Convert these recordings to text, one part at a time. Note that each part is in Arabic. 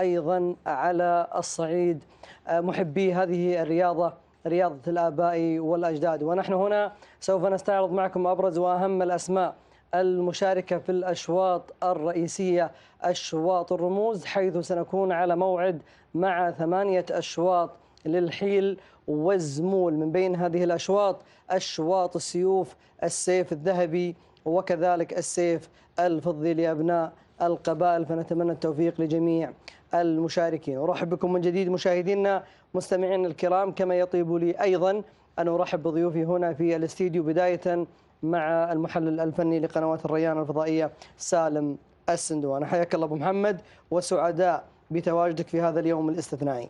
وأيضا على الصعيد محبي هذه الرياضة، رياضة الآباء والأجداد. ونحن هنا سوف نستعرض معكم أبرز وأهم الأسماء المشاركة في الأشواط الرئيسية، أشواط الرموز، حيث سنكون على موعد مع 8 أشواط للحيل والزمول. من بين هذه الأشواط أشواط السيوف، السيف الذهبي وكذلك السيف الفضي لأبناء القبائل، فنتمنى التوفيق لجميع المشاركين. أرحب بكم من جديد مشاهدينا مستمعينا الكرام، كما يطيب لي أيضا أن أرحب بضيوفي هنا في الاستديو، بداية مع المحلل الفني لقنوات الريان الفضائية سالم السندواني. حياك الله أبو محمد، وسعداء بتواجدك في هذا اليوم الاستثنائي.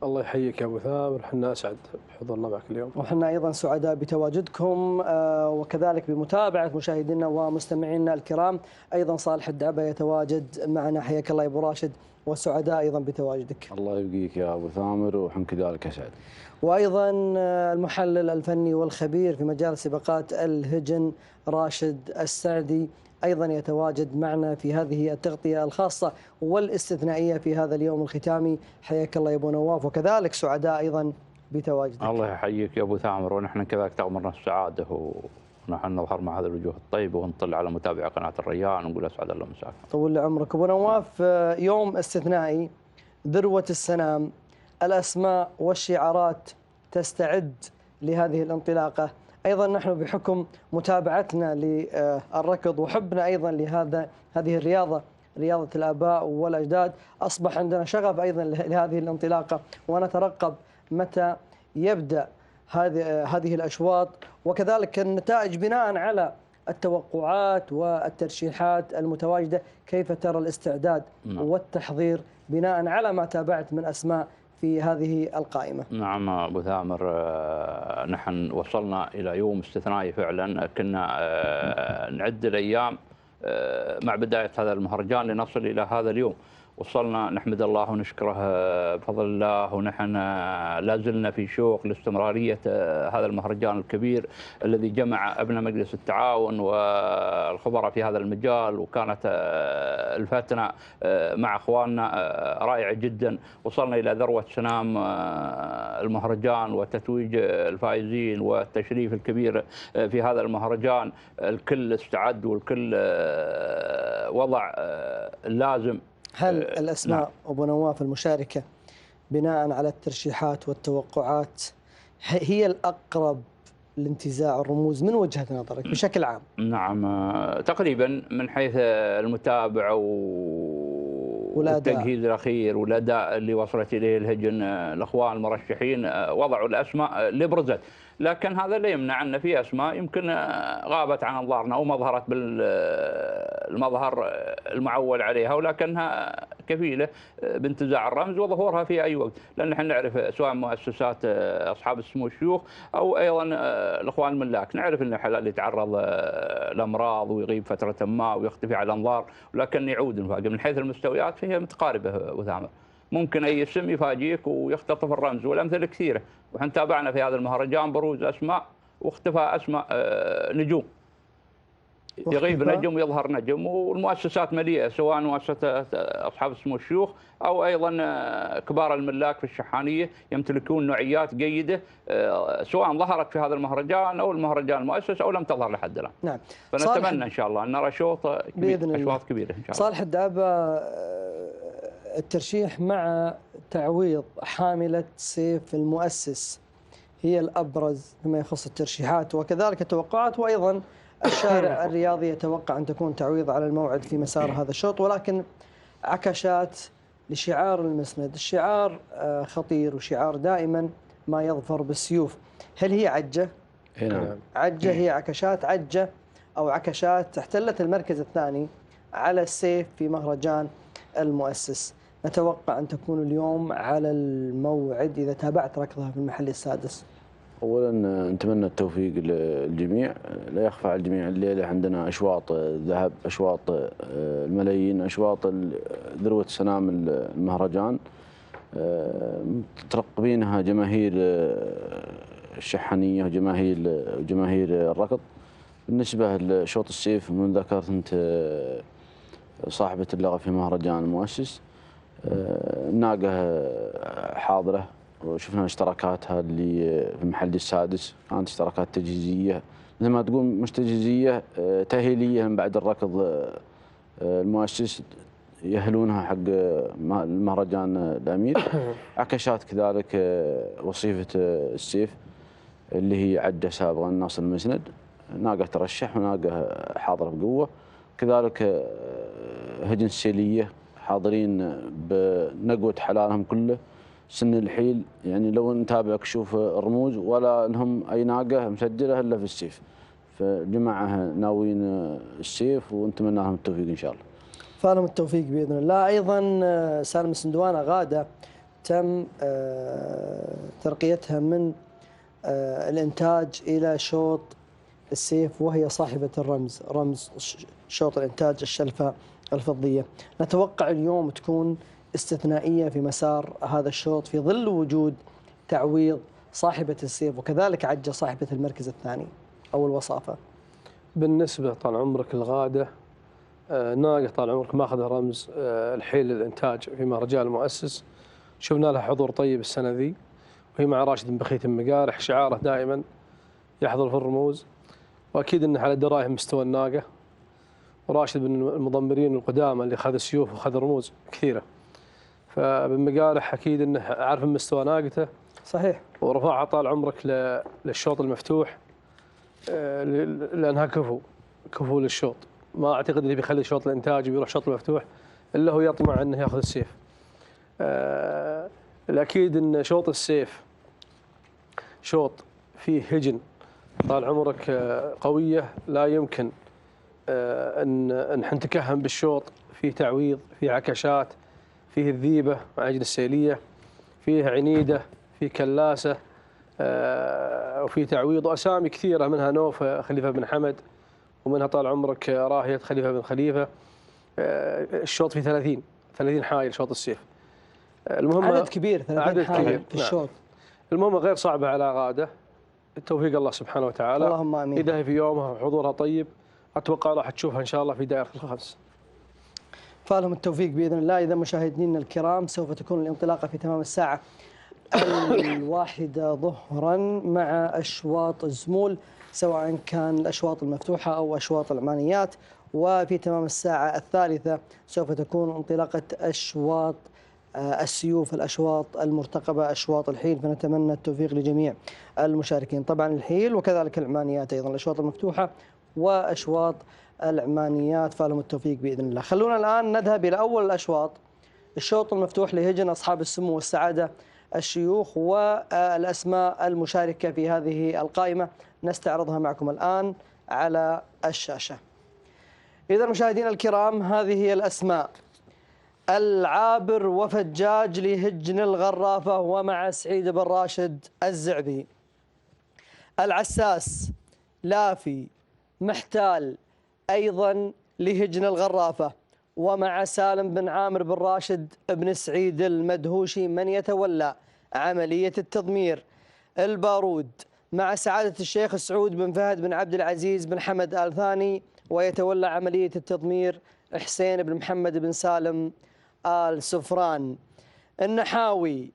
الله يحييك يا أبو ثامر، حنا أسعد بحضورنا معك اليوم. وحنا أيضا سعداء بتواجدكم وكذلك بمتابعة مشاهدينا ومستمعينا الكرام. أيضا صالح الدعبة يتواجد معنا، حياك الله يا أبو راشد، وسعداء أيضا بتواجدك. الله يبقيك يا أبو ثامر، وحن كذلك أسعد. وأيضا المحلل الفني والخبير في مجال سباقات الهجن راشد السعدي أيضا يتواجد معنا في هذه التغطية الخاصة والاستثنائية في هذا اليوم الختامي. حياك الله يا أبو نواف، وكذلك سعداء أيضا بتواجدك. الله يحييك يا أبو ثامر، ونحن كذلك تغمرنا السعادة، ونحن نظهر مع هذه الوجوه الطيبة ونطلع على متابعة قناة الريان ونقول أسعد الله مساك. طول لي عمرك أبو نواف. يوم استثنائي، ذروة السنام، الأسماء والشعارات تستعد لهذه الانطلاقة. أيضا نحن بحكم متابعتنا للركض وحبنا أيضا هذه الرياضة، رياضة الآباء والأجداد، أصبح عندنا شغف أيضا لهذه الانطلاقة، ونترقب متى يبدأ هذه الأشواط، وكذلك النتائج بناء على التوقعات والترشيحات المتواجدة. كيف ترى الاستعداد والتحضير بناء على ما تابعت من أسماء في هذه القائمة؟ نعم أبو ثامر، نحن وصلنا إلى يوم استثنائي فعلا. كنا نعد الأيام مع بداية هذا المهرجان لنصل إلى هذا اليوم. وصلنا، نحمد الله ونشكره بفضل الله، ونحن لا زلنا في شوق لاستمرارية هذا المهرجان الكبير الذي جمع أبناء مجلس التعاون والخبراء في هذا المجال، وكانت الفتنة مع أخواننا رائعة جدا. وصلنا إلى ذروة سنام المهرجان وتتويج الفائزين والتشريف الكبير في هذا المهرجان. الكل استعد والكل وضع اللازم. هل الأسماء نعم. أبو نواف المشاركة بناء على الترشيحات والتوقعات هي الأقرب لانتزاع الرموز من وجهة نظرك بشكل عام؟ نعم تقريبا، من حيث المتابعة والتجهيز الأخير والأداء اللي وصلت إليه الهجن. الأخوان المرشحين وضعوا الأسماء اللي برزت، لكن هذا لا يمنع أن في أسماء يمكن غابت عن أنظارنا أو ما ظهرت بالمظهر المعول عليها، ولكنها كفيلة بانتزاع الرمز وظهورها في أي وقت، لأن نحن نعرف سواء مؤسسات أصحاب السمو الشيوخ أو أيضا الأخوان الملاك، نعرف أن حلال يتعرض لأمراض ويغيب فترة ما ويختفي على الأنظار، ولكن يعود من حيث المستويات فهي متقاربة أبو ثامر. ممكن أي اسم يفاجئك ويختطف الرمز، والأمثلة كثيرة. وحن تابعنا في هذا المهرجان بروز أسماء واختفى أسماء نجوم، يغيب نجم ويظهر نجم، والمؤسسات مليئة، سواء مؤسسة أصحاب السمو الشيوخ أو أيضا كبار الملاك في الشحانية يمتلكون نوعيات جيدة، سواء ظهرت في هذا المهرجان أو المهرجان المؤسس أو لم تظهر لحد الآن. نعم. فنتمنى إن شاء الله أن نرى شوط كبير، أشواط كبيرة إن شاء الله. صالح الدعبة، الترشيح مع تعويض حاملة سيف المؤسس هي الأبرز فيما يخص الترشيحات وكذلك التوقعات، وأيضا الشارع الرياضي يتوقع أن تكون تعويض على الموعد في مسار هذا الشوط، ولكن عكشات لشعار المسند. الشعار خطير وشعار دائما ما يظفر بالسيوف. هل هي عجة؟ نعم. عجة، هي عكشات عجة أو عكشات احتلت المركز الثاني على السيف في مهرجان المؤسس. نتوقع أن تكون اليوم على الموعد إذا تابعت ركضها في المحل السادس. أولا نتمنى التوفيق للجميع. لا يخفى على الجميع الليلة عندنا أشواط ذهب، أشواط الملايين، أشواط ذروة سنام المهرجان، مترقبينها جماهير الشحانية وجماهير الركض. بالنسبة لشوط السيف، من ذكرت أنت صاحبة اللقب في مهرجان المؤسس، الناقة حاضرة، وشفنا اشتراكاتها اللي في المحل السادس كانت اشتراكات تجهيزية، مثل ما تقول مش تجهيزية، تأهيلية من بعد الركض. المؤسس يأهلونها حق المهرجان الأمير. عكشات كذلك وصيفة السيف اللي هي عدة سابقا ناصر المسند، ناقة ترشح وناقة حاضرة بقوة. كذلك هجن السيلية حاضرين بنقوة حلالهم كله. سن الحيل يعني لو نتابع كشوف الرموز ولا لهم أي ناقة مسجلة إلا في السيف، فجماعة ناويين السيف ونتمنى لهم التوفيق إن شاء الله. فلهم التوفيق بإذن الله. أيضا سالم السندوانة غادة تم ترقيتها من الإنتاج إلى شوط السيف، وهي صاحبة رمز شوط الإنتاج الشلفة الفضية. نتوقع اليوم تكون استثنائية في مسار هذا الشوط في ظل وجود تعويض صاحبة السيف وكذلك عجة صاحبة المركز الثاني أو الوصافة. بالنسبة طال عمرك الغادة، ناقة طال عمرك ماخذ رمز الحيل للإنتاج في مهرجان المؤسس، شفنا لها حضور طيب السنة ذي، وهي مع راشد بن بخيت المقارح، شعاره دائما يحضر في الرموز، وأكيد أنه على دراية مستوى الناقة. وراشد من المضمرين القدامى اللي خذ سيوف وخذ رموز كثيرة، فبالمقارح أكيد أنه عارف مستوى ناقته. صحيح. ورفعها طال عمرك للشوط المفتوح، لأنها كفو للشوط. ما أعتقد اللي بيخلي شوط الإنتاج ويروح شوط المفتوح إلا هو يطمع أنه يأخذ السيف. الأكيد أن شوط السيف شوط فيه هجن طال عمرك قوية، لا يمكن أن نتكهن بالشوط. فيه تعويض، فيه عكشات، فيه الذيبة مع أجل السيلية، فيه عنيدة، فيه كلاسة، وفيه تعويض وأسامي كثيرة، منها نوف خليفة بن حمد، ومنها طال عمرك راهية خليفة بن خليفة. الشوط فيه 30 حايل شوط السيف. المهم عدد كبير، 30 حايل في الشوط. نعم. المهم غير صعبة على غادة، التوفيق الله سبحانه وتعالى. اللهم آمين. إذا هي في يومها وحضورها طيب، أتوقع راح تشوفها إن شاء الله في دائرة الخمس. فلهم التوفيق بإذن الله. إذا مشاهدينا الكرام سوف تكون الانطلاقة في تمام الساعة 1 ظهرا مع أشواط الزمول، سواء كان الأشواط المفتوحة أو أشواط العمانيات، وفي تمام الساعة 3 سوف تكون انطلاقة أشواط السيوف، الأشواط المرتقبة، أشواط الحيل. فنتمنى التوفيق لجميع المشاركين، طبعا الحيل وكذلك العمانيات أيضا، الأشواط المفتوحة وأشواط العمانيات، فلهم التوفيق بإذن الله. خلونا الآن نذهب إلى أول الأشواط، الشوط المفتوح لهجن أصحاب السمو والسعادة الشيوخ، والأسماء المشاركة في هذه القائمة نستعرضها معكم الآن على الشاشة. إذا مشاهدينا الكرام هذه هي الأسماء: العابر وفجاج لهجن الغرافة ومع سعيد بن راشد الزعبي، العساس لافي محتال أيضا لهجن الغرافة ومع سالم بن عامر بن راشد بن سعيد المدهوشي من يتولى عملية التضمير، البارود مع سعادة الشيخ سعود بن فهد بن عبد العزيز بن حمد آل ثاني ويتولى عملية التضمير حسين بن محمد بن سالم آل سفران، النحاوي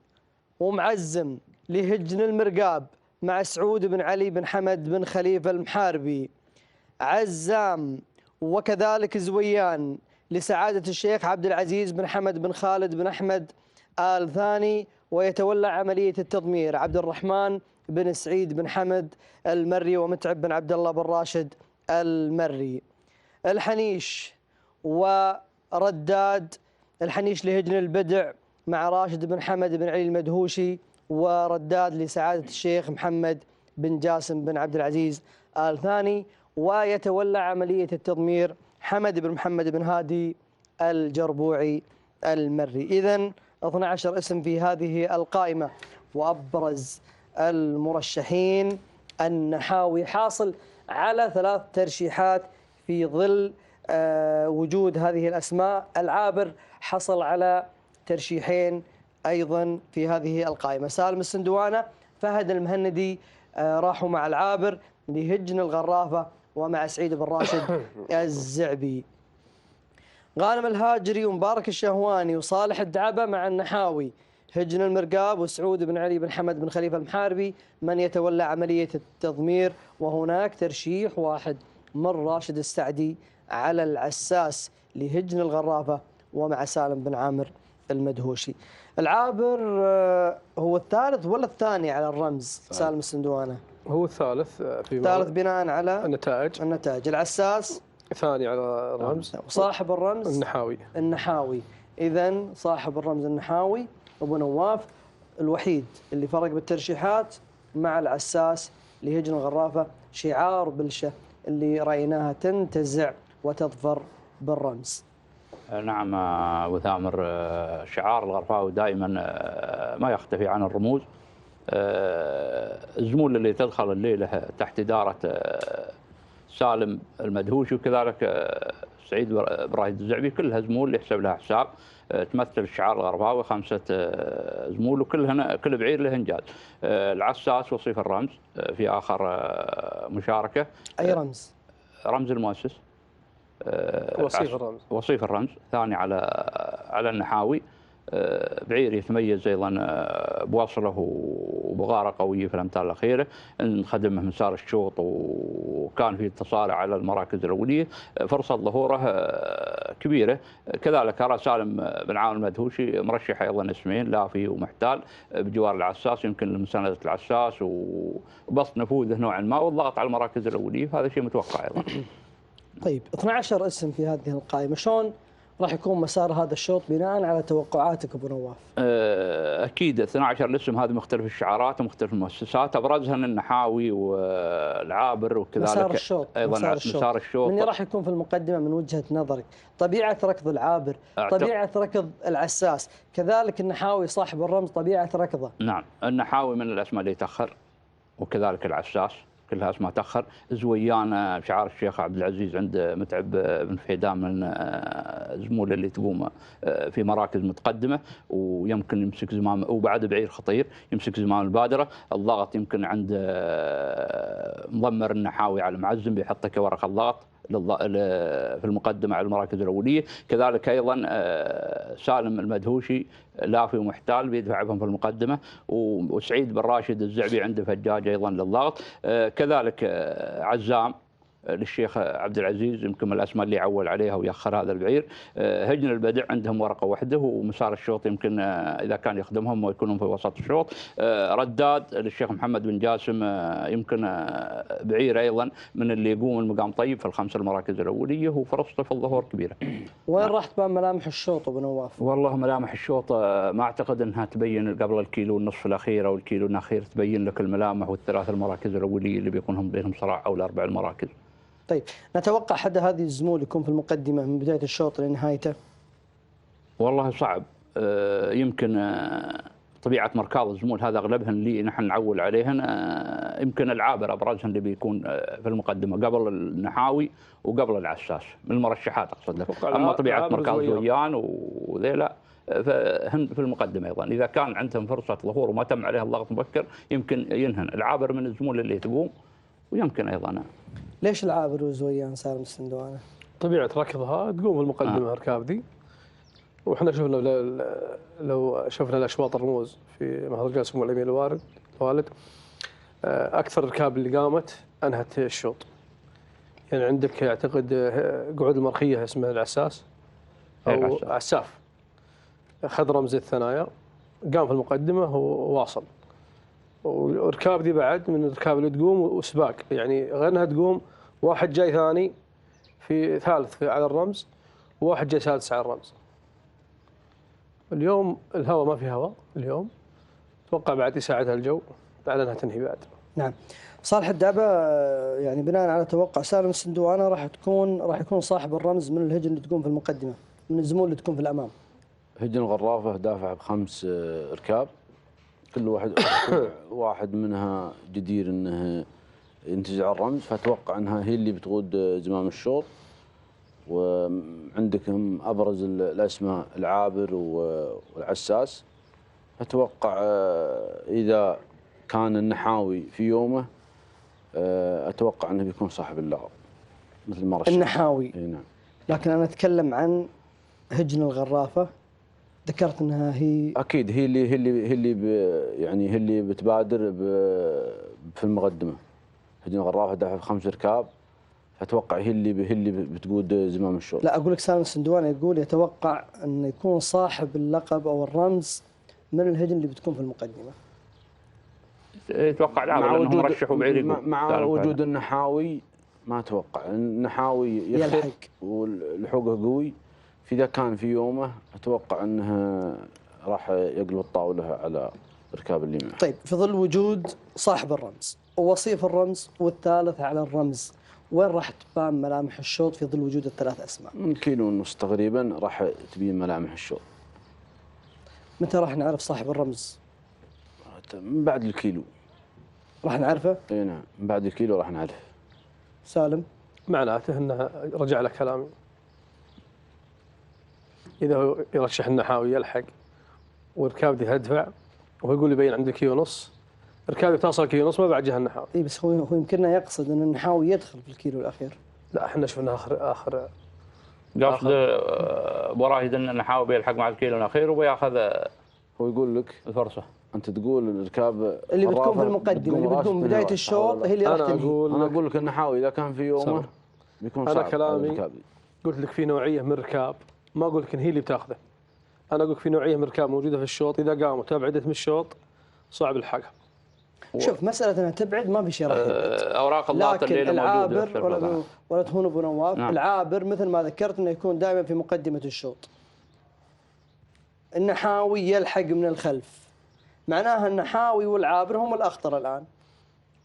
ومعزم لهجن المرقاب مع سعود بن علي بن حمد بن خليفة المحاربي، عزام وكذلك زويان لسعادة الشيخ عبد العزيز بن حمد بن خالد بن أحمد آل ثاني ويتولى عملية التضمير عبد الرحمن بن سعيد بن حمد المري ومتعب بن عبد الله بن راشد المري، الحنيش ورداد، الحنيش لهجن البدع مع راشد بن حمد بن علي المدهوشي ورداد لسعادة الشيخ محمد بن جاسم بن عبد العزيز آل ثاني ويتولى عملية التضمير حمد بن محمد بن هادي الجربوعي المري. إذن 12 اسم في هذه القائمة، وأبرز المرشحين النحاوي حاصل على 3 ترشيحات في ظل وجود هذه الأسماء، العابر حصل على ترشيحين أيضا في هذه القائمة، سالم السندوانة فهد المهندي راحوا مع العابر لهجن الغرافة ومع سعيد بن راشد الزعبي. غانم الهاجري ومبارك الشهواني وصالح الدعبة مع النحاوي، هجن المرقاب وسعود بن علي بن حمد بن خليفة المحاربي من يتولى عملية التضمير. وهناك ترشيح واحد من راشد السعدي على العساس لهجن الغرافة ومع سالم بن عامر المدهوشي. العابر هو الثالث ولا الثاني على الرمز سالم السندوانة؟ هو الثالث في الثالث بناء على النتائج. العساس ثاني على الرمز، وصاحب الرمز النحاوي. إذن صاحب الرمز النحاوي أبو نواف الوحيد اللي فرق بالترشيحات مع العساس لهجن الغرافة، شعار بلشة اللي رأيناها تنتزع وتظفر بالرمز. نعم أبو ثامر، شعار الغرفاوي دائما ما يختفي عن الرموز. الزمول اللي تدخل الليلة تحت إدارة سالم المدهوشي وكذلك سعيد إبراهيم الزعبي، كلها زمول يحسب لها حساب. تمثل الشعار الغرفاوي 5 زمول كل بعير له انجاز. العساس وصيف الرمز في آخر مشاركة. أي رمز؟ رمز المؤسس. وصيف الرمز ثاني على النحاوي. بعير يتميز ايضا بوصله وبغاره قويه في الامتار الاخيره، خدمه مسار الشوط وكان في تصارع على المراكز الاوليه، فرصه ظهوره كبيره. كذلك ارى سالم بن عامر المدهوشي مرشح ايضا اسمين، لافي ومحتال بجوار العساس، يمكن لمسانده العساس وبسط نفوذه نوعا ما والضغط على المراكز الاوليه، فهذا شيء متوقع ايضا. طيب 12 اسم في هذه القائمه، شلون راح يكون مسار هذا الشوط بناء على توقعاتك ابو نواف؟ اكيد 12 الاسم هذه مختلف الشعارات ومختلف المؤسسات، ابرزها النحاوي والعابر وكذلك مسار الشوط. ايضا مسار الشوط. من راح يكون في المقدمه من وجهه نظرك؟ طبيعه ركض العابر، طبيعه ركض العساس، كذلك النحاوي صاحب الرمز طبيعه ركضه. نعم، النحاوي من الاسماء اللي تاخر وكذلك العساس كلها اسماء تاخر. زويان شعار الشيخ عبد العزيز عند متعب بن فهيدان من الزمول اللي تقوم في مراكز متقدمه ويمكن يمسك زمام، وبعد بعير خطير يمسك زمام البادره. الضغط يمكن عند مضمر النحاوي على معزم بيحطه كورقه الضغط في المقدمه على المراكز الاوليه. كذلك ايضا سالم المدهوشي لافي ومحتال بيدفع بهم في المقدمه، وسعيد بن راشد الزعبي عنده فجاج ايضا للضغط. كذلك عزام للشيخ عبد العزيز يمكن من الاسماء اللي عول عليها ويأخر هذا البعير. هجن البدع عندهم ورقه واحده، ومسار الشوط يمكن اذا كان يخدمهم ويكونون في وسط الشوط. رداد للشيخ محمد بن جاسم يمكن بعير ايضا من اللي يقوم المقام طيب في ال5 المراكز الاوليه، وفرصته في الظهور كبيره. وين راح تبان ملامح الشوط ابو نواف؟ والله ملامح الشوط ما اعتقد انها تبين قبل الكيلو والنصف الاخير او الكيلو الاخير، تبين لك الملامح والثلاث المراكز الاوليه اللي بيكون بينهم صراع او ال4 المراكز. طيب نتوقع حد هذه الزمول يكون في المقدمة من بداية الشوط لنهايته؟ والله صعب. يمكن طبيعة مركاض الزمول هذا أغلبهن اللي نحن نعول عليهن. يمكن العابر أبرزهن اللي بيكون في المقدمة قبل النحاوي وقبل العساس من المرشحات أقصد لك. أما طبيعة مركاض زويان وذيلا فهن في المقدمة أيضا، إذا كان عندهم فرصة ظهور وما تم عليها الضغط مبكر يمكن ينهن. العابر من الزمول اللي تقوم، ويمكن أيضا. ليش العابر وزويان سالم السندوانة؟ طبيعة ركضها تقوم في المقدمة الركاب دي، وإحنا شفنا لو شفنا الأشواط الرموز في مهرجان سمو الأمير الوالد أكثر ركاب اللي قامت أنهت الشوط. يعني عندك أعتقد قعود المرخية اسمها العساس أو عساف، أخذ رمز الثنايا، قام في المقدمة وواصل. والركاب دي بعد من الركاب اللي تقوم وسباق، يعني غير انها تقوم واحد جاي ثاني في ثالث على الرمز وواحد جاي سادس على الرمز. اليوم الهواء ما في هواء، اليوم اتوقع بعد يساعدها الجو على انها تنهي بعد. نعم. صالح الدعبة يعني بناء على توقع سالم السندوانة راح يكون صاحب الرمز من الهجن اللي تقوم في المقدمة، من الزمول اللي تكون في الامام. هجن الغرافة دافع ب5 ركاب، كل واحد منها جدير انه ينتزع الرمز، فاتوقع انها هي اللي بتقود زمام الشوط. وعندكم ابرز الاسماء العابر والعساس. اتوقع اذا كان النحاوي في يومه اتوقع انه بيكون صاحب اللقب مثل ما رشح النحاوي. نعم. لكن انا اتكلم عن هجن الغرافة ذكرت أنها هي اكيد يعني هي اللي بتبادر في المقدمه. هجن الغرافه دافع ب5 ركاب، اتوقع هي اللي بتقود زمام الشوط. لا، أقول لك سالم السندواني يقول يتوقع أن يكون صاحب اللقب أو الرمز من الهجن اللي بتكون في المقدمة. يتوقع العابر لانهم رشحوا بعيد مع وجود النحاوي ما اتوقع. النحاوي يلحق ولحوقه قوي، فاذا كان في يومه اتوقع انه راح يقلب الطاوله على ركاب اللي معه. طيب، في ظل وجود صاحب الرمز ووصيف الرمز والثالث على الرمز، وين راح تبان ملامح الشوط في ظل وجود الثلاث أسماء؟ من كيلو ونص تقريبا راح تبين ملامح الشوط. متى راح نعرف صاحب الرمز؟ من بعد الكيلو راح نعرفه؟ اي نعم، من بعد الكيلو راح نعرف. سالم؟ معناته انه رجع على كلامي، اذا هو يرشح النحاوي يلحق وركابتي تدفع وهو يقول يبين عند كيلو ونص، ركابتي توصل كيلو ونص ما بعدها النحاوي. اي بس هو يمكننا يقصد ان النحاوي يدخل في الكيلو الاخير. لا احنا شفنا اخر قصد ابو راهد ان النحاوي بيلحق مع الكيلو الاخير وبياخذ. هو يقول لك الفرصه. انت تقول الركاب اللي بتكون في المقدمه، اللي بتكون بدايه الشوط هي اللي راح تنهي. انا اقول لك النحاوي اذا كان في يومه بيكون صعب. انا كلامي قلت لك في نوعيه من الركاب، ما اقول لك ان هي اللي بتاخذه. انا اقول لك في نوعيه من الركاب موجوده في الشوط، اذا قاموا تبعدت من الشوط صعب الحقها. شوف، مساله انها تبعد ما في شيء راح يبعد. اوراق الضغط الليله موجوده. لكن العابر ولا تهون ابو نواف، نعم. العابر مثل ما ذكرت انه يكون دائما في مقدمه الشوط. النحاوي يلحق من الخلف، معناها النحاوي والعابر هم الاخطر الان.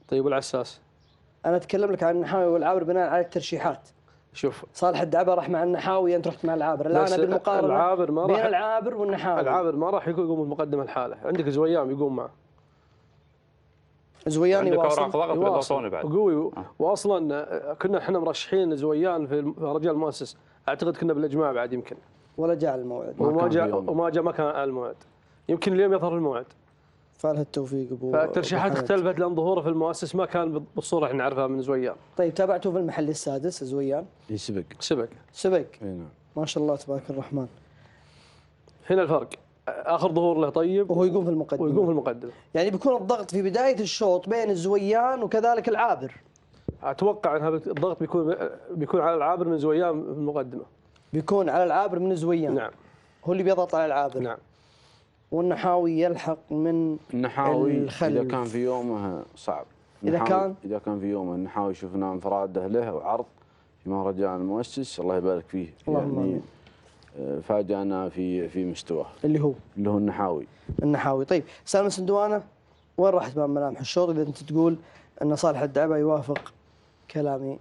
طيب والعساس؟ انا اتكلم لك عن النحاوي والعابر بناء على الترشيحات. شوف، صالح الدعبه راح مع النحاوي، انت رحت مع العابر. الان ابي المقارنه العابر ما بين راح العابر والنحاوي. العابر ما راح يقوم بالمقدمه الحاله، عندك زويان يقوم معه. زويان عندك يواصل. اوراق ضغط بيضغطون بعد قوي. واصلا كنا احنا مرشحين زويان في رجال المؤسس، اعتقد كنا بالاجماع بعد يمكن. ولا جاء الموعد. وما جاء ما كان على الموعد. يمكن اليوم يظهر الموعد. فالها التوفيق ابو. فالترشيحات اختلفت لان ظهوره في المؤسس ما كان بالصوره اللي نعرفها من زويان. طيب، تابعته في المحل السادس زويان؟ سبق. نعم. ما شاء الله تبارك الرحمن. هنا الفرق، اخر ظهور له طيب وهو يقوم في المقدمه. يعني بيكون الضغط في بدايه الشوط بين الزويان وكذلك العابر. اتوقع ان الضغط بيكون على العابر من زويان في المقدمه. بيكون على العابر من زويان. نعم. هو اللي بيضغط على العابر. نعم. والنحاوي يلحق من النحاوي الخلف. اذا كان في يومه صعب. اذا كان في يومه النحاوي شفنا انفراده له وعرض في مهرجان المؤسس، الله يبارك فيه. يعني فاجأنا في مستواه اللي هو النحاوي. طيب سالم السندوانه، وين راح تبان ملامح الشوط اذا انت تقول ان صالح الدعبه يوافق كلامي؟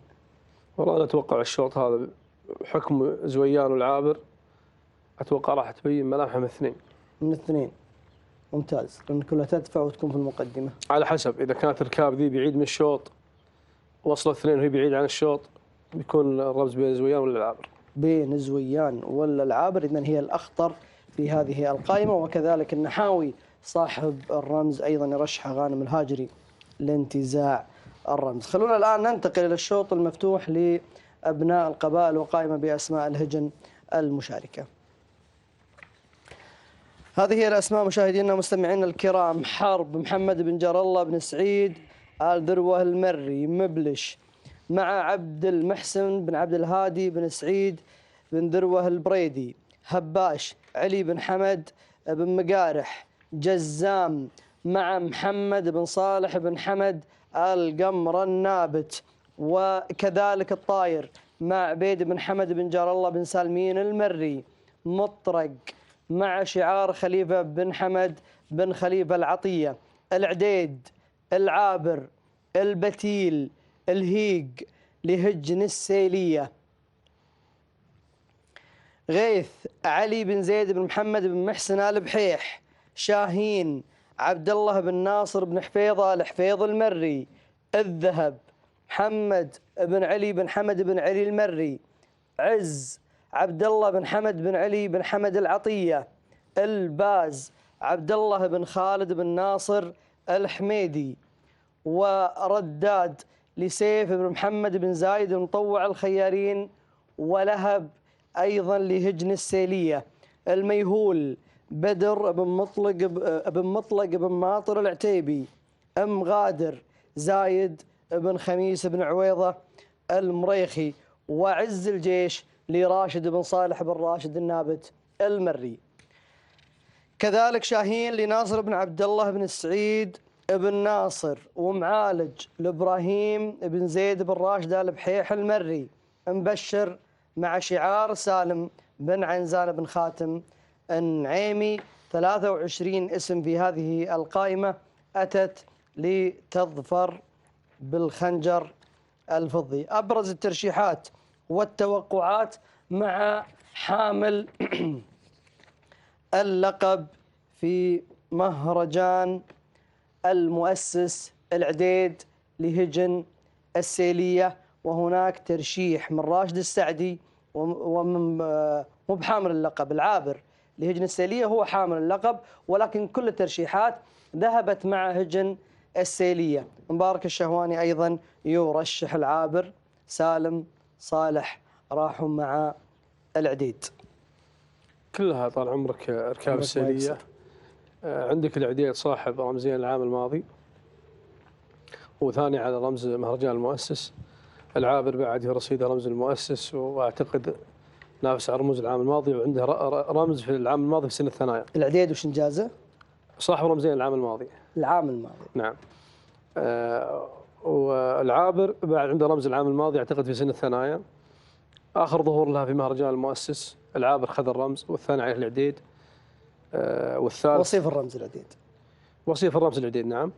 والله انا اتوقع الشوط هذا حكم زويان والعابر اتوقع راح تبين ملامحه من اثنين. ممتاز، لان كلها تدفع وتكون في المقدمه. على حسب، اذا كانت الركاب ذي بعيد من الشوط وصلوا اثنين وهي بعيد عن الشوط بيكون الرمز بين زويان ولا العابر. بين زويان ولا العابر، اذا هي الاخطر في هذه القائمه. وكذلك النحاوي صاحب الرمز ايضا يرشح غانم الهاجري لانتزاع الرمز. خلونا الان ننتقل الى الشوط المفتوح لابناء القبائل وقائمه باسماء الهجن المشاركه. هذه هي الاسماء مشاهدينا ومستمعينا الكرام: حرب محمد بن جار الله بن سعيد آل ذروه المري مبلش، مع عبد المحسن بن عبد الهادي بن سعيد بن ذروه البريدي، هباش علي بن حمد بن مقارح جزام، مع محمد بن صالح بن حمد القمر النابت، وكذلك الطاير مع عبيد بن حمد بن جار الله بن سالمين المري، مطرق مع شعار خليفة بن حمد بن خليفة العطية، العديد، العابر، البتيل، الهيق لهجن السيلية، غيث علي بن زيد بن محمد بن محسن آل بحيح، شاهين عبد الله بن ناصر بن حفيظة الحفيظ المري، الذهب محمد بن علي بن حمد بن علي المري، عز عبد الله بن حمد بن علي بن حمد العطية، الباز عبد الله بن خالد بن ناصر الحميدي، ورداد لسيف بن محمد بن زايد المطوع الخيارين، ولهب أيضا لهجن السيلية. الميهول بدر بن مطلق بن ماطر العتيبي. أم غادر زايد بن خميس بن عويضة المريخي. وعز الجيش لراشد بن صالح بن راشد النابت المري. كذلك شاهين لناصر بن عبد الله بن السعيد بن ناصر. ومعالج لإبراهيم بن زيد بن راشد البحيح المري. مبشر مع شعار سالم بن عنزان بن خاتم النعيمي. 23 اسم في هذه القائمة أتت لتظفر بالخنجر الفضي. أبرز الترشيحات والتوقعات مع حامل اللقب في مهرجان المؤسس العديد لهجن السيلية. وهناك ترشيح من راشد السعدي ومن مو بحامل اللقب، العابر لهجن السيلية هو حامل اللقب، ولكن كل الترشيحات ذهبت مع هجن السيلية. مبارك الشهواني أيضا يرشح العابر. سالم صالح راحوا مع العديد. كلها طال عمرك اركاب السيليه. عندك العديد صاحب رمزين العام الماضي، وثاني على رمز مهرجان المؤسس. العابر بعد في رصيده رمز المؤسس، واعتقد نافس على رموز العام الماضي، وعنده رمز في العام الماضي في سنه الثنايا. العديد وش انجازه؟ صاحب رمزين العام الماضي. العام الماضي. نعم. والعابر بعد عنده رمز العام الماضي اعتقد في سنه الثنايا. اخر ظهور لها في مهرجان المؤسس. العابر خذ الرمز، والثاني عليه العديد، والثالث وصيف الرمز العديد. وصيف الرمز العديد نعم.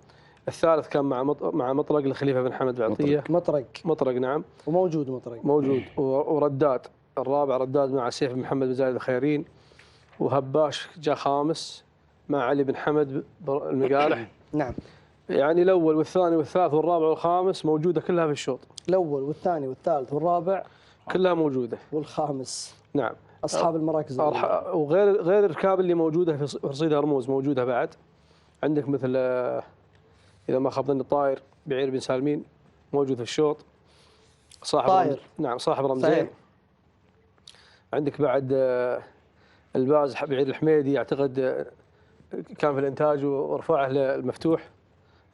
الثالث كان مع مطرق لخليفه بن حمد بعطيه. مطرق نعم. وموجود مطرق. موجود. ورداد الرابع رداد مع سيف بن محمد بن زايد الخيرين. وهباش جاء خامس مع علي بن حمد المقالح. نعم. يعني الاول والثاني والثالث والرابع والخامس موجوده كلها في الشوط. الاول والثاني والثالث والرابع كلها موجوده. والخامس نعم. اصحاب المراكز. وغير الركاب اللي موجوده في رصيد هرموز موجوده بعد. عندك مثل اذا ما خاب ظني الطاير بعير بن سالمين موجود في الشوط. صاحب طاير. نعم صاحب رمزين. عندك بعد الباز بعير الحميدي اعتقد كان في الانتاج ورفعه للمفتوح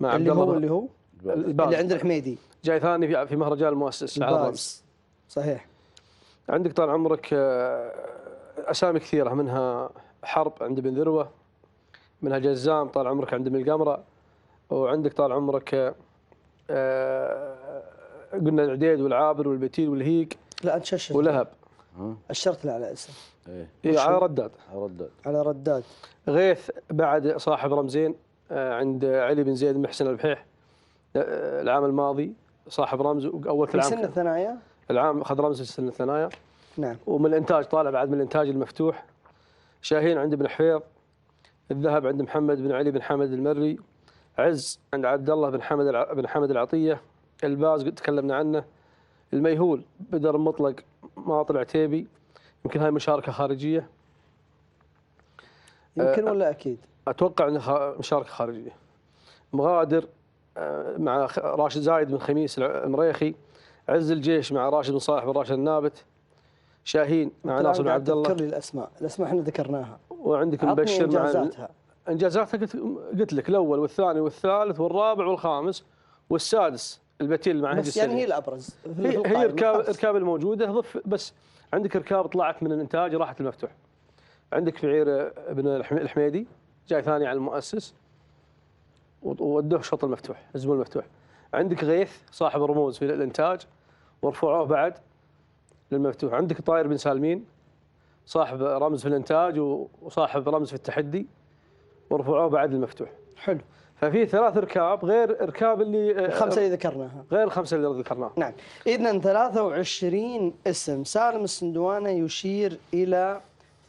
مع اللي هو اللي عند الحميدي. جاي ثاني في مهرجان المؤسس على الرمز. صحيح. عندك طال عمرك اسامي كثيره، منها حرب عند بن ذروه، منها جزام طال عمرك عند ابن القمره، وعندك طال عمرك قلنا العديد والعابر والبتيل والهيق. لا انت ششت ولهب. اشرت له على اسم. ايه على رداد. على رداد. غيث بعد صاحب رمزين عند علي بن زيد محسن البحيح العام الماضي صاحب رمز اول في سن الثنايا. العام اخذ رمز في سن الثنايا. نعم. ومن الانتاج طالع بعد من الانتاج المفتوح. شاهين عند ابن حفيظ. الذهب عند محمد بن علي بن حمد المري. عز عند عبد الله بن حمد العطيه. الباز قد تكلمنا عنه. الميهول بدر مطلق ماطر العتيبي. يمكن هاي مشاركه خارجيه. يمكن ولا اكيد؟ اتوقع انها مشاركه خارجيه. مغادر مع راشد زايد بن خميس المريخي. عز الجيش مع راشد بن صالح بن راشد النابت. شاهين مع ناصر بن عبد الله. ذكر لي الاسماء احنا ذكرناها. وعندك مبشر مع انجازاتها قلت لك الاول والثاني والثالث والرابع والخامس والسادس البتيل مع هدي السري. يعني هي الابرز. هي الركاب الموجوده. ضف بس عندك ركاب طلعت من الانتاج راحت المفتوح. عندك في عير ابن الحميدي جاي ثاني على المؤسس وودوه شوط المفتوح الزبون المفتوح. عندك غيث صاحب الرموز في الانتاج ورفعوه بعد للمفتوح. عندك طاير بن سالمين صاحب رمز في الانتاج وصاحب رمز في التحدي ورفعوه بعد للمفتوح. حلو. ففي 3 ركاب غير ركاب اللي الخمسه اللي ذكرناها. غير الخمسه اللي ذكرناها. نعم. اذا 23 اسم. سالم السندوانه يشير الى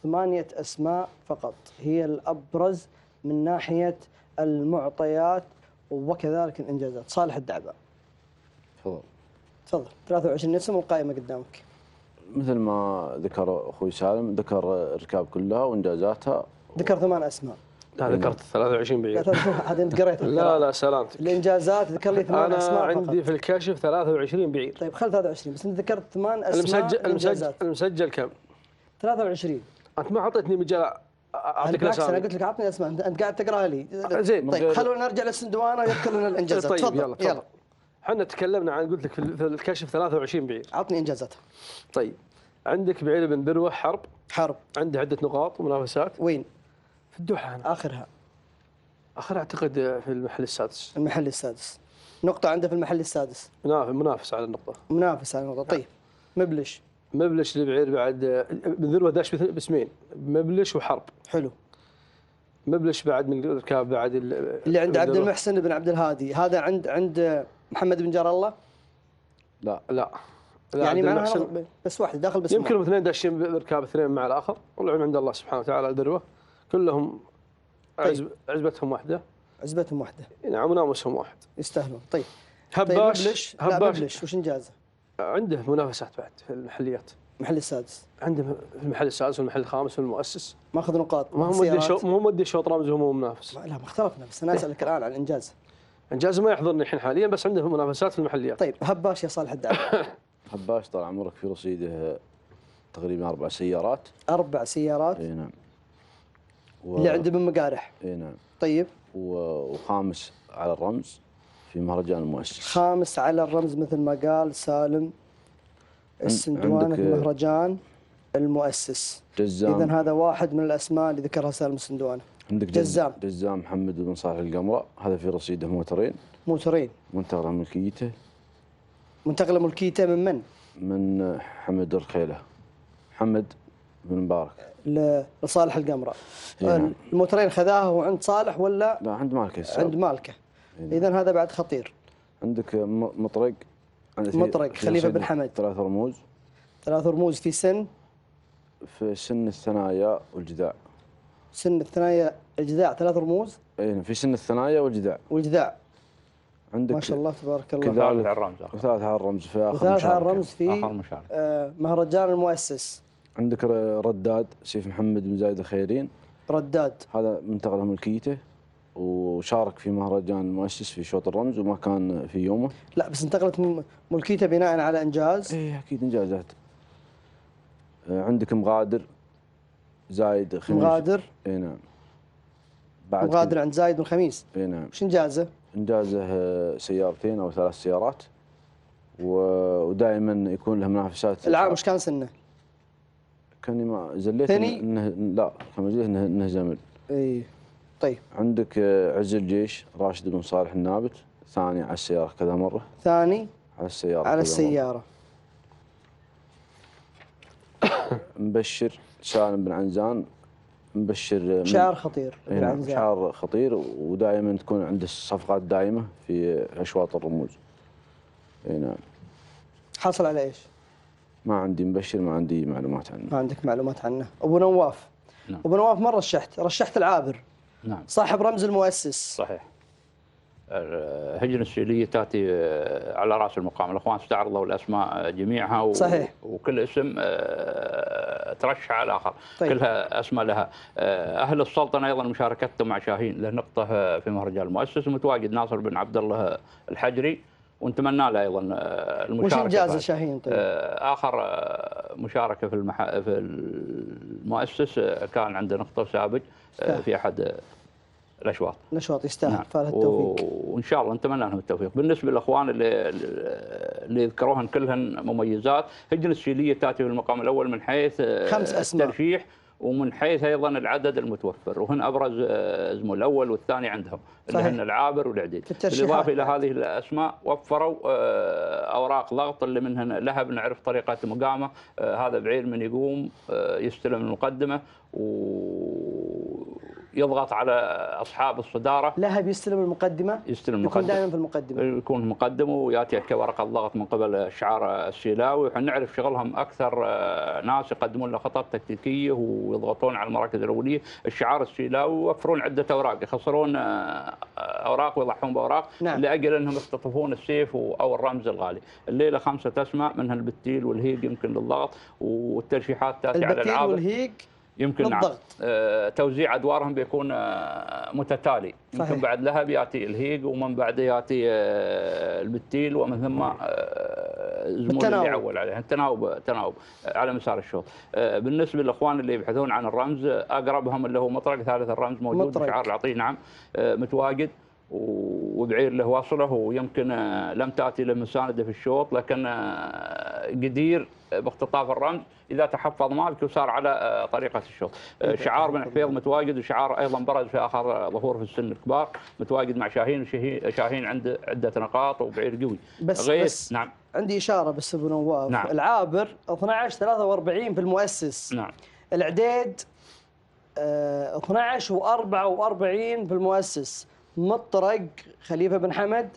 8 اسماء فقط هي الابرز من ناحيه المعطيات وكذلك الانجازات. صالح الدعباء. تفضل. 23 اسم والقائمه قدامك. مثل ما ذكر اخوي سالم ذكر الركاب كلها وانجازاتها. ذكر 8 اسماء. لا ذكرت 23 بعيد. هذا انت قريته. لا سلامتك. الانجازات ذكر لي 8 اسماء انا فقط. عندي في الكشف 23 بعيد. طيب خل 23 بس انت ذكرت 8 اسماء. المسجل كم؟ 23. انت ما اعطيتني مجال اعطيك بالعكس انا الاسامي. قلت لك اعطني اسماء، انت قاعد تقراها لي. زين. طيب خلونا نرجع للسندوانه ويذكر لنا الانجازات. طيب تفضل يلا تفضل. احنا تكلمنا عن قلت لك في الكشف 23 بعير. عطني انجازاتها. طيب عندك بعير بن ذروه حرب عنده عده نقاط ومنافسات. وين؟ في الدوحه هنا. اخرها اعتقد في المحل السادس. المحل السادس. نقطه عنده في المحل السادس. منافس على النقطه. منافس على النقطه. طيب مبلش البعير بعد بن ذروه داش باسمين، مبلش وحرب. حلو. مبلش بعد من الركاب بعد اللي عند عبد المحسن بن عبد الهادي، هذا عند محمد بن جار الله. لا يعني معناها بس واحد داخل بس يمكن اثنين داشين بالركاب، اثنين مع الاخر، والعلم عند الله سبحانه وتعالى. الذروه كلهم طيب. عزبتهم واحده. عزبتهم واحده. نعم وناموسهم واحد. يستاهلون. طيب هباش. طيب مبلش وش انجازه؟ عنده منافسات بعد في المحليات. المحل السادس. عنده في المحل السادس والمحل الخامس والمؤسس. ماخذ نقاط. ما هو مودي شوط رمزي وهو منافس. لا ما اختلفنا، بس انا اسالك الان عن الانجاز. انجازه ما يحضرني الحين حاليا، بس عنده منافسات في المحليات. طيب هباش يا صالح الدعم. هباش طال عمرك في رصيده تقريبا 4 سيارات. 4 سيارات. اي نعم. اللي عنده من مقارح. اي نعم. طيب. وخامس على الرمز في مهرجان المؤسس. خامس على الرمز مثل ما قال سالم السندواني في مهرجان المؤسس. جزام. اذا هذا واحد من الاسماء اللي ذكرها سالم السندواني. عندك جزام محمد بن صالح القمرة، هذا في رصيده موترين. منتقله ملكيته. منتقله ملكيته من؟ من حمد الرخيله. محمد بن مبارك. لصالح القمرة. نعم. الموترين خذاها وعند صالح ولا؟ لا عند مالكه السابق. عند مالكه. اذا هذا بعد خطير. عندك مطرق. خليفه بن حمد. 3 رموز. 3 رموز في سن الثنايا والجذاع. سن الثنايا الجذاع 3 رموز. اي في سن الثنايا والجذاع. عندك ما شاء الله تبارك الله. ثالث على الرمز. وثالث على الرمز في اخر وثالث على الرمز في اخر مشاركه. مهرجان المؤسس. عندك رداد سيف محمد بن زايد الخيرين. رداد هذا منتقله ملكيته، وشارك في مهرجان المؤسس في شوط الرمز وما كان في يومه. لا بس انتقلت ملكيته بناء على انجاز. ايه اكيد انجازات. عندك مغادر زايد خميس. مغادر. اي نعم. مغادر عند زايد الخميس. اي نعم. وش انجازه؟ انجازه سيارتين او 3 سيارات، ودائما يكون له منافسات. العام وش كان سنه؟ كاني ما زليت انه لا كان زليت انه زمل. اي طيب. عندك عز الجيش راشد بن صالح النابت، ثاني على السياره كذا مره. ثاني على السياره. مبشر سالم بن عنزان. مبشر شعار خطير. شعار خطير، ودائما تكون عنده صفقات دائمه في اشواط الرموز. اي نعم. حصل على ايش؟ ما عندي مبشر، ما عندي معلومات عنه. ما عندك معلومات عنه. ابو نواف. نعم. ابو نواف ما رشحت العابر. نعم. صاحب رمز المؤسس. صحيح. هجن السيلية تأتي على رأس المقام. الأخوان استعرضوا الأسماء جميعها صحيح. وكل اسم ترشح على الآخر. طيب. كلها أسماء لها. أهل السلطنة أيضا مشاركتهم مع شاهين له نقطة في مهرجان المؤسس، ومتواجد ناصر بن عبد الله الحجري، ونتمنى له أيضا المشاركة. وش إنجاز شاهين؟ طيب. آخر مشاركة في المؤسس كان عنده نقطة سابق في أحد الاشواط يستاهل. فالها التوفيق وان شاء الله نتمنى لهم التوفيق. بالنسبه للاخوان اللي يذكروهن كلهن مميزات. هجن السيليه تاتي في المقام الاول من حيث 5 أسماء الترشيح، ومن حيث ايضا العدد المتوفر، وهن ابرز اسمه الاول والثاني عندهم اللي هن العابر والعديد. بالاضافه الى هذه الاسماء وفروا اوراق ضغط اللي منهن لهب نعرف طريقه مقامه. هذا بعير من يقوم يستلم المقدمه ويضغط على اصحاب الصداره. لهب يستلم المقدمه. يكون دائما في المقدمه. يكون مقدم وياتي كورقه ضغط من قبل الشعار السيلاوي، وحنا نعرف شغلهم اكثر ناس يقدمون له خطط تكتيكيه ويضغطون على المراكز الاوليه. الشعار السيلاوي يوفرون عده اوراق، يخسرون اوراق ويضحون باوراق. نعم. لاجل انهم يختطفون السيف او الرمز الغالي. الليله 5 اسماء منها البتيل والهيج يمكن للضغط، والترشيحات تاتي على العابر. البتيل والهيج يمكن للضغط. توزيع ادوارهم بيكون متتالي. صحيح. يمكن بعد لهب ياتي الهيج، ومن بعده ياتي البتيل، ومن ثم الزميل اللي عول عليه، تناوب على مسار الشوط. بالنسبه للاخوان اللي يبحثون عن الرمز، اقربهم اللي هو مطرق، ثالث الرمز موجود، شعار العطيه نعم متواجد، وبعير له واصله، ويمكن لم تاتي له مسانده في الشوط، لكن قدير باختطاف الرمز اذا تحفظ مالك وصار على طريقه الشوط. شعار بن حفيظ متواجد، وشعار ايضا برز في اخر ظهور في السن الكبار متواجد مع شاهين، وشاهين عنده عده نقاط وبعير قوي. بس نعم عندي اشاره بس ابو نواف. نعم. العابر 12-43 في المؤسس. نعم. العديد 12-44 في المؤسس. مطرق خليفه بن حمد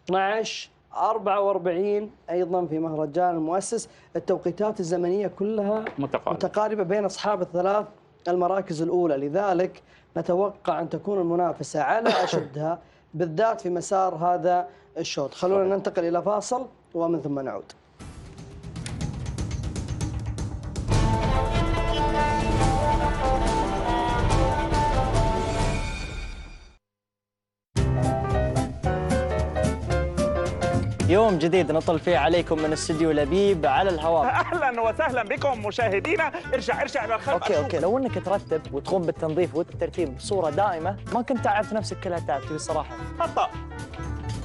12-44 ايضا في مهرجان المؤسس. التوقيتات الزمنيه كلها متقاربه بين اصحاب الثلاث المراكز الاولى، لذلك نتوقع ان تكون المنافسه على اشدها بالذات في مسار هذا الشوط. خلونا ننتقل الى فاصل ومن ثم نعود. يوم جديد نطل فيه عليكم من استديو لبيب على الهواء. اهلا وسهلا بكم مشاهدينا. ارجع للخلف. اوكي لو انك ترتب وتقوم بالتنظيف والترتيب بصوره دائمه ما كنت تعرف نفسك كلها تعبتي بصراحه. خطا.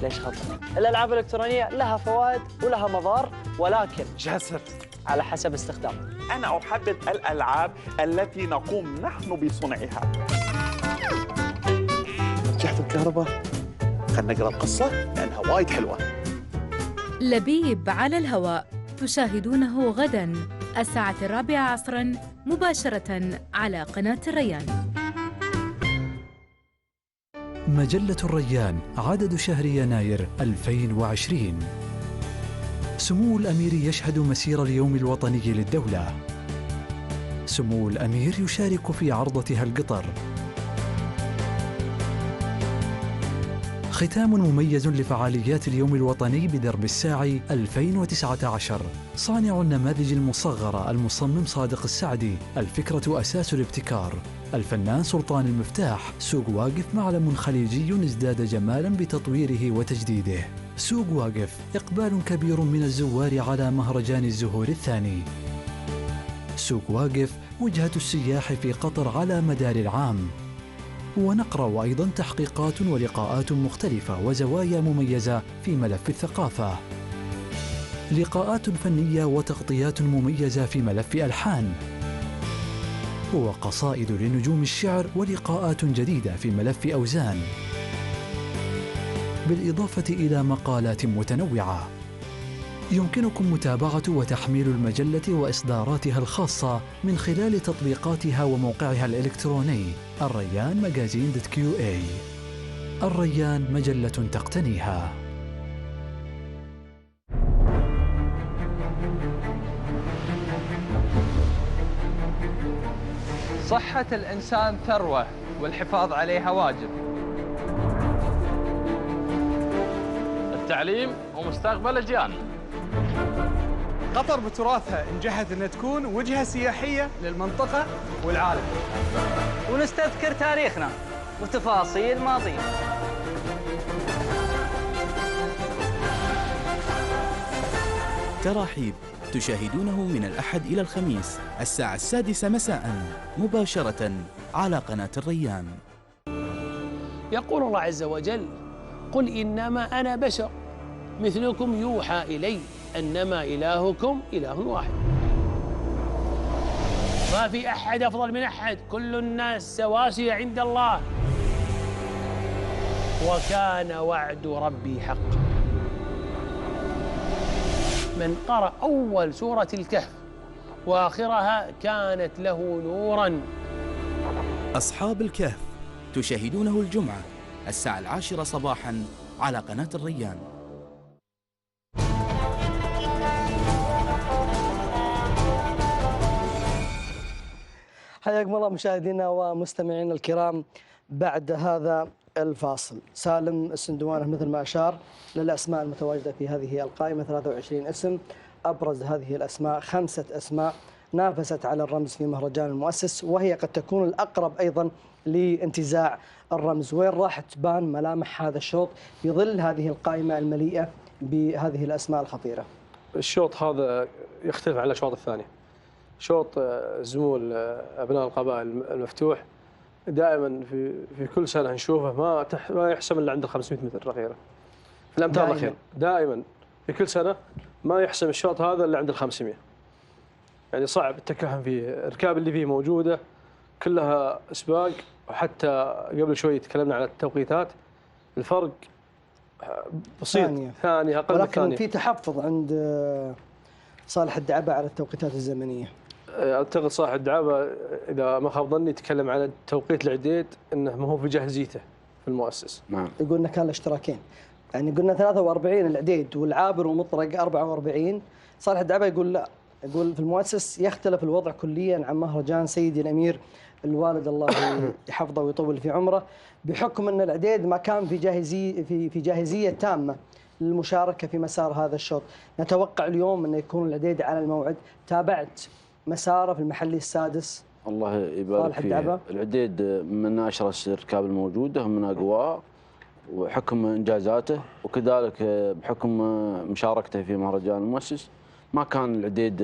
ليش خطا؟ الالعاب الالكترونيه لها فوائد ولها مضار، ولكن جاسر على حسب استخدامك. انا احدد الالعاب التي نقوم نحن بصنعها. رجعت الكهرباء، خلينا نقرا القصه لانها وايد حلوه. لبيب على الهواء تشاهدونه غداً الساعة 4 عصراً مباشرة على قناة الريان. مجلة الريان عدد شهر يناير 2020. سمو الأمير يشهد مسير اليوم الوطني للدولة. سمو الأمير يشارك في عرضة القطر. ختام مميز لفعاليات اليوم الوطني بدرب الساعي 2019. صانع النماذج المصغرة المصمم صادق السعدي. الفكرة أساس الابتكار. الفنان سلطان المفتاح. سوق واقف معلم خليجي ازداد جمالا بتطويره وتجديده. سوق واقف إقبال كبير من الزوار على مهرجان الزهور الثاني. سوق واقف وجهة السياح في قطر على مدار العام. ونقرأ أيضاً تحقيقات ولقاءات مختلفة وزوايا مميزة في ملف الثقافة. لقاءات فنية وتغطيات مميزة في ملف ألحان. وقصائد لنجوم الشعر ولقاءات جديدة في ملف أوزان. بالإضافة إلى مقالات متنوعة. يمكنكم متابعة وتحميل المجلة وإصداراتها الخاصة من خلال تطبيقاتها وموقعها الإلكتروني الريان ماجازين .QA. الريان مجلة تقتنيها. صحة الإنسان ثروة والحفاظ عليها واجب. التعليم هو مستقبل أجيالنا. قطر بتراثها نجحت أن تكون وجهة سياحية للمنطقة والعالم. ونستذكر تاريخنا وتفاصيل ماضينا. تراحيب تشاهدونه من الأحد إلى الخميس الساعة 6 مساء مباشرة على قناة الريان. يقول الله عز وجل: قل إنما أنا بشر مثلكم يوحى إلي أنما إلهكم إله واحد. ما في أحد أفضل من أحد، كل الناس سواسية عند الله، وكان وعد ربي حقا. من قرأ أول سورة الكهف وآخرها كانت له نوراً. أصحاب الكهف تشاهدونه الجمعة الساعة 10 صباحاً على قناة الريان. حياكم الله مشاهدينا ومستمعينا الكرام. بعد هذا الفاصل، سالم السندوانة مثل ما أشار للأسماء المتواجدة في هذه القائمة 23 اسم. أبرز هذه الأسماء 5 أسماء نافست على الرمز في مهرجان المؤسس، وهي قد تكون الأقرب أيضا لانتزاع الرمز. وين راح تبان ملامح هذا الشوط في ظل هذه القائمة المليئة بهذه الأسماء الخطيرة؟ الشوط هذا يختلف عن الاشواط الثانيه. شوط زمول ابناء القبائل المفتوح دائما في كل سنه نشوفه ما يحسم الا عند ال 500 متر الاخيره. في الامتار الاخيره دائما في كل سنه ما يحسم الشوط هذا الا عند ال 500. يعني صعب التكهن فيه، الركاب اللي فيه موجوده كلها سباق، وحتى قبل شوي تكلمنا عن التوقيتات، الفرق بسيط ثانية أقل من ثانية. ولكن في تحفظ عند صالح الدعبة على التوقيتات الزمنية. أعتقد صالح الدعبة إذا ما خاب ظني تكلم عن توقيت العديد أنه ما هو في جاهزيته في المؤسس. نعم. يقول إنه كان الاشتراكين، يعني قلنا 43 العديد والعابر ومطرق 44. صالح الدعبة يقول لا، يقول في المؤسس يختلف الوضع كليا عن مهرجان سيدي الأمير الوالد الله يحفظه ويطول في عمره، بحكم أن العديد ما كان في جاهزية تامة للمشاركة في مسار هذا الشوط. نتوقع اليوم أن يكون العديد على الموعد. تابعت مساره في المحلي السادس، الله يبارك فيه. العديد من أشرس الركاب الموجودة ومن أقواه، وحكم إنجازاته وكذلك بحكم مشاركته في مهرجان المؤسس ما كان العديد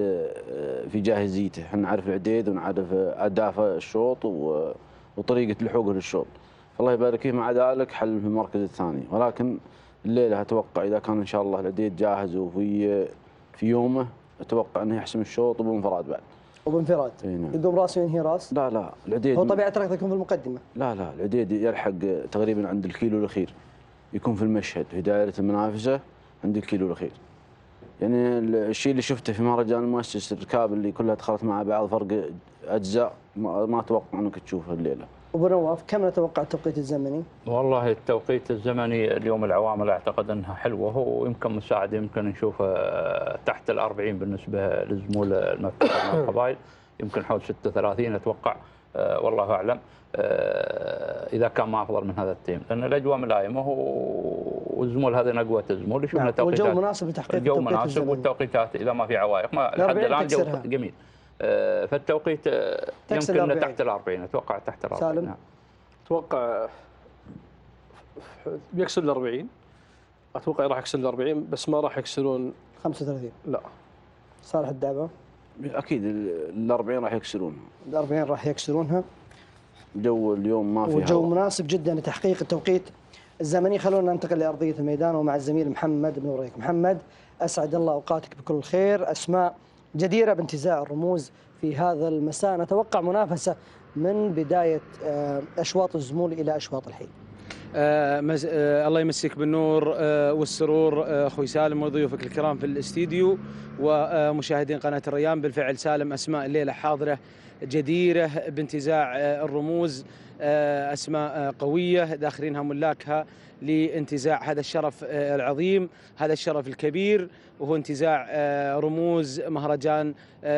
في جاهزيته. احنا نعرف العديد ونعرف أهدافه الشوط وطريقة لحوقه للشوط، الله يبارك فيه. مع ذلك حل في المركز الثاني، ولكن الليلة أتوقع إذا كان إن شاء الله العديد جاهز وفي يومه أتوقع أنه يحسم الشوط وبانفراد بعد. وبانفراد يقوم راس وينهي راس؟ لا العديد هو طبيعة ركض يكون في المقدمة. لا العديد يلحق تقريبا عند الكيلو الأخير، يكون في المشهد في دائرة المنافسة عند الكيلو الأخير. يعني الشيء اللي شفته في مهرجان المؤسس الركاب اللي كلها دخلت مع بعض فرق أجزاء ما أتوقع أنك تشوفه الليلة. أبو نواف كم نتوقع التوقيت الزمني؟ والله التوقيت الزمني اليوم العوامل أعتقد أنها حلوة ويمكن مساعدة، يمكن نشوفه تحت ال40 بالنسبة للزمول المفتوح من القبائل، يمكن حول 36 أتوقع، والله أعلم إذا كان ما أفضل من هذا التيم، لأن الأجواء ملائمة والزمول هذا نقوة الزمول. شفنا توقيتات والجو مناسب لتحقيق الجو مناسب والتوقيتات إذا ما في عوائق لحد الآن جو جميل. فالتوقيت يمكن تحت ال40، اتوقع تحت ال40. سالم نعم. اتوقع بيكسر ال40، اتوقع راح يكسر ال40 بس ما راح يكسرون 35. لا. صالح الدعبة اكيد ال40 راح يكسرونها، ال40 راح يكسرونها. جو اليوم ما فيها وجو مناسب جدا لتحقيق التوقيت الزمني. خلونا ننتقل لأرضية الميدان ومع الزميل محمد بن وريك. محمد، أسعد الله أوقاتك بكل خير. أسماء جديرة بانتزاع الرموز في هذا المساء، نتوقع منافسة من بداية أشواط الزمول إلى أشواط الحين. الله يمسيك بالنور والسرور أخوي سالم وضيوفك الكرام في الاستديو ومشاهدين قناة الريان. بالفعل سالم، أسماء الليلة حاضرة جديرة بانتزاع الرموز، أسماء قوية داخلينها ملاكها لانتزاع هذا الشرف العظيم، هذا الشرف الكبير، وهو انتزاع رموز مهرجان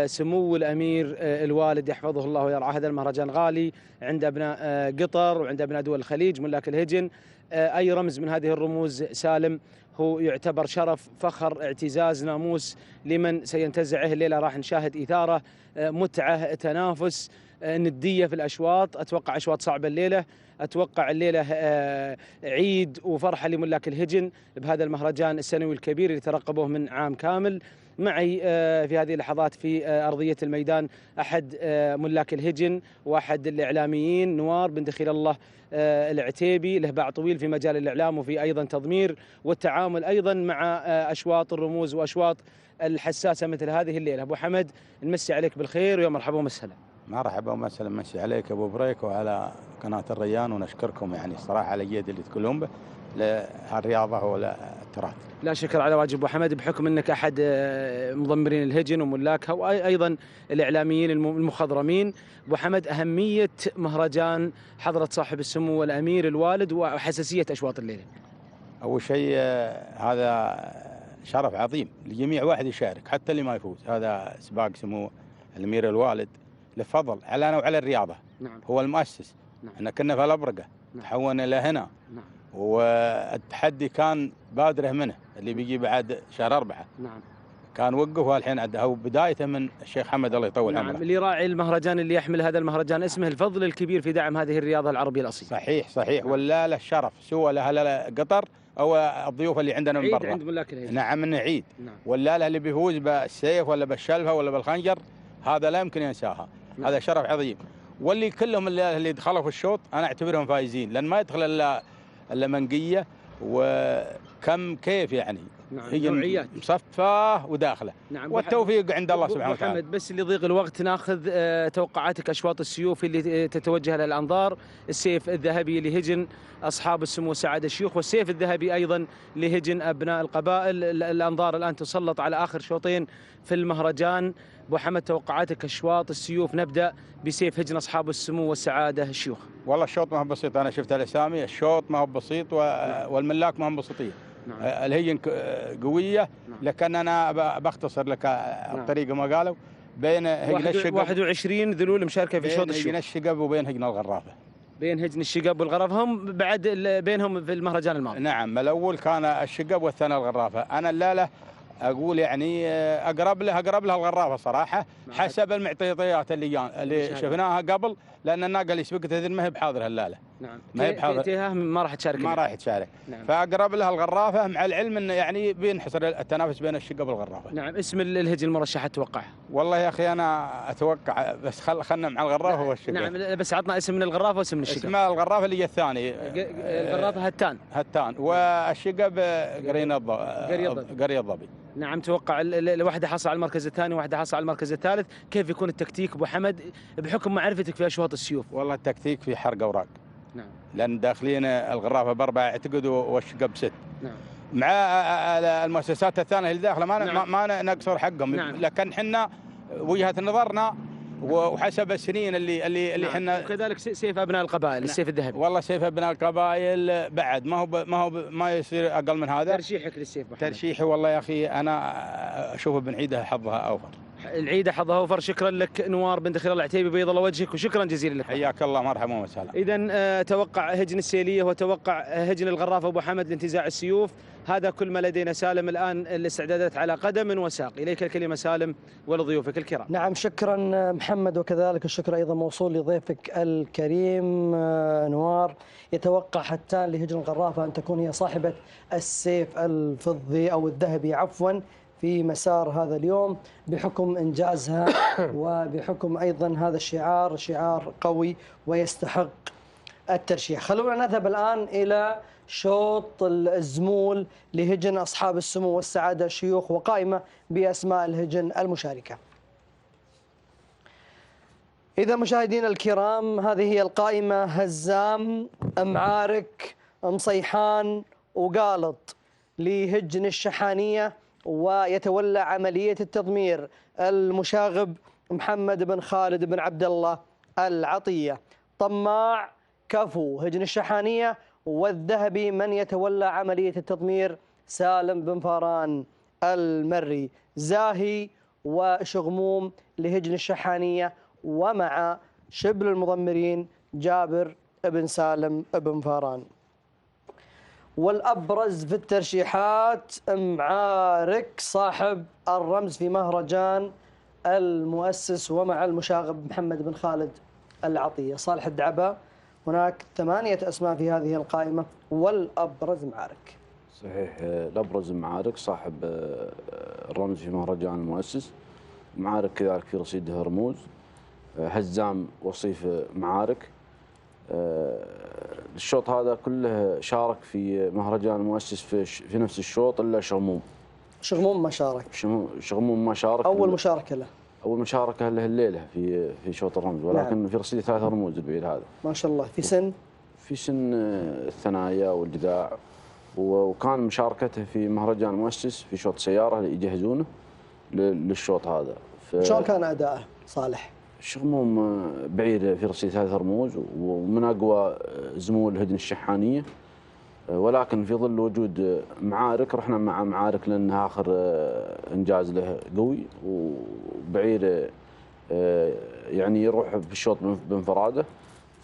سمو الأمير الوالد يحفظه الله ويرعاه. هذا المهرجان غالي عند أبناء قطر وعند أبناء دول الخليج ملاك الهجن. أي رمز من هذه الرموز سالم هو يعتبر شرف، فخر، اعتزاز، ناموس لمن سينتزعه. الليلة راح نشاهد إثارة، متعة، تنافس، ندية في الأشواط. أتوقع أشواط صعبة الليلة، أتوقع الليلة عيد وفرحة لملاك الهجن بهذا المهرجان السنوي الكبير اللي ترقبوه من عام كامل. معي في هذه اللحظات في أرضية الميدان أحد ملاك الهجن وأحد الإعلاميين، نوار بن دخيل الله العتيبي، له باع طويل في مجال الإعلام وفي أيضا تضمير والتعامل أيضا مع أشواط الرموز وأشواط الحساسة مثل هذه الليلة. أبو حمد، نمسي عليك بالخير ويا مرحبا ومسهلا. مرحبا ومسهلا، مسي عليك أبو بريك وعلى قناة الريان، ونشكركم يعني الصراحة على الجهد اللي تقولون به لهالرياضة ولا التراث. لا شكر على واجب أبو حمد، بحكم أنك أحد مضمرين الهجن وملاكها وأيضا الإعلاميين المخضرمين. أبو حمد، أهمية مهرجان حضرة صاحب السمو والأمير الوالد وحساسية أشواط الليلة. أول شيء هذا شرف عظيم لجميع واحد يشارك، حتى اللي ما يفوز. هذا سباق سمو الأمير الوالد لفضل علينا وعلى الرياضة. نعم. هو المؤسس. نعم. احنا كنا في الأبرقة. نعم. تحولنا إلى هنا. نعم. والتحدي كان بادره منه اللي بيجي بعد شهر 4. نعم. كان وقف والحين أو بدايته من الشيخ حمد الله يطول عمره. نعم. اللي راعي المهرجان اللي يحمل هذا المهرجان اسمه الفضل الكبير في دعم هذه الرياضة العربية الأصيلة. صحيح صحيح. ولا له الشرف سوى لأهل قطر او الضيوف اللي عندنا من برا. عيد عند ملاك الهجن. نعم انه عيد. نعم. واللاله اللي بيفوز بالسيف ولا بالشلفه ولا بالخنجر هذا لا يمكن ينساها. نعم. هذا شرف عظيم. واللي كلهم اللي دخلوا في الشوط انا اعتبرهم فايزين، لان ما يدخل الا منقيه وكم كيف يعني. نعم. نوعيات مصفاه وداخله. نعم. والتوفيق عند الله سبحانه وتعالى. محمد بس لضيق الوقت ناخذ توقعاتك اشواط السيوف اللي تتوجه للانظار. السيف الذهبي لهجن اصحاب السمو والسعاده الشيوخ، والسيف الذهبي ايضا لهجن ابناء القبائل. الانظار الان تسلط على اخر شوطين في المهرجان. ابو حمد توقعاتك اشواط السيوف، نبدا بسيف هجن اصحاب السمو والسعاده الشيوخ. والله الشوط ما هو بسيط، انا شفت الاسامي، الشوط ما هو بسيط والملاك ما هم بسيطين. نعم. الهجن قويه. نعم. لكن انا بختصر لك الطريقه ما قالوا بين هجن الشقب 21 ذلول مشاركه في شوط الشيوخ. هجن الشقب وبين هجن الغرافه. بين هجن الشقب والغرافه هم بعد بينهم في المهرجان الماضي. نعم الاول كان الشقب والثاني الغرافه. انا الليله اقول يعني اقرب له الغرافه صراحه حسب المعطيات اللي شفناها قبل، لان الناقه اللي سبقت هذه ما هي بحاضر هالليله. نعم. ما هي بحاضر. ما راح تشارك. ما راح تشارك. نعم. فاقرب لها الغرافه، مع العلم انه يعني بينحصر التنافس بين الشقب والغرافه. نعم. اسم الهجن المرشح اتوقع؟ والله يا اخي انا اتوقع بس خلنا مع الغرافه والشقب. نعم بس عطنا اسم من الغرافه واسم من الشقب. اسم الغرافه اللي هي الثاني. الغرافه هتان والشقب قريه الضبي. نعم. توقع الواحده حصل على المركز الثاني وواحده حصل على المركز الثالث، كيف يكون التكتيك ابو حمد بحكم معرفتك في اشواط السيوف؟ والله التكتيك في حرق اوراق. نعم. لان داخلين الغرافه باربعه اعتقد والشقب 6. نعم. مع المؤسسات الثانيه اللي داخله ما نقصر حقهم. نعم. لكن حنا وجهه نظرنا وحسب السنين اللي احنا. نعم. وكذلك سيف ابناء القبائل. السيف الذهبي. والله سيف ابناء القبائل بعد ما يصير اقل من هذا. ترشيحك للسيف محمد؟ ترشيحي والله يا اخي انا اشوف بن عيده حظها اوفر. العيده حظها اوفر. شكرا لك نوار بن دخيل العتيبي، بيض الله وجهك وشكرا جزيلا لك. حياك الله، مرحبا وسهلا. اذا توقع هجن السيليه وتوقع هجن الغرافه ابو حمد لانتزاع السيوف. هذا كل ما لدينا. سالم الان الاستعدادات على قدم وساق. اليك الكلمه سالم ولضيوفك الكرام. نعم شكرا محمد، وكذلك الشكر ايضا موصول لضيفك الكريم نوار. يتوقع هتان لهجن الغرافه ان تكون هي صاحبه السيف الفضي او الذهبي عفوا في مسار هذا اليوم، بحكم إنجازها وبحكم أيضا هذا الشعار شعار قوي ويستحق الترشيح. خلونا نذهب الآن إلى شوط الزمول لهجن أصحاب السمو والسعادة الشيوخ، وقائمة بأسماء الهجن المشاركة. إذا مشاهدينا الكرام هذه هي القائمة: هزام، معارك، مصيحان، وقالط لهجن الشحانية، ويتولى عملية التضمير المشاغب محمد بن خالد بن عبد الله العطية. طماع، كفو هجن الشحانية، والذهبي من يتولى عملية التضمير سالم بن فاران المري. زاهي وشغموم لهجن الشحانية، ومع شبل المضمرين جابر بن سالم بن فاران. والأبرز في الترشيحات معارك صاحب الرمز في مهرجان المؤسس ومع المشاغب محمد بن خالد العطية. صالح الدعبة. هناك 8 أسماء في هذه القائمة، والأبرز معارك. صحيح، الأبرز معارك صاحب الرمز في مهرجان المؤسس. معارك كذلك في رصيد هرموز. هزام وصيف معارك. الشوط هذا كله شارك في مهرجان المؤسس في نفس الشوط الا شغموم. شغموم ما شارك. شغموم ما شارك. اول مشاركه له. اول مشاركه له الليله في شوط الرمز، ولكن نعم. في رصيد 3 رموز البعيد هذا. ما شاء الله. في سن الثنايا والجذاع، وكان مشاركته في مهرجان المؤسس في شوط سياره اللي يجهزونه للشوط هذا. شلون كان اداءه صالح؟ شغموم بعيد في رصيد 3 رموز، ومن اقوى زمول هجن الشحانيه، ولكن في ظل وجود معارك رحنا مع معارك لان اخر انجاز له قوي، وبعير يعني يروح بالشوط بانفراده.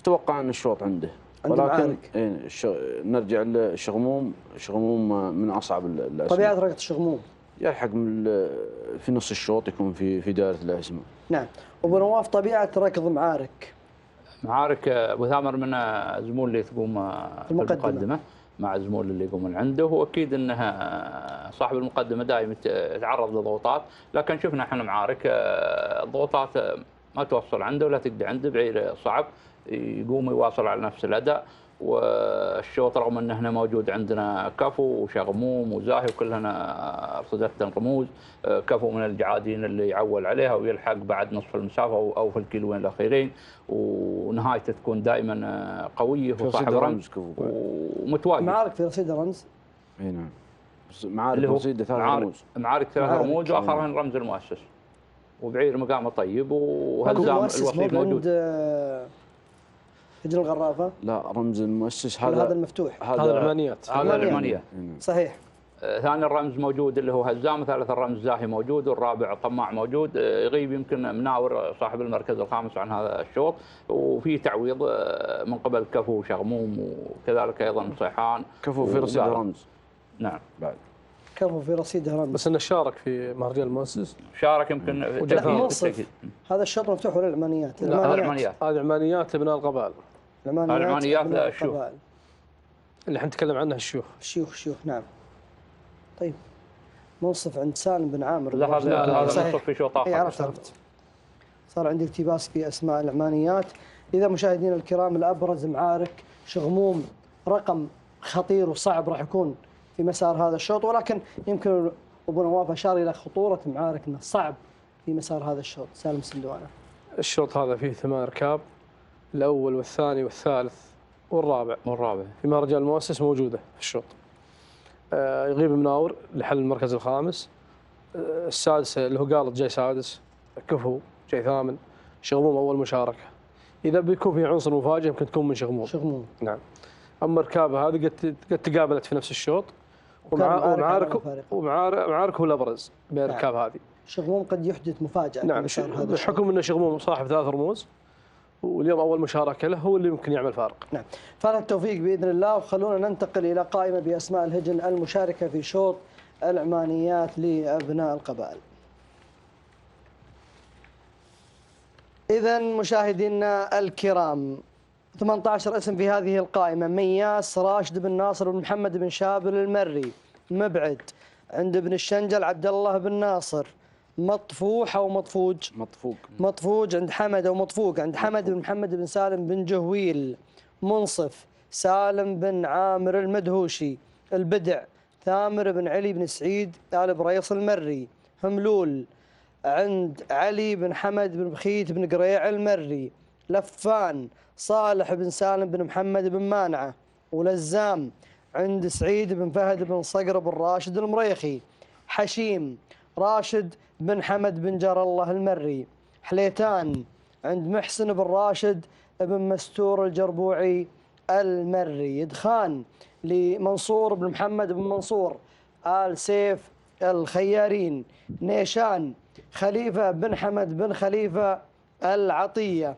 توقع ان الشوط عنده، ولكن نرجع لشغموم. شغموم من اصعب الاسماء. طبيعه ركض الشغموم يلحق في نص الشوط يكون في دائره الاسماء. نعم. ابو نواف، طبيعه ركض معارك. معارك ابو ثامر من الزمول اللي تقوم في المقدمه. مع زمول اللي يقومون عنده. واكيد انها صاحب المقدمه دائما يتعرض لضغوطات، لكن شفنا احنا معارك الضغوطات ما توصل عنده ولا تقدر عنده، بعير صعب يقوم يواصل على نفس الاداء. والشوط رغم انه هنا موجود عندنا كفو وشغموم وزاهي وكلها ارصدتهم رموز. كفو من الجعادين اللي يعول عليها ويلحق بعد نصف المسافه او في الكيلوين الاخيرين، ونهايته تكون دائما قويه وصاحب رمز ومتواجد. معارك في رصيد رمز. اي نعم. معارك رصيد 3 رموز. معارك 3 رموز واخرهن رمز المؤسس. وبعير مقامه طيب وهزام الوصيف موجود. هجن الغرافه؟ لا، رمز المؤسس هذا المفتوح. هذا العمانيات. هذا العمانيات. صحيح. ثاني الرمز موجود اللي هو هزام، ثالث الرمز زاهي موجود، والرابع طماع موجود. يغيب يمكن مناور صاحب المركز الخامس عن هذا الشوط، وفي تعويض من قبل كفو وشغموم وكذلك ايضا صيحان. كفو في رصيد رمز. نعم. بعد كفو في رصيد رمز. بس انه شارك في مهرجان المؤسس. شارك يمكن. لا منصف. هذا الشوط مفتوح ولا العمانيات؟ العمانيات. هذه عمانيات ابناء القبائل. العمانيات لا الشيوخ. اللي حنتكلم عنها الشيوخ. الشيوخ نعم. طيب منصف عند سالم بن عامر. لا هذا منصف في شوط اخر. عرفت. صار عندي التباس في اسماء العمانيات. اذا مشاهدينا الكرام الابرز معارك شغموم رقم خطير وصعب راح يكون في مسار هذا الشوط، ولكن يمكن ابو نواف اشار الى خطوره معارك انه صعب في مسار هذا الشوط. سالم السندوانه. الشوط هذا فيه 8 ركاب، الاول والثاني والثالث والرابع في مهرجان المؤسس موجوده في الشوط. يغيب مناور لحل المركز الخامس. السادس اللي هو قالط جاي سادس، كفو جاي ثامن، شغموم اول مشاركه. اذا بيكون في عنصر مفاجئ يمكن تكون من شغموم. نعم. اما ركابه هذه قد تقابلت في نفس الشوط، ومعارك هو الابرز بين الركاب هذه. شغموم قد يحدث مفاجاه. نعم، بحكم ان شغموم صاحب 3 رموز واليوم اول مشاركه له، هو اللي يمكن يعمل فارق. نعم، فالتوفيق باذن الله. وخلونا ننتقل الى قائمه باسماء الهجن المشاركه في شوط العمانيات لابناء القبائل. اذا مشاهدينا الكرام 18 اسم في هذه القائمه: مياس راشد بن ناصر بن محمد بن شابر المري، مبعد عند ابن الشنجل عبد الله بن ناصر، مطفوح او مطفوج عند حمد او مطفوق عند حمد بن محمد بن سالم بن جهويل، منصف سالم بن عامر المدهوشي، البدع ثامر بن علي بن سعيد آل بريص المري، هملول عند علي بن حمد بن بخيت بن قريع المري، لفان صالح بن سالم بن محمد بن مانعه، ولزام عند سعيد بن فهد بن صقر بن راشد المريخي، حشيم راشد بن حمد بن جار الله المري، حليتان عند محسن بن راشد بن مستور الجربوعي المري، دخان لمنصور بن محمد بن منصور آل سيف الخيارين، نيشان خليفة بن حمد بن خليفة العطية،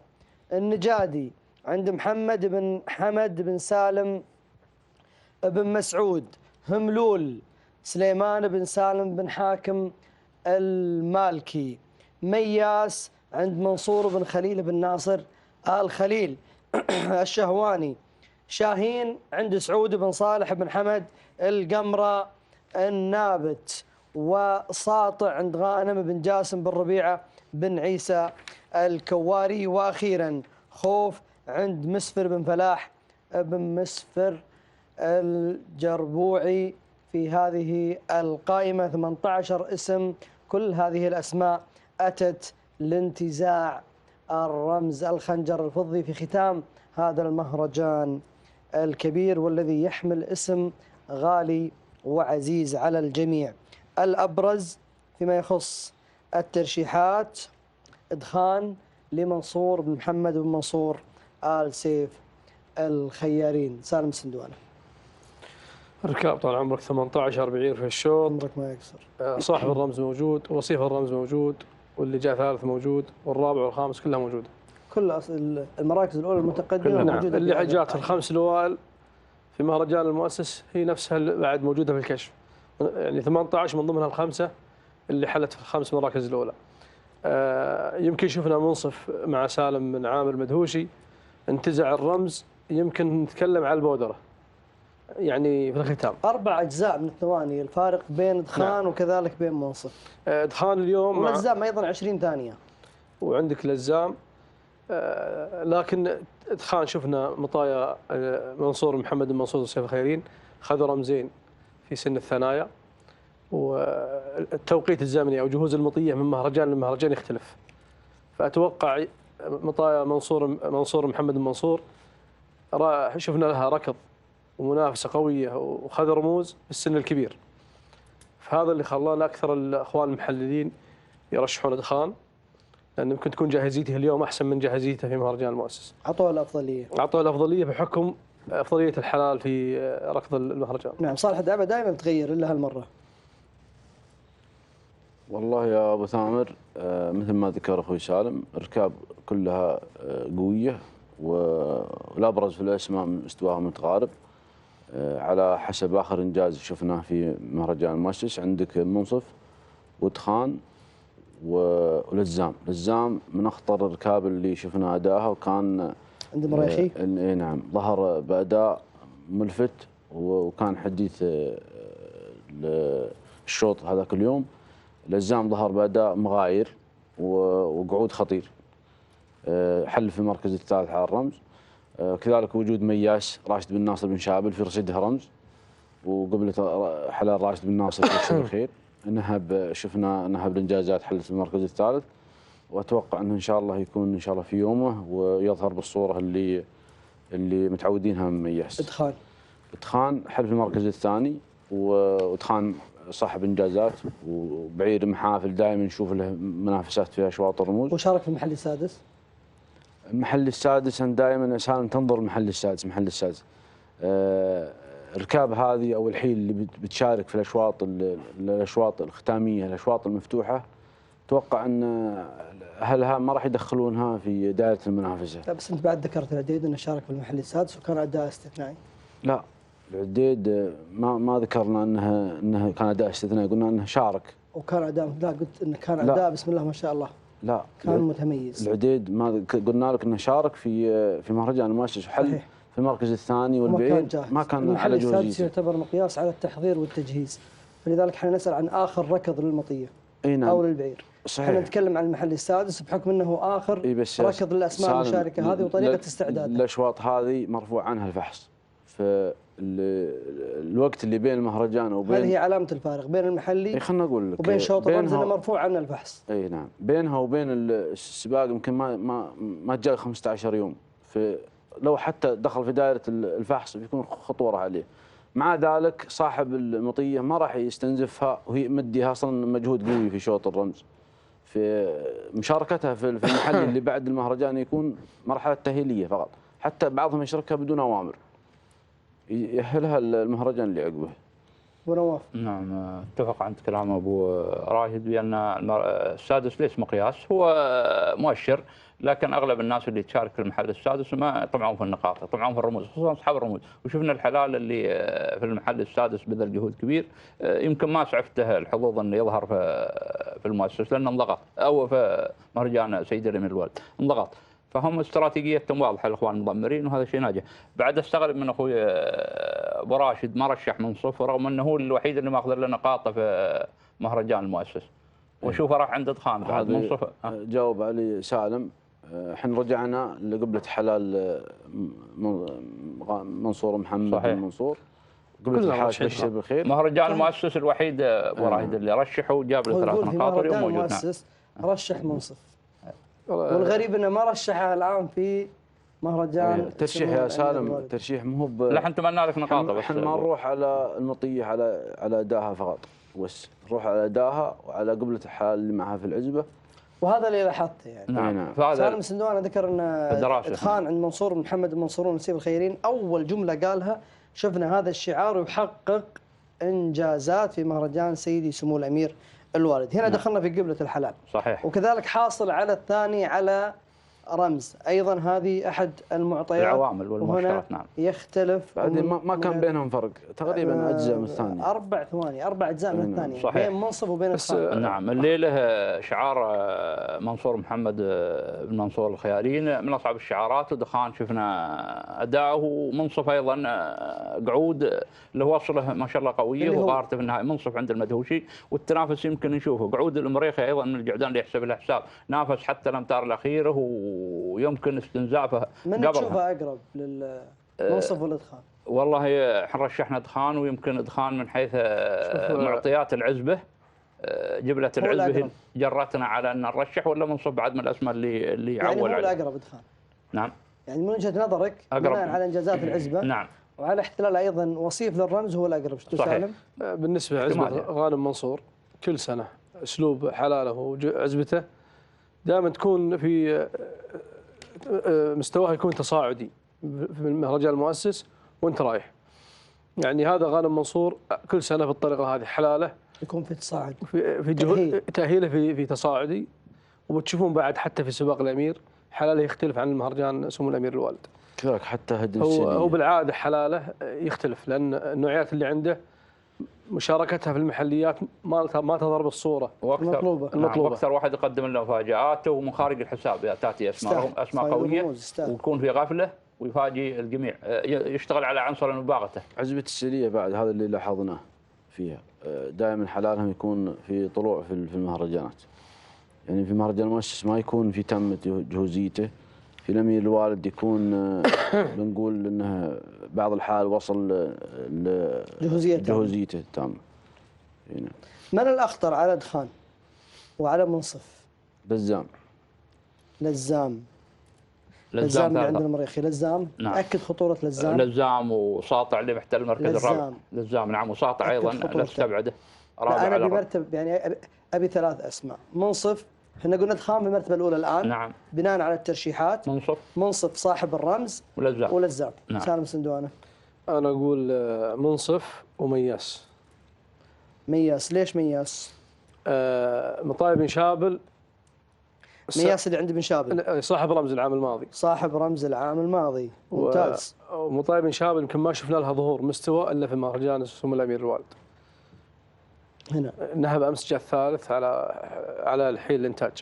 النجادي عند محمد بن حمد بن سالم بن مسعود، هملول سليمان بن سالم بن حاكم المالكي، مياس عند منصور بن خليل بن ناصر آل خليل الشهواني، شاهين عند سعود بن صالح بن حمد القمرة النابت، وساطع عند غانم بن جاسم بن ربيعة بن عيسى الكواري، وأخيرا خوف عند مسفر بن فلاح بن مسفر الجربوعي. في هذه القائمة 18 اسم، كل هذه الأسماء أتت لانتزاع الرمز الخنجر الفضي في ختام هذا المهرجان الكبير والذي يحمل اسم غالي وعزيز على الجميع. الأبرز فيما يخص الترشيحات إدخان لمنصور بن محمد بن منصور آل سيف الخيارين. سالم السندوانة. ركاب طال عمرك 18 بعير في الشوط، عمرك ما يقصر. صاحب الرمز موجود، وصيف الرمز موجود، واللي جاء ثالث موجود، والرابع والخامس كلها موجوده. كل المراكز الاولى المتقدمه موجوده. اللي جات الخمس الاوائل في مهرجان المؤسس هي نفسها اللي بعد موجوده في الكشف. يعني 18 من ضمنها الخمسه اللي حلت في الخمس مراكز الاولى. يمكن شفنا منصف مع سالم بن عامر المدهوشي انتزع الرمز. يمكن نتكلم على البودره. يعني في الختام 4 أجزاء من الثواني الفارق بين دخان وكذلك بين منصف. دخان اليوم ولزام أيضا 20 ثانية. وعندك لزام، لكن دخان شفنا مطايا منصور محمد المنصور وسيف الخيرين خذوا رمزين في سن الثنايا، والتوقيت الزمني أو جهوز المطية من مهرجان لمهرجان يختلف. فأتوقع مطايا منصور محمد المنصور شفنا لها ركض ومنافسة قوية وخذ رموز بالسن الكبير، فهذا اللي خلانا أكثر الأخوان المحللين يرشحون دخان، لأن يمكن تكون جاهزيته اليوم أحسن من جاهزيته في مهرجان المؤسس. أعطوه الأفضلية بحكم أفضلية الحلال في ركض المهرجان. نعم. صالح الدعبة دائما تغير إلا هالمرة. والله يا أبو ثامر مثل ما ذكر أخوي سالم، الركاب كلها قوية ولا أبرز في الأسماء مستواها متقارب على حسب آخر إنجاز شفناه في مهرجان المؤسس. عندك منصف ودخان ولزام. لزام من أخطر الركاب اللي شفنا أداها، وكان عند مريخي نعم ظهر بأداء ملفت، وكان حديث الشوط هذاك اليوم. لزام ظهر بأداء مغاير وقعود خطير، حل في المركز الثالث على الرمز. كذلك وجود مياس راشد بن ناصر بن شابل في رصيده رمز، وقبل حلال راشد بن ناصر في الشهر الخير. شفنا نهب الانجازات حلت في المركز الثالث، واتوقع انه ان شاء الله يكون ان شاء الله في يومه ويظهر بالصوره اللي متعودينها من مياس. دخان حل في المركز الثاني، ودخان صاحب انجازات وبعير محافل دائما نشوف له منافسات في اشواط الرموز. وشارك في المحل السادس. المحل السادس أنا دائما سالم تنظر المحل السادس. الركاب هذه او الحيل اللي بتشارك في الاشواط الختاميه، الاشواط المفتوحه، اتوقع ان اهلها ما راح يدخلونها في دائره المنافسه. لا بس انت بعد ذكرت العديد انه شارك في المحل السادس وكان اداء استثنائي. لا العديد ما ذكرنا انه كان اداء استثنائي، قلنا انه شارك وكان اداء. لا قلت انه كان اداء بسم الله ما شاء الله. لا كان متميز. العديد ما قلنا لك انه شارك في مهرجان المؤسس وحل في المركز الثاني والبعيد ما كان على جوزيته. السادس يعتبر مقياس على التحضير والتجهيز، فلذلك احنا نسال عن اخر ركض للمطيه نعم. او للبعير. صحيح. احنا نتكلم عن المحل السادس بحكم انه اخر ركض للاسماء المشاركه هذه وطريقه استعدادها. الاشواط هذه مرفوع عنها الفحص، فالوقت اللي بين المهرجان وبين هذه هي علامه الفارق بين المحلي خلنا اقول لك وبين شوط الرمز اللي مرفوع عنه الفحص. اي نعم، بينها وبين السباق يمكن ما تجاوز 15 يوم، لو حتى دخل في دائره الفحص بيكون خطوره عليه. مع ذلك صاحب المطيه ما راح يستنزفها وهي مديها اصلا مجهود قوي في شوط الرمز. في مشاركتها في المحل اللي بعد المهرجان يكون مرحله تاهيليه فقط، حتى بعضهم يشاركها بدون اوامر يأهلها المهرجان اللي عقبه. ابو نواف. نعم اتفق عند كلام ابو راشد بان السادس ليس مقياس، هو مؤشر، لكن اغلب الناس اللي تشارك في المحل السادس ما يطمعون في النقاط، يطمعون في الرموز، خصوصا اصحاب الرموز. وشفنا الحلال اللي في المحل السادس بذل جهود كبير، يمكن ما سعفته الحظوظ انه يظهر في المؤسس لانه انضغط، او في مهرجان سيد الامير الوالد انضغط. فهم استراتيجيتهم واضحه الاخوان المضمرين، وهذا شيء ناجح. بعد استغرب من اخوي ابو راشد ما رشح منصف، رغم انه هو الوحيد اللي ماخذ له نقاطه في مهرجان المؤسس. وشوفه راح عند دخان بعد منصف. جاوب علي سالم. احنا رجعنا لقبله حلال منصور محمد بن منصور. قبله الحاج بشر بالخير. مهرجان المؤسس الوحيد ابو راشد اللي رشحه وجاب له 3 نقاط واليوم موجود. المؤسس رشح منصف، والغريب انه ما رشحها الان في مهرجان. ترشيح يا سالم، ترشيح مو لا احنا نتمنى لك نقاطه، بس احنا ما نروح على المطيه على ادائها فقط، بس نروح على ادائها وعلى قبله الحال اللي معها في العزبه. وهذا اللي لاحظته يعني. نعم. سالم سندوان ذكر ان دخان عند منصور محمد المنصورون نسيب الخيرين، اول جمله قالها شفنا هذا الشعار يحقق انجازات في مهرجان سيدي سمو الامير الوالد. هنا دخلنا في قبلة الحلال. صحيح. وكذلك حاصل على الثاني على رمز أيضا هذه أحد المعطيات العوامل والمؤشرات. وهنا نعم يختلف. بعدين ما كان بينهم فرق تقريبا أجزاء من الثانية. 4 ثواني 4 أجزاء من الثانية. صحيح. بين منصف وبين إدخان. نعم. الليلة شعار منصور محمد بن منصور الخيارين من أصعب الشعارات، ودخان شفنا أداءه، ومنصف أيضا قعود اللي هو وصله ما شاء الله قوية وغارته في النهاية. منصف عند المدهوشي، والتنافس يمكن نشوفه. قعود المريخي أيضا من الجعدان اللي يحسب له حساب، نافس حتى الأمتار الأخيرة ويمكن استنزافه من تشوفه أقرب للمنصف والإدخان؟ والله احنا رشحنا إدخان، ويمكن إدخان من حيث معطيات العزبة، جبلة العزبة جرتنا على أن نرشح، ولا منصف بعد من الأسماء اللي يعني عول عليه. يعني الأقرب إدخان. نعم. يعني من وجهة نظرك بناء على إنجازات العزبة نعم وعلى احتلال أيضا وصيف للرمز هو الأقرب. شو سالم؟ بالنسبة لعزبة غانم منصور كل سنة أسلوب حلاله وعزبته دائما تكون في مستواها يكون تصاعدي في المهرجان المؤسس وانت رايح. يعني هذا غانم منصور كل سنة بالطريقة هذه حلاله يكون في تصاعد، في تأهيله في تصاعدي. وبتشوفون بعد حتى في سباق الأمير حلاله يختلف عن المهرجان سمو الأمير الوالد. كذلك حتى هدف هو بالعادة حلاله يختلف، لأن النوعيات اللي عنده مشاركتها في المحليات ما تظهر بالصورة المطلوبة. نعم. واكثر واحد يقدم لنا مفاجآت ومن خارج الحساب تاتي اسماء قوية ويكون في غفلة ويفاجئ الجميع، يشتغل على عنصر مباغته. عزبة السرية بعد هذا اللي لاحظناه فيها دائما حلالهم يكون في طلوع في المهرجانات. يعني في مهرجان المؤسس ما يكون في تم جهوزيته، في الأمير الوالد يكون بنقول انه بعض الحال وصل لجهوزيته تام. من الأخطر على إدخان وعلى منصف؟ لزام اللي عند المريخي. لزام. نعم. أكد خطورة لزام. لزام وساطع اللي محتل المركز الرابع. لزام نعم، وساطع أيضا لا تستبعده. أنا بمرتب يعني أبي 3 أسماء. منصف احنا قلنا إدخان بالمرتبة الأولى الآن. نعم. بناء على الترشيحات. منصف صاحب الرمز. ولزام. نعم. سالم سندوانة. أنا أقول منصف ومياس. ليش مياس؟ مطايب بن شابل. مياس اللي عند بن شابل صاحب رمز العام الماضي. ممتاز. ومطايب بن شابل يمكن ما شفنا لها ظهور مستوى إلا في مهرجان سمو الأمير الوالد. هنا نهب أمس جاء الثالث على الحين الإنتاج.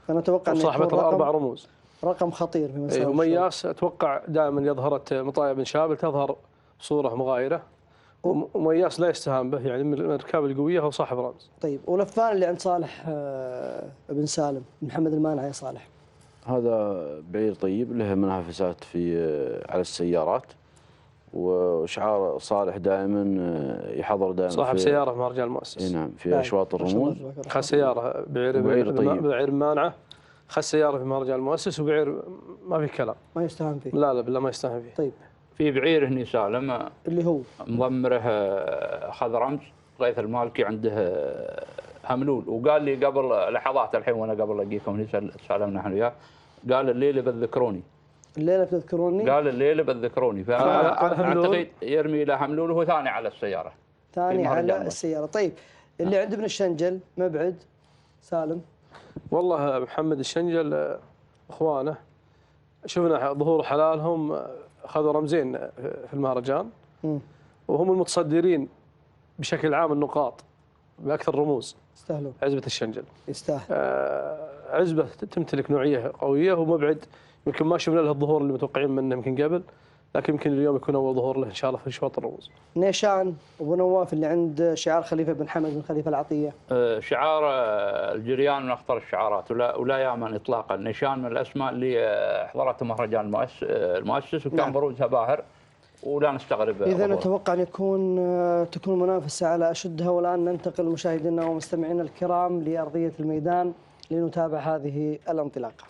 أنا أتوقع أن صاحبة 4 رموز. رقم خطير في مسار ومياس أتوقع دائما إذا ظهرت مطايب بن شابل تظهر صورة مغايرة، ومياس لا يستهان به، يعني من الركاب القوية هو صاحب رمز. طيب ولفان اللي عند صالح بن سالم محمد المانع يا صالح؟ هذا بعير طيب له منافسات على السيارات، وشعار صالح دائما يحضر دائما صاحب سيارة في مهرجان المؤسس. نعم في أشواط الرموز. خذ سيارة بعير طيب، بعير مانعة، خذ سيارة في مهرجان المؤسس، وبعير ما في كلام، ما يستهان فيه. لا بالله ما يستهان فيه. طيب في بعير هني سالم اللي هو مضمره أخذ رمز غيث المالكي عنده هملول، وقال لي قبل لحظات الحين وانا قبل اجيكم سالمنا احنا وياه، قال الليله بتذكروني. قال الليله بتذكروني، فاعتقد يرمي له هملول وهو ثاني على السياره. طيب اللي عند ابن الشنجل مبعد سالم. والله محمد الشنجل اخوانه شفنا ظهور حلالهم، اخذوا رمزين في المهرجان وهم المتصدرين بشكل عام النقاط باكثر رموز. يستاهلون. عزبة الشنجل يستاهل. عزبة تمتلك نوعية قوية ومبعد، يمكن ما شفنا له الظهور اللي متوقعين منه يمكن قبل، لكن يمكن اليوم يكون اول ظهور له ان شاء الله في اشواط الرموز. نيشان ابو نواف اللي عند شعار خليفه بن حمد بن خليفه العطيه. شعار الجريان من اخطر الشعارات ولا يامن اطلاقا. نيشان من الاسماء اللي حضرت مهرجان المؤسس وكان بروزها باهر ولا نستغرب. اذا نتوقع ان تكون منافسه على اشدها، والان ننتقل مشاهدينا ومستمعينا الكرام لارضيه الميدان لنتابع هذه الانطلاقه.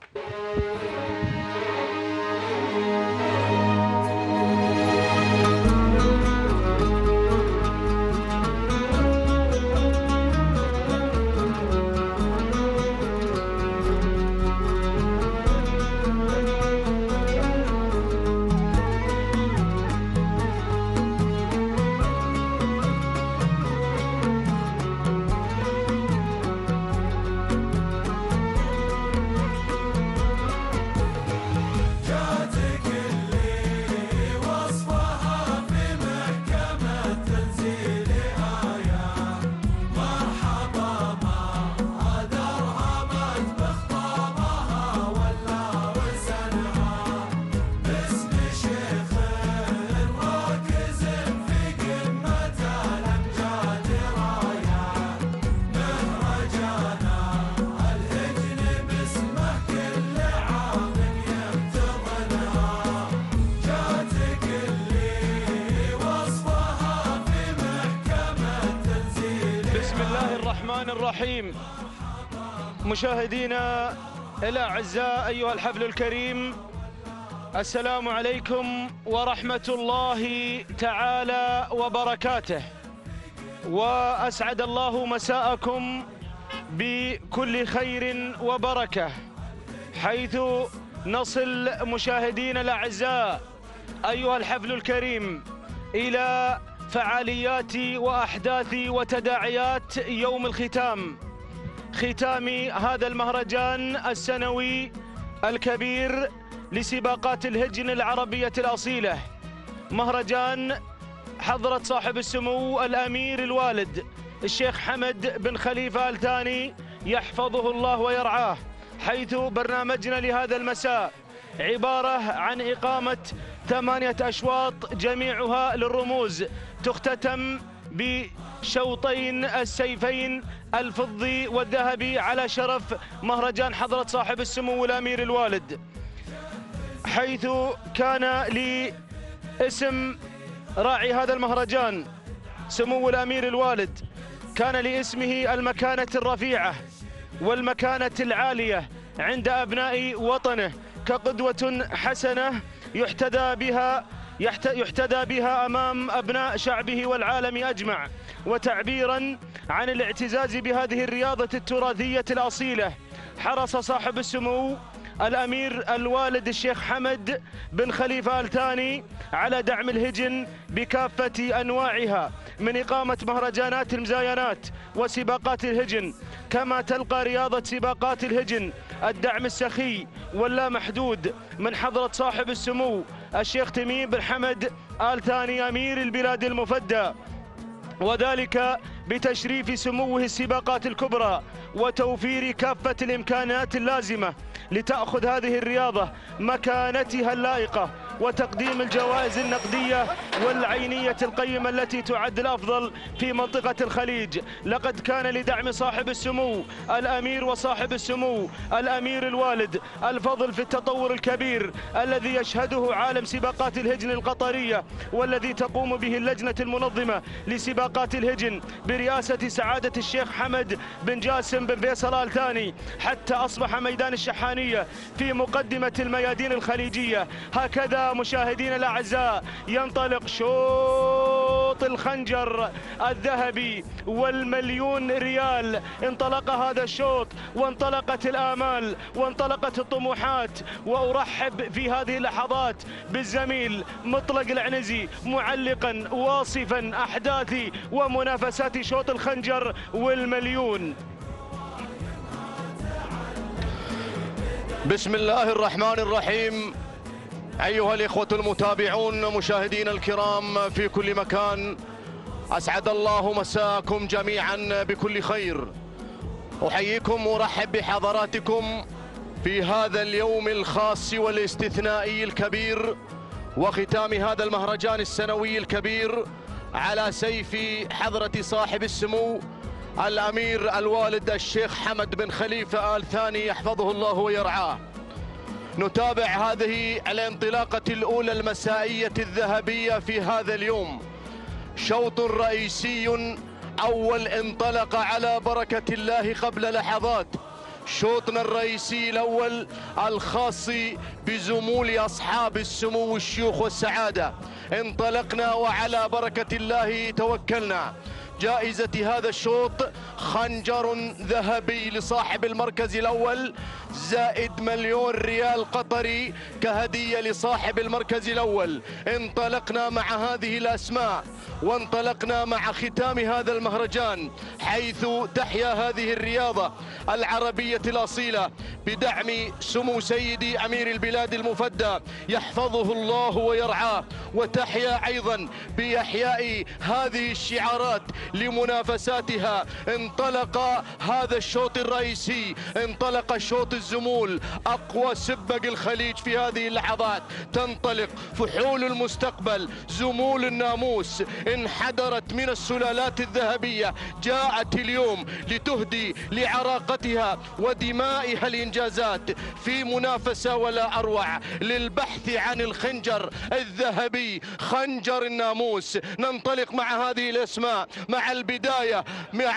الرحمن الرحيم. مشاهدينا الأعزاء أيها الحفل الكريم، السلام عليكم ورحمة الله تعالى وبركاته، وأسعد الله مساءكم بكل خير وبركة، حيث نصل مشاهدينا الأعزاء أيها الحفل الكريم إلى فعاليات وأحداث وتداعيات يوم الختام، ختام هذا المهرجان السنوي الكبير لسباقات الهجن العربية الأصيلة، مهرجان حضرة صاحب السمو الأمير الوالد الشيخ حمد بن خليفة آل ثاني يحفظه الله ويرعاه، حيث برنامجنا لهذا المساء عبارة عن إقامة 8 أشواط جميعها للرموز، تختتم بشوطين السيفين الفضي والذهبي على شرف مهرجان حضرة صاحب السمو الأمير الوالد، حيث كان لاسم راعي هذا المهرجان سمو الأمير الوالد، كان لاسمه المكانة الرفيعة والمكانة العالية عند أبناء وطنه، كقدوة حسنة يحتذى بها أمام أبناء شعبه والعالم أجمع، وتعبيرا عن الاعتزاز بهذه الرياضة التراثية الأصيلة، حرص صاحب السمو الأمير الوالد الشيخ حمد بن خليفة آل ثاني على دعم الهجن بكافة أنواعها، من إقامة مهرجانات المزاينات وسباقات الهجن، كما تلقى رياضة سباقات الهجن الدعم السخي واللا محدود من حضرة صاحب السمو الشيخ تميم بن حمد آل ثاني أمير البلاد المفدى، وذلك بتشريف سموه السباقات الكبرى وتوفير كافة الإمكانات اللازمة لتأخذ هذه الرياضة مكانتها اللائقة، وتقديم الجوائز النقدية والعينية القيمة التي تعد الأفضل في منطقة الخليج. لقد كان لدعم صاحب السمو الأمير وصاحب السمو الأمير الوالد الفضل في التطور الكبير الذي يشهده عالم سباقات الهجن القطرية، والذي تقوم به اللجنة المنظمة لسباقات الهجن برئاسة سعادة الشيخ حمد بن جاسم بن فيصل آل ثاني، حتى أصبح ميدان الشحانية في مقدمة الميادين الخليجية. هكذا مشاهدينا الأعزاء ينطلق شوط الخنجر الذهبي والمليون ريال، انطلق هذا الشوط وانطلقت الآمال وانطلقت الطموحات، وأرحب في هذه اللحظات بالزميل مطلق العنزي معلقا واصفا أحداث ومنافسات شوط الخنجر والمليون. بسم الله الرحمن الرحيم. أيها الإخوة المتابعون مشاهدينا الكرام في كل مكان، أسعد الله مساءكم جميعا بكل خير. أحييكم وأرحب بحضراتكم في هذا اليوم الخاص والاستثنائي الكبير، وختام هذا المهرجان السنوي الكبير على سيف حضرة صاحب السمو الأمير الوالد الشيخ حمد بن خليفة آل ثاني يحفظه الله ويرعاه. نتابع هذه الانطلاقة الأولى المسائية الذهبية في هذا اليوم، شوط رئيسي أول انطلق على بركة الله قبل لحظات. شوطنا الرئيسي الأول الخاص بزمول أصحاب السمو الشيوخ والسعادة، انطلقنا وعلى بركة الله توكلنا. جائزة هذا الشوط خنجر ذهبي لصاحب المركز الأول، زائد 1,000,000 ريال قطري كهدية لصاحب المركز الأول. انطلقنا مع هذه الأسماء وانطلقنا مع ختام هذا المهرجان، حيث تحيا هذه الرياضة العربية الأصيلة بدعم سمو سيدي أمير البلاد المفدى يحفظه الله ويرعاه، وتحيا أيضا بإحياء هذه الشعارات لمنافساتها. انطلق هذا الشوط الرئيسي، انطلق شوط الزمول، أقوى سبق الخليج في هذه اللحظات. تنطلق فحول المستقبل، زمول الناموس انحدرت من السلالات الذهبية جاءت اليوم لتهدي لعراقتها ودمائها الإنجازات في منافسة ولا أروع للبحث عن الخنجر الذهبي، خنجر الناموس. ننطلق مع هذه الأسماء مع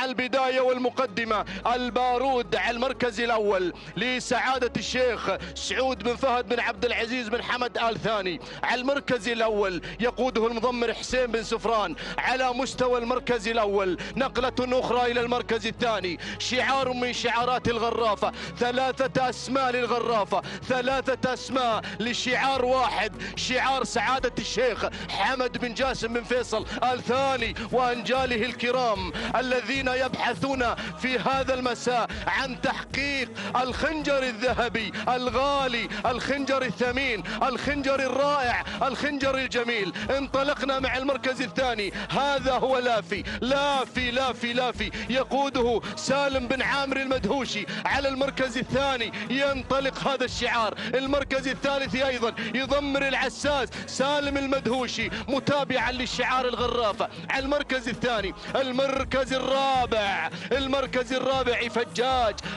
البداية والمقدمة. البارود على المركز الأول لسعادة الشيخ سعود بن فهد بن عبد العزيز بن حمد آل ثاني. على المركز الأول يقوده المضمر حسين بن سفران. على مستوى المركز الأول نقلة أخرى إلى المركز الثاني، شعار من شعارات الغرافة، 3 أسماء للغرافة، 3 أسماء لشعار واحد، شعار سعادة الشيخ حمد بن جاسم بن فيصل آل ثاني وأنجاله الكرام الذين يبحثون في هذا المساء عن تحقيق الخنجر الذهبي الغالي، الخنجر الثمين، الخنجر الرائع، الخنجر الجميل. انطلقنا مع المركز الثاني، هذا هو لافي لافي لافي لافي يقوده سالم بن عامر المدهوشي. على المركز الثاني ينطلق هذا الشعار. المركز الثالث أيضا يضمر العساس سالم المدهوشي متابعا للشعار الغرافة. على المركز الثاني. المركز الرابع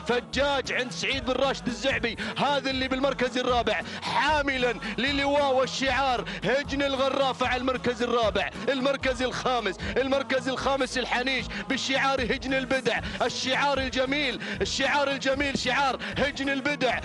فجاج عند سعيد بن راشد الزعبي، هذا اللي بالمركز الرابع حاملا للواء والشعار هجن الغرافة. على المركز الرابع. المركز الخامس الحنيش بالشعار هجن البدع، الشعار الجميل شعار هجن البدع.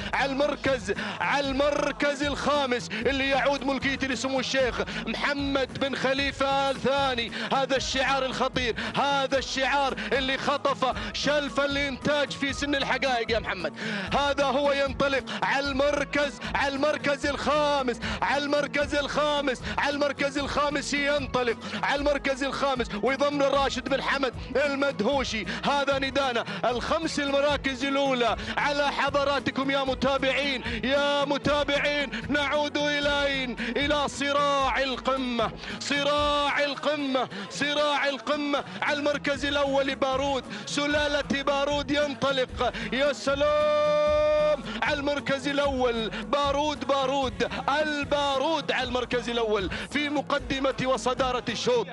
على المركز الخامس اللي يعود ملكيته لسمو الشيخ محمد بن خليفة آل ثاني، هذا الشعار الخطير، هذا الشعار اللي خطف شلف الانتاج في سن الحقائق يا محمد. هذا هو ينطلق على المركز الخامس ينطلق على المركز الخامس ويضمن راشد بن حمد المدهوشي. هذا ندانا ال5 المراكز الأولى على حضراتكم يا متابعين. نعود إلى صراع القمة. على المركز الأول سلالة بارود ينطلق، يا سلام. على المركز الأول بارود البارود على المركز الأول في مقدمة وصدارة الشوط.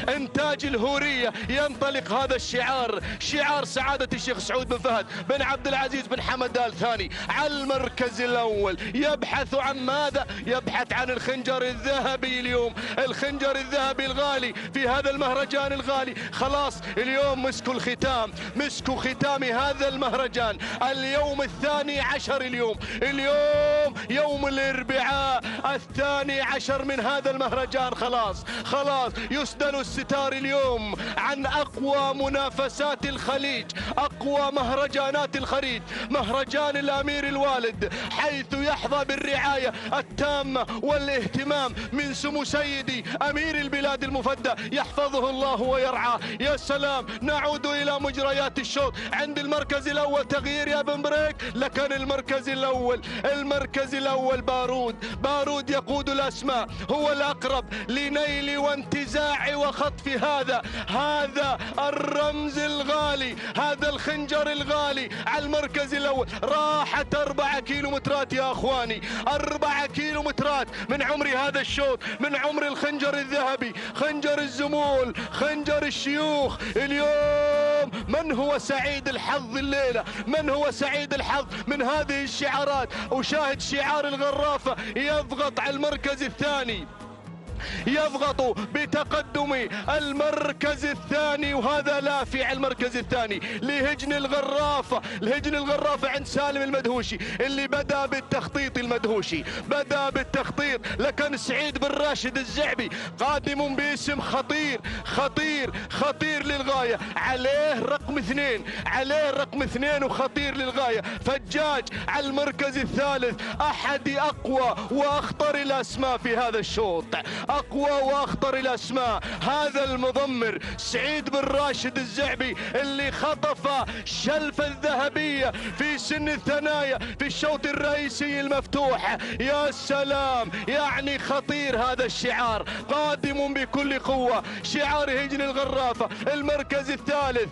انتاج الهورية ينطلق هذا الشعار، شعار سعادة الشيخ سعود بن فهد بن عبد العزيز بن حمد آل ثاني. على المركز الأول يبحث عن ماذا؟ يبحث عن الخنجر الذهبي اليوم، الخنجر الذهبي الغالي في هذا المهرجان الغالي. خلاص اليوم مسكوا ختام هذا المهرجان. اليوم 12 اليوم يوم الأربعاء 12 من هذا المهرجان. خلاص يسدل الستار اليوم عن أقوى منافسات الخليج، أقوى مهرجانات الخليج، مهرجان الأمير الوالد، حيث يحظى بالرعاية التامة والاهتمام من سمو سيدي أمير البلاد المفدى يحفظه الله ويرعاه. يا سلام. نعود إلى مجريات الشوط. عند المركز الأول تغيير يا بن بريك، لكن المركز الأول بارود يقود الأسماء، هو الأقرب لنيل وانتزاع وخطف هذا الرمز الغالي، هذا الخنجر الغالي. على المركز الأول راحت 4 كيلومترات يا أخواني، 4 كيلومترات من عمر هذا الشوط، من عمر الخنجر الذهبي، خنجر الزمول، خنجر الشيوخ. اليوم من هو سعيد الحظ الليلة؟ من هو سعيد الحظ من هذه الشعارات؟ وشاهد شعار الغرافة يضغط على المركز الثاني، يضغط بتقدم المركز الثاني، وهذا لافي على المركز الثاني لهجن الغرافة. الهجن الغرافة عند سالم المدهوشي اللي بدأ بالتخطيط، لكن سعيد بن راشد الزعبي قادم باسم خطير للغاية، عليه رقم 2 وخطير للغاية. فجاج على المركز الثالث، أحد أقوى وأخطر الأسماء في هذا الشوط، أقوى وأخطر الأسماء. هذا المضمر سعيد بن راشد الزعبي اللي خطف شلف الذهبية في سن الثنايا في الشوط الرئيسي المفتوح. يا سلام، يعني خطير هذا الشعار، قادم بكل قوة، شعار هجن الغرافة. المركز الثالث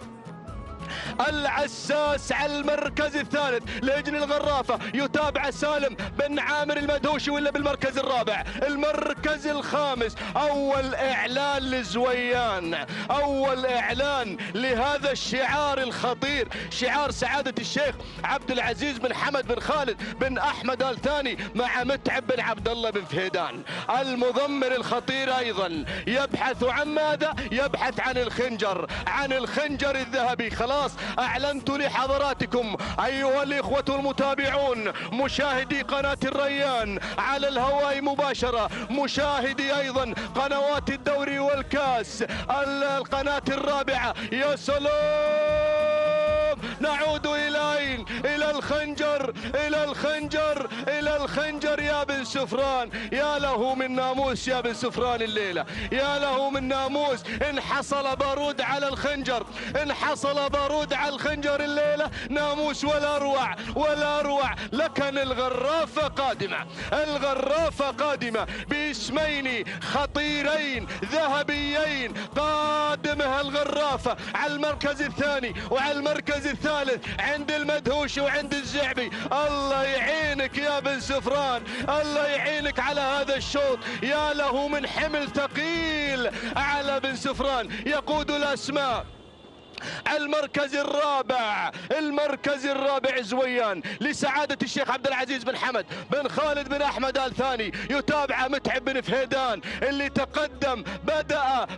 العساس على المركز الثالث لجن الغرافة، يتابع سالم بن عامر المدهوشي ولا بالمركز الرابع. المركز الخامس أول إعلان لزويان، أول إعلان لهذا الشعار الخطير، شعار سعادة الشيخ عبد العزيز بن حمد بن خالد بن أحمد آل ثاني مع متعب بن عبد الله بن فهيدان. المضمر الخطير أيضا يبحث عن ماذا؟ يبحث عن الخنجر، عن الخنجر الذهبي. خلاص أعلنت لحضراتكم أيها الإخوة المتابعون، مشاهدي قناة الريان على الهواء مباشرة، مشاهدي أيضا قنوات الدوري والكاس، القناة الرابعة. يا سلام، نعود إلى أين؟ إلى الخنجر، إلى الخنجر، إلى الخنجر يا بن سفران. يا له من ناموس يا بن سفران الليلة، يا له من ناموس. إن حصل بارود على الخنجر، إن حصل بارود على الخنجر الليلة ناموس ولا أروع ولا أروع. لكن الغرافة قادمة، الغرافة قادمة باسمين خطيرين ذهبيين. قادمها الغرافة على المركز الثاني وعلى المركز الثالث عند المدهوشي وعند الزعبي. الله يعينك يا بن سفران، الله يعينك على هذا الشوط. يا له من حمل ثقيل على بن سفران يقود الأسماء. المركز الرابع، المركز الرابع زويان لسعادة الشيخ عبد العزيز بن حمد بن خالد بن أحمد آل ثاني، يتابع متعب بن فهيدان اللي تقدم،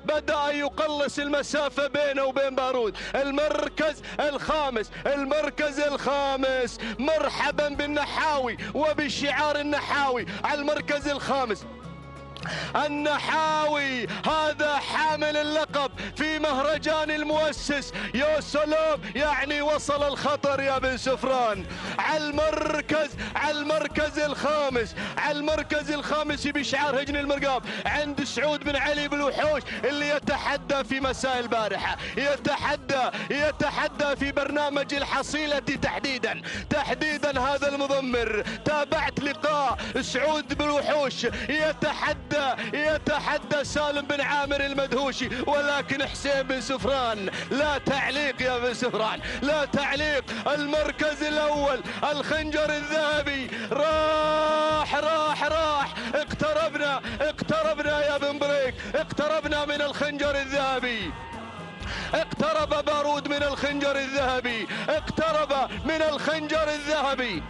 بدأ يقلص المسافة بينه وبين بارود. المركز الخامس، المركز الخامس، مرحبا بالنحاوي وبشعار النحاوي على المركز الخامس. النحاوي هذا حامل اللقب في مهرجان المؤسس. يا سلام، يعني وصل الخطر يا بن سفران على المركز، على المركز الخامس، على المركز الخامس بشعار هجن المرقاب عند سعود بن علي بالوحوش اللي يتحدى في مساء البارحة، يتحدى في برنامج الحصيلة تحديدا هذا المضمر. تابعت لقاء سعود بالوحوش يتحدى سالم بن عامر المدهوشي، ولكن حسين بن سفران لا تعليق يا بن سفران، لا تعليق. المركز الأول الخنجر الذهبي راح راح راح. اقتربنا يا بن بريك، اقتربنا من الخنجر الذهبي. اقترب بارود من الخنجر الذهبي، اقترب من الخنجر الذهبي،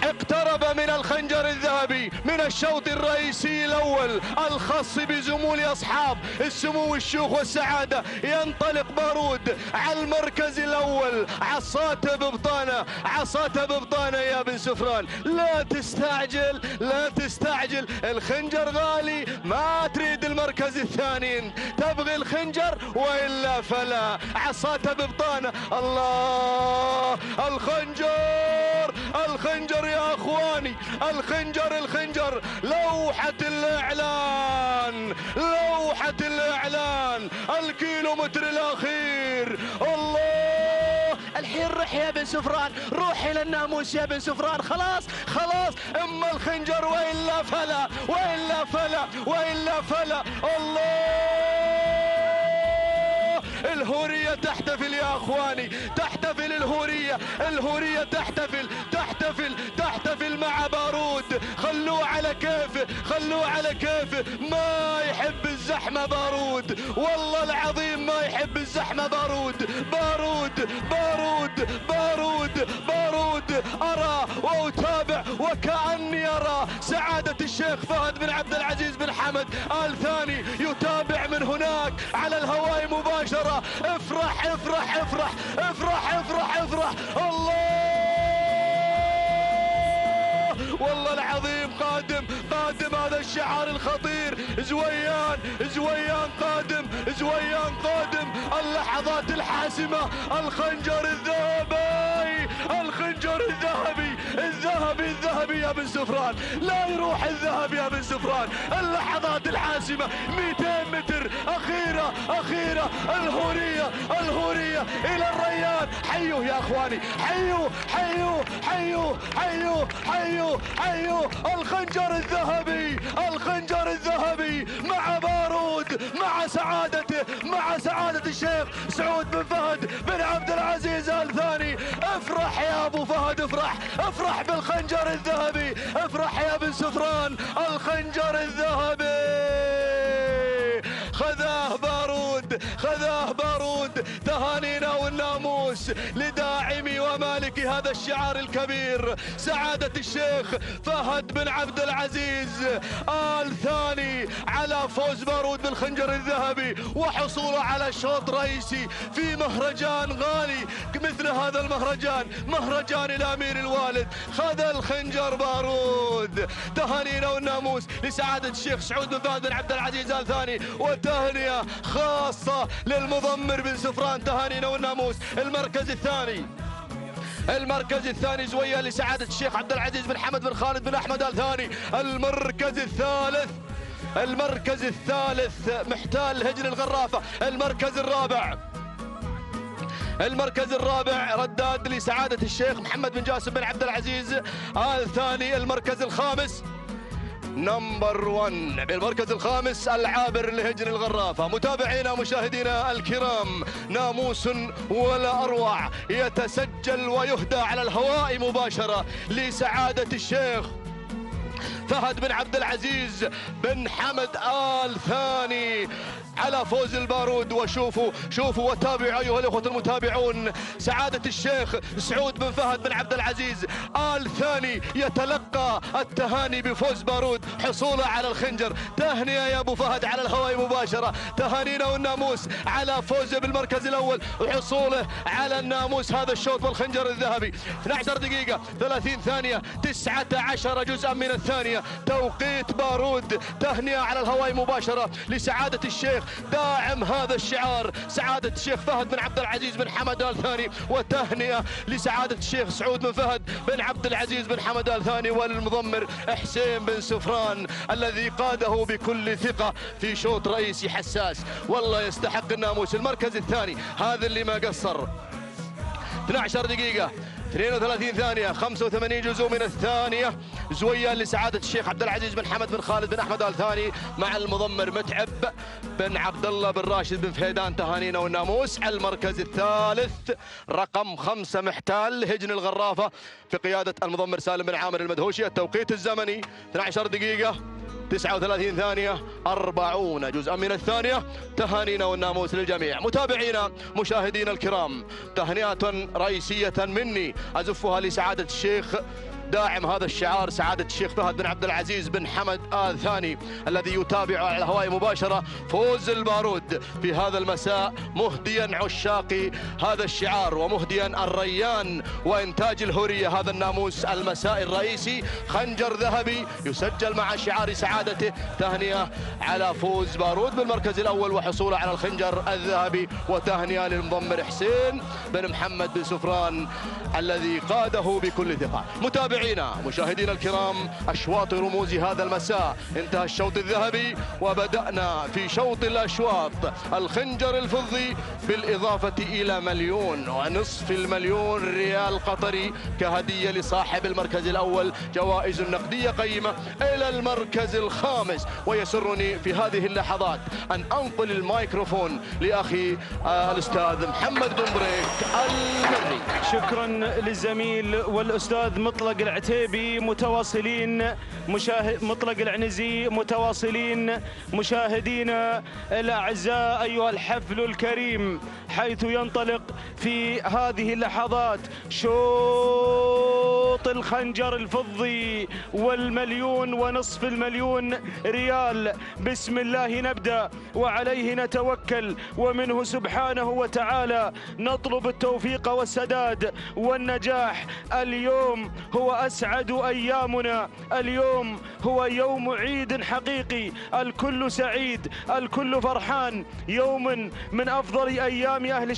اقترب من الخنجر الذهبي من الشوط الرئيسي الأول الخاص بزمول أصحاب السمو الشيوخ والسعادة. ينطلق بارود على المركز الأول، عصاته ببطانة، عصاته ببطانة يا بن سفران. لا تستعجل، لا تستعجل، الخنجر غالي، ما تريد المركز الثاني، تبغي الخنجر وإلا فلا. عصاته ببطانة، الله، الخنجر، الخنجر يا اخواني، الخنجر، الخنجر. لوحة الاعلان، لوحة الاعلان، الكيلومتر الاخير. الله، الحين روح يا بن سفران، روح الى الناموس يا بن سفران. خلاص خلاص، اما الخنجر والا فلا، والا فلا، والا فلا. الله، الهورية تحتفل يا اخواني، تحتفل الهورية، الهورية تحتفل، تحتفل، تحتفل مع بارود. خلوه على كيفه، خلوه على كيفه. ما يحب الزحمة بارود، والله العظيم ما يحب الزحمة بارود. بارود بارود بارود بارود. أرى وأتابع وكأني أرى سعادة الشيخ فهد بن عبد العزيز بن حمد آل ثاني يتابع من هناك على الهواء مباشرة. افرح افرح افرح افرح افرح افرح. الله، والله العظيم قادم، قادم هذا الشعار الخطير. زويان، زويان قادم، زويان قادم. اللحظات الحاسمة، الخنجر الذهبي، الخنجر الذهبي، الذهبي، الذهبي يا بن سفران. لا يروح الذهب يا بن سفران. اللحظات الحاسمة، 200 متر، أخيرة أخيرة. الهورية، الهورية إلى الريان. حيوا يا أخواني، حيوا حيوا حيوا حيوا حيوا حيوا. الخنجر الذهبي، الخنجر الذهبي مع بارود، مع مع سعادة الشيخ سعود بن فهد بن عبد العزيز آل ثاني. افرح يا ابو فهد، افرح بالخنجر الذهبي، افرح يا بن سفران، الخنجر الذهبي خذاه بارود. تهانينا والناموس لداعمي ومالك هذا الشعار الكبير سعادة الشيخ فهد بن عبد العزيز آل ثاني على فوز بارود بالخنجر الذهبي وحصوله على شوط رئيسي في مهرجان غالي مثل هذا المهرجان، مهرجان الأمير الوالد. خذ الخنجر بارود. تهانينا والناموس لسعادة الشيخ سعود بن فهد بن عبد العزيز آل ثاني، وتهنئة خاصة للمضمر بن سفران. تهانينا والناموس. المركز الثاني زوية لسعادة الشيخ عبد العزيز بن حمد بن خالد بن أحمد آل ثاني. المركز الثالث محتال هجن الغرافة. المركز الرابع رداد لسعادة الشيخ محمد بن جاسم بن عبد العزيز آل ثاني. المركز الخامس نمبر 1 بالمركز الخامس العابر لهجن الغرافة. متابعينا مشاهدينا الكرام، ناموس ولا أروع يتسجل ويهدى على الهواء مباشرة لسعادة الشيخ فهد بن عبد العزيز بن حمد آل ثاني على فوز البارود. وشوفوا وتابعوا أيها الأخوة المتابعون، سعادة الشيخ سعود بن فهد بن عبد العزيز آل ثاني يتلقى التهاني بفوز بارود حصوله على الخنجر. تهنئة يا أبو فهد على الهواء مباشرة. تهانينا والناموس على فوزه بالمركز الأول وحصوله على الناموس هذا الشوط والخنجر الذهبي. 12 دقيقة 30 ثانية 19 جزءا من الثانية توقيت بارود. تهنئة على الهواء مباشرة لسعادة الشيخ داعم هذا الشعار سعادة الشيخ فهد بن عبد العزيز بن حمد آل ثاني، وتهنئة لسعادة الشيخ سعود بن فهد بن عبد العزيز بن حمد آل ثاني والمضمر حسين بن سفران الذي قاده بكل ثقة في شوط رئيسي حساس. والله يستحق الناموس. المركز الثاني هذا اللي ما قصر. 12 دقيقة 32 ثانية 85 جزء من الثانية زوية لسعادة الشيخ عبد العزيز بن حمد بن خالد بن أحمد آل ثاني مع المضمر متعب بن عبد الله بن راشد بن فهيدان. تهانينا والناموس. المركز الثالث رقم 5 محتال هجن الغرافة في قيادة المضمر سالم بن عامر المدهوشي. التوقيت الزمني 12 دقيقة 39 ثانية 40 جزءا من الثانية. تهانينا والناموس للجميع. متابعينا مشاهدينا الكرام، تهنئة رئيسية مني أزفها لسعادة الشيخ داعم هذا الشعار سعادة الشيخ فهد بن عبد العزيز بن حمد آل ثاني الذي يتابع على الهواء مباشرة فوز البارود في هذا المساء، مهديا عشاقي هذا الشعار ومهديا الريان وإنتاج الهورية هذا الناموس المساء الرئيسي. خنجر ذهبي يسجل مع شعار سعادته. تهنئة على فوز بارود بالمركز الأول وحصوله على الخنجر الذهبي، وتهنئة للمضمر حسين بن محمد بن سفران الذي قاده بكل ثقة. متابعينا مشاهدينا الكرام، أشواط رموز هذا المساء انتهى الشوط الذهبي وبدأنا في شوط الأشواط. الخنجر الفضي بالإضافة إلى 1,500,000 ريال قطري كهدية لصاحب المركز الأول، جوائز نقدية قيمة إلى المركز الخامس. ويسرني في هذه اللحظات أن أنقل الميكروفون لأخي الأستاذ محمد بن بريك المري. شكرا للزميل والأستاذ مطلق العتيبي. متواصلين مطلق العنزي متواصلين مشاهدينا الأعزاء أيها الحفل الكريم، حيث ينطلق في هذه اللحظات شوط الخنجر الفضي و1,500,000 ريال. بسم الله نبدأ وعليه نتوكل، ومنه سبحانه وتعالى نطلب التوفيق والسداد والنجاح. اليوم هو أسعد أيامنا، اليوم هو يوم عيد حقيقي، الكل سعيد الكل فرحان. يوم من أفضل أيام أهل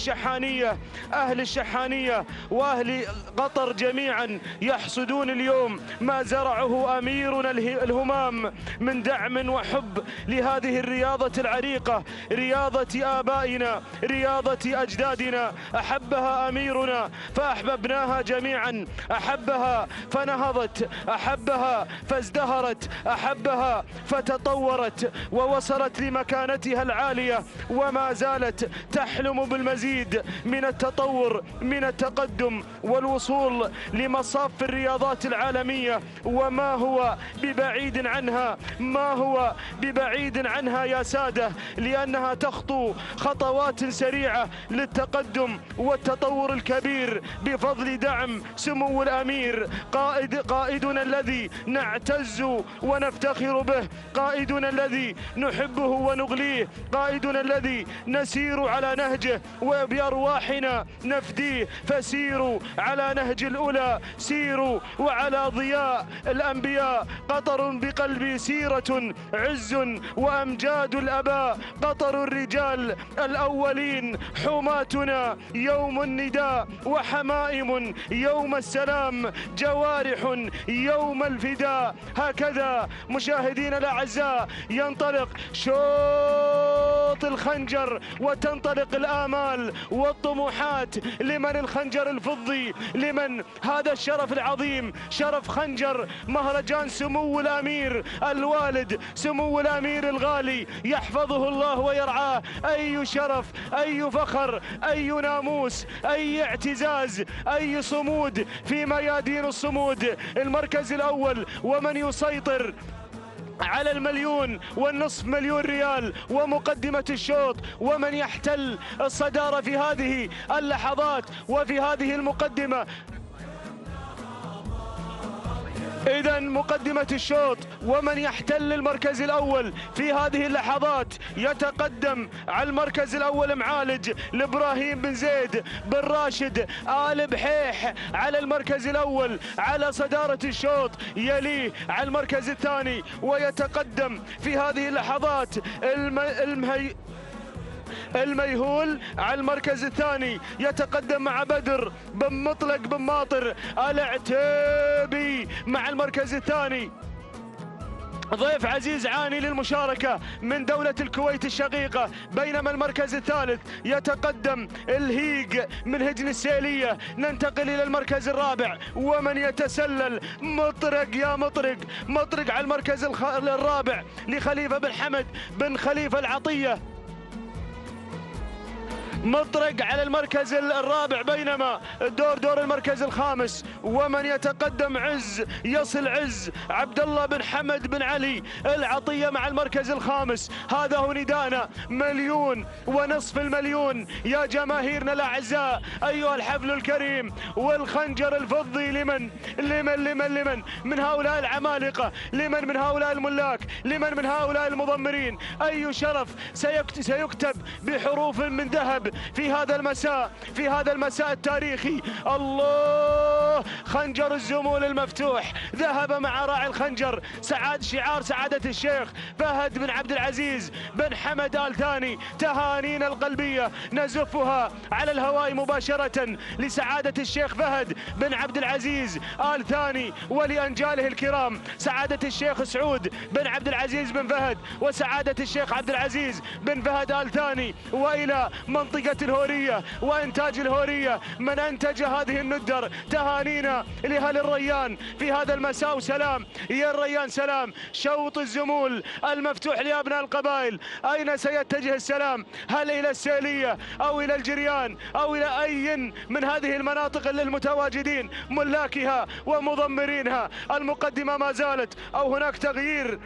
الشحانية وأهل قطر جميعا يحصدون اليوم ما زرعه أميرنا الهمام من دعم وحب لهذه الرياضة العريقة، رياضة آبائنا، رياضة أجدادنا. أحبها أميرنا فأحببناها جميعا، أحبها فنهضت، أحبها فازدهرت، أحبها فتطورت ووصلت لمكانتها العالية، وما زالت تحلم بالمزيد من التطور، من التقدم والوصول لمصاف الرياضات العالمية. وما هو ببعيد عنها، ما هو ببعيد عنها يا سادة، لأنها تخطو خطوات سريعة للتقدم والتطور الكبير بفضل دعم سمو الأمير قائدنا الذي نعتز ونفتخر به، قائدنا الذي نحبه ونغليه، قائدنا الذي نسير على نهجه وبأرواحنا نفديه. فسيروا على نهج الأولى، سيروا وعلى ضياء الأنبياء. قطر بقلبي سيرة، عز وأمجاد الأباء، قطر الرجال الأولين، حماتنا يوم النداء، وحمائم يوم السلام، جوارح يوم الفداء. هكذا مشاهدينا الأعزاء ينطلق شوط الخنجر وتنطلق الآمال والطموحات لمن الخنجر الفضي، لمن هذا الشرف العظيم، شرف خنجر مهرجان سمو الأمير الوالد، سمو الأمير الغالي يحفظه الله ويرعاه. أي شرف، أي فخر، أي ناموس، أي اعتزاز، أي صمود في ميادين الصمود. المركز الأول ومن يسيطر على 1.5 مليون ريال ومقدمة الشوط، ومن يحتل الصدارة في هذه اللحظات وفي هذه المقدمة. إذا مقدمة الشوط ومن يحتل المركز الأول في هذه اللحظات يتقدم على المركز الأول معالج لإبراهيم بن زيد بن راشد آل بحيح على المركز الأول على صدارة الشوط، يليه على المركز الثاني ويتقدم في هذه اللحظات الميهول على المركز الثاني، يتقدم مع بدر بن مطلق بن ماطر العتيبي مع المركز الثاني. ضيف عزيز عاني للمشاركة من دولة الكويت الشقيقة. بينما المركز الثالث يتقدم الهيق من هجن السيلية. ننتقل إلى المركز الرابع ومن يتسلل مطرق يا مطرق، مطرق على المركز الرابع لخليفة بن حمد بن خليفة العطية، مطرق على المركز الرابع. بينما دور المركز الخامس ومن يتقدم عز، يصل عز عبد الله بن حمد بن علي العطية مع المركز الخامس. هذا هو نداءنا، 1.5 مليون يا جماهيرنا الأعزاء. أيها الحفل الكريم والخنجر الفضي لمن لمن لمن لمن من هؤلاء العمالقة، لمن من هؤلاء الملاك، لمن من هؤلاء المضمرين. أي شرف سيكتب بحروف من ذهب في هذا المساء، في هذا المساء التاريخي. الله، خنجر الزمول المفتوح ذهب مع راعي الخنجر شعار سعادة الشيخ فهد بن عبد العزيز بن حمد آل ثاني. تهانينا القلبية نزفها على الهواء مباشرة لسعادة الشيخ فهد بن عبد العزيز آل ثاني ولأنجاله الكرام سعادة الشيخ سعود بن عبد العزيز بن فهد وسعادة الشيخ عبد العزيز بن فهد آل ثاني، وإلى منطقة الهورية وإنتاج الهورية من أنتج هذه الندر. تهانينا لأهل الريان في هذا المساء وسلام يا الريان سلام. شوط الزمول المفتوح لأبناء القبائل، أين سيتجه السلام؟ هل إلى السيلية أو إلى الجريان أو إلى أي من هذه المناطق المتواجدين ملاكها ومضمرينها؟ المقدمة ما زالت أو هناك تغيير؟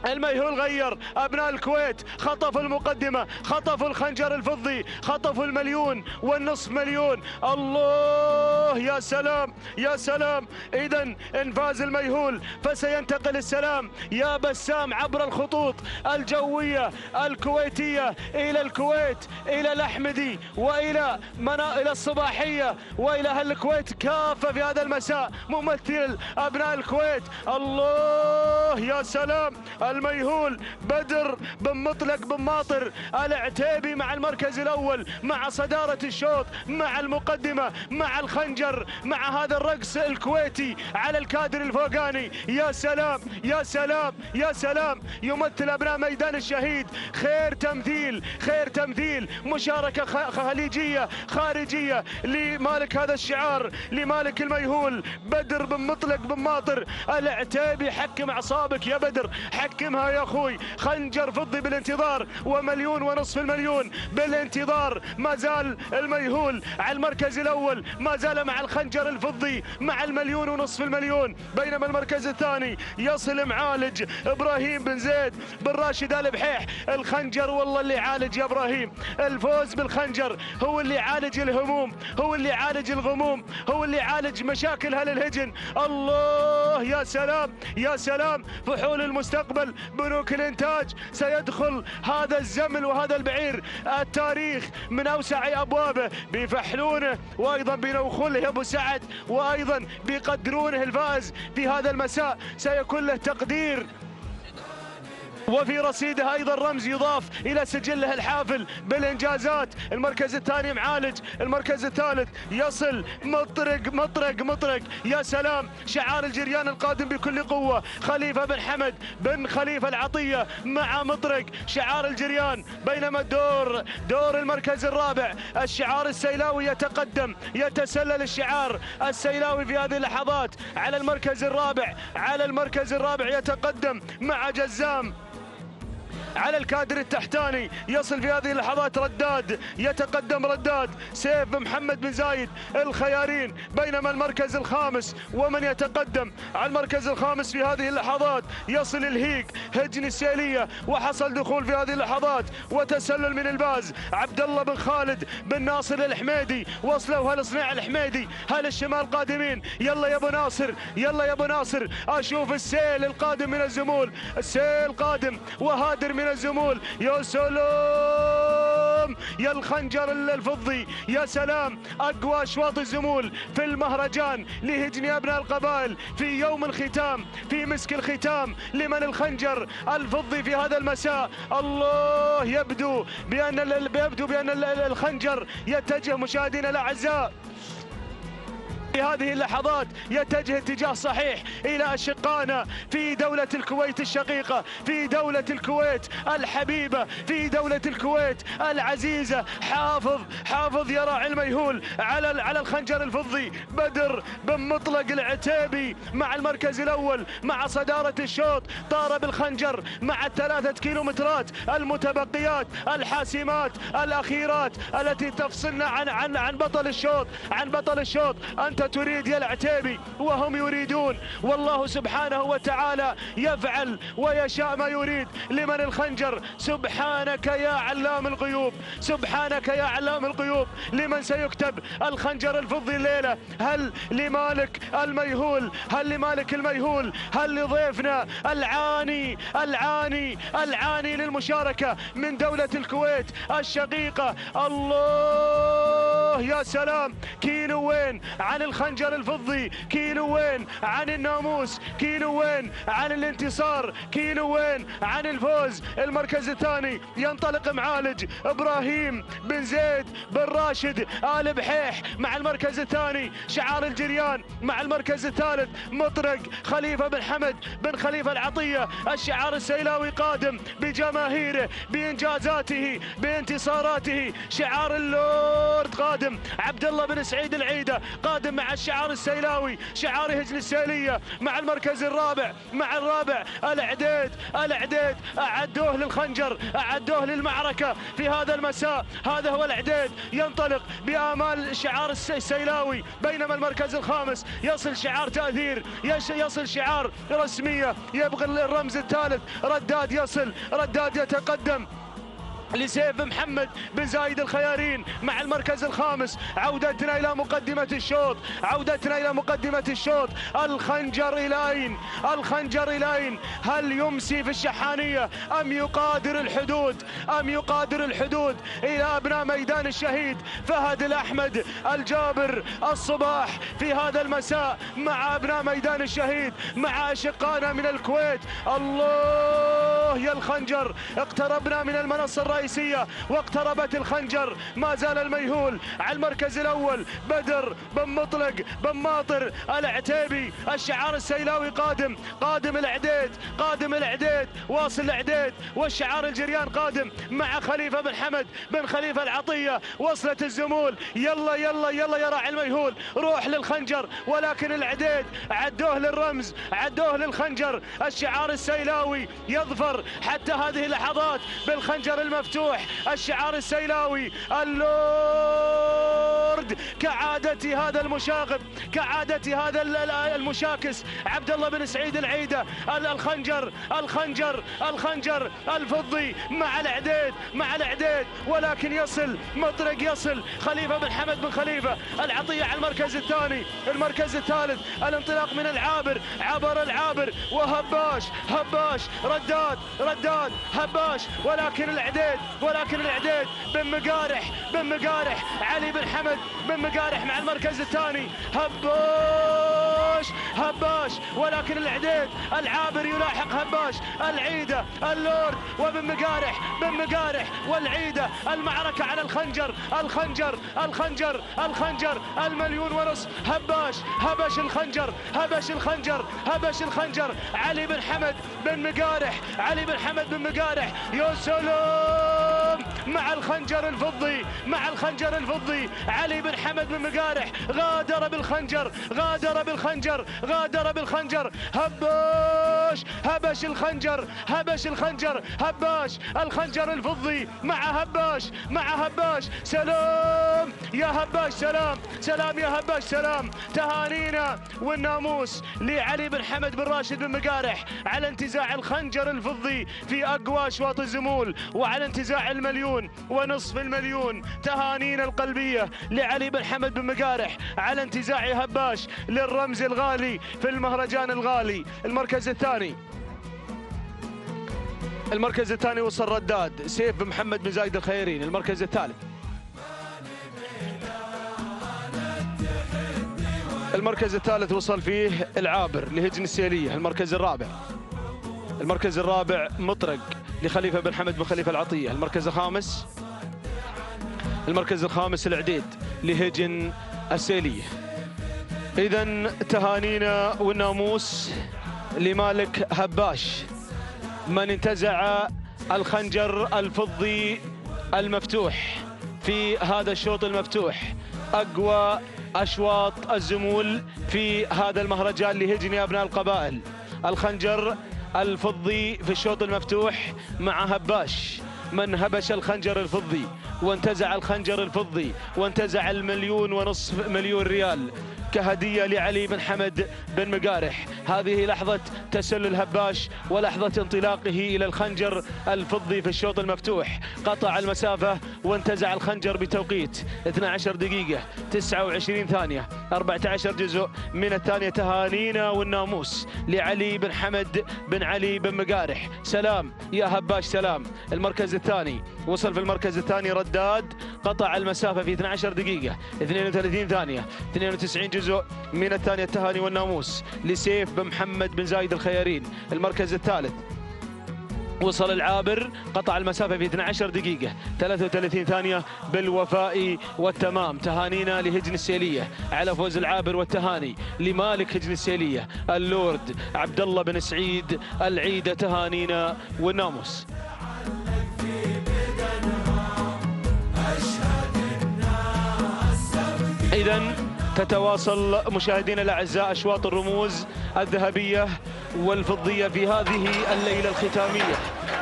الميهول غير، أبناء الكويت خطفوا المقدمة، خطفوا الخنجر الفضي، خطفوا 1.5 مليون. الله، يا سلام يا سلام. إذا إن فاز الميهول فسينتقل السلام يا بسام عبر الخطوط الجوية الكويتية إلى الكويت، إلى الأحمدي وإلى إلى الصباحية وإلى أهل الكويت كافة في هذا المساء. ممثل أبناء الكويت، الله يا سلام. الميهول بدر بن مطلق بن ماطر العتيبي مع المركز الأول، مع صدارة الشوط، مع المقدمة، مع الخنجر، مع هذا الرقص الكويتي على الكادر الفوقاني. يا سلام يا سلام يا سلام، يمثل أبناء ميدان الشهيد. خير تمثيل خير تمثيل، مشاركة خليجية خارجية لمالك هذا الشعار، لمالك الميهول بدر بن مطلق بن ماطر العتيبي. حكم أعصابك يا بدر، حكمها يا أخوي. خنجر فضي بالانتظار، ومليون ونصف المليون بالانتظار. ما زال الميهول على المركز الأول، ما زال مع الخنجر الفضي مع المليون ونصف المليون. بينما المركز الثاني يصل معالج إبراهيم بن زيد بن راشد آل بحيح. الخنجر والله اللي عالج يا إبراهيم، الفوز بالخنجر هو اللي عالج الهموم، هو اللي عالج الغموم، هو اللي عالج مشاكل أهل الهجن. الله يا سلام يا سلام. فحول المستقبل، بنوك الإنتاج سيدخل هذا الزمل وهذا البعير التاريخ من أوسع أبوابه، بيفحلونه وأيضا بينوخون له أبو سعد، وأيضا بيقدرونه الفائز في هذا المساء. سيكون له تقدير، وفي رصيده أيضا رمز يضاف إلى سجله الحافل بالإنجازات. المركز الثاني معالج، المركز الثالث يصل مطرق مطرق مطرق. يا سلام، شعار الجريان القادم بكل قوة. خليفة بن حمد بن خليفة العطية مع مطرق، شعار الجريان. بينما دور المركز الرابع، الشعار السيلاوي يتقدم، يتسلل الشعار السيلاوي في هذه اللحظات على المركز الرابع. على المركز الرابع يتقدم مع جزام. على الكادر التحتاني يصل في هذه اللحظات رداد، يتقدم رداد سيف بن محمد بن زايد الخيارين. بينما المركز الخامس، ومن يتقدم على المركز الخامس في هذه اللحظات يصل الهيق هجن السيلية، وحصل دخول في هذه اللحظات وتسلل من الباز عبد الله بن خالد بن ناصر الحميدي. وصلوا هل صنيع الحميدي، هل الشمال قادمين. يلا يا ابو ناصر، يلا يا ابو ناصر. اشوف السيل القادم من الزمول، السيل قادم وهادر من الزمول. يا سلام يا الخنجر الفضي، يا سلام. اقوى اشواط الزمول في المهرجان لهجن ابناء القبائل في يوم الختام، في مسك الختام لمن الخنجر الفضي في هذا المساء. الله، يبدو بان الخنجر يتجه مشاهدينا الاعزاء في هذه اللحظات، يتجه اتجاه صحيح إلى أشقائنا في دولة الكويت الشقيقة، في دولة الكويت الحبيبة، في دولة الكويت العزيزة. حافظ يا راعي الميهول على الخنجر الفضي. بدر بن مطلق العتيبي مع المركز الأول، مع صدارة الشوط. طار بالخنجر مع ال3 كيلومترات المتبقيات، الحاسمات الأخيرات التي تفصلنا عن بطل الشوط، عن بطل الشوط. أنت تريد يا العتيبي وهم يريدون، والله سبحانه وتعالى يفعل ويشاء ما يريد لمن الخنجر. سبحانك يا علام الغيوب، سبحانك يا علام الغيوب. لمن سيكتب الخنجر الفضي الليلة؟ هل لمالك الميهول؟ هل لمالك الميهول؟ هل لضيفنا العاني العاني العاني للمشاركة من دولة الكويت الشقيقة؟ الله يا سلام. كيلو وين عن الخنجر الفضي، كيلو وين عن الناموس، كيلو وين عن الانتصار، كيلو وين عن الفوز. المركز الثاني ينطلق معالج إبراهيم بن زيد بن راشد آل بحيح مع المركز الثاني. شعار الجريان مع المركز الثالث مطرق خليفة بن حمد بن خليفة العطية. الشعار السيلاوي قادم بجماهيره، بإنجازاته، بانتصاراته. شعار اللورد قادم، عبد الله بن سعيد العيدة قادم مع الشعار السيلاوي، شعار هجن السيلية. مع المركز الرابع، مع الرابع العديد أعدوه للخنجر، أعدوه للمعركة في هذا المساء. هذا هو العديد، ينطلق بآمال الشعار السيلاوي. بينما المركز الخامس يصل شعار تأثير، يصل شعار رسمية. يبغى الرمز الثالث رداد، يصل رداد، يتقدم لسيف محمد بن زايد الخيارين مع المركز الخامس. عودتنا إلى مقدمة الشوط، عودتنا إلى مقدمة الشوط. الخنجر إلى أين؟ هل يمسي في الشحانية أم يقادر الحدود؟ إلى أبناء ميدان الشهيد فهد الأحمد الجابر الصباح في هذا المساء مع أبناء ميدان الشهيد، مع أشقائنا من الكويت. الله يا الخنجر، اقتربنا من المنصة الرئيسية واقتربت الخنجر. ما زال الميهول على المركز الأول، بدر بن مطلق بن ماطر العتيبي. الشعار السيلاوي قادم العديد، واصل العديد، والشعار الجريان قادم مع خليفة بن حمد بن خليفة العطية. وصلت الزمول، يلا يلا يلا يا راعي الميهول، روح للخنجر، ولكن العديد عدوه للرمز، عدوه للخنجر. الشعار السيلاوي يظفر حتى هذه اللحظات بالخنجر المفتوح. الشعار السيلاوي اللورد كعادة هذا المشاغب، كعادة هذا المشاكس عبد الله بن سعيد العيدة. الخنجر الفضي مع العديد، ولكن يصل مطرق، يصل خليفة بن حمد بن خليفة العطية على المركز الثاني. المركز الثالث الانطلاق من العابر، عبر العابر وهباش، رداد هباش، ولكن العديد بن مقارح علي بن حمد بن مقارح مع المركز الثاني. هباش، ولكن العديد العابر يلاحق هباش. العيدة اللورد وبن مقارح والعيدة. المعركة على الخنجر، المليون ونص. هبش الخنجر علي بن حمد بن مقارح. يا سلام، مع الخنجر الفضي علي بن حمد بن مقارح غادر بالخنجر. هبش الخنجر الفضي مع هباش. سلام يا هباش، سلام يا هباش، سلام. تهانينا والناموس لعلي بن حمد بن راشد بن مقارح على انتزاع الخنجر الفضي في أقوى أشواط الزمول، وعلى انتزاع 1.5 مليون. تهانينا القلبية لعلي بن حمد بن مقارح على انتزاع هباش للرمز الغالي في المهرجان الغالي. المركز الثاني وصل رداد سيف بن محمد بن زايد الخيارين. المركز الثالث وصل فيه العابر لهجن السيلية. المركز الرابع مطرق لخليفة بن حمد بن خليفة العطية. المركز الخامس العديد لهجن السيلية. إذن تهانينا والناموس لمالك هباش من انتزع الخنجر الفضي المفتوح في هذا الشوط المفتوح، أقوى أشواط الزمول في هذا المهرجان لهجن أبناء القبائل. الخنجر الفضي في الشوط المفتوح مع هباش من هبش الخنجر الفضي وانتزع الخنجر الفضي وانتزع 1.5 مليون ريال كهدية لعلي بن حمد بن مقارح. هذه لحظة تسلل هباش ولحظة انطلاقه إلى الخنجر الفضي في الشوط المفتوح. قطع المسافة وانتزع الخنجر بتوقيت 12 دقيقة 29 ثانية 14 جزء من الثانية. تهانينا والناموس لعلي بن حمد بن علي بن مقارح. سلام يا هباش، سلام. المركز الثاني وصل في المركز الثاني رداد، قطع المسافة في 12 دقيقة 32 ثانية 92 جزء من الثانية. التهاني والناموس لسيف بن محمد بن زايد الخيارين. المركز الثالث وصل العابر، قطع المسافة في 12 دقيقة 33 ثانية بالوفاء والتمام. تهانينا لهجن السيلية على فوز العابر، والتهاني لمالك هجن السيلية اللورد عبد الله بن سعيد العيدة. تهانينا والناموس. إذن تتواصل مشاهدينا الأعزاء أشواط الرموز الذهبية والفضية في هذه الليلة الختامية،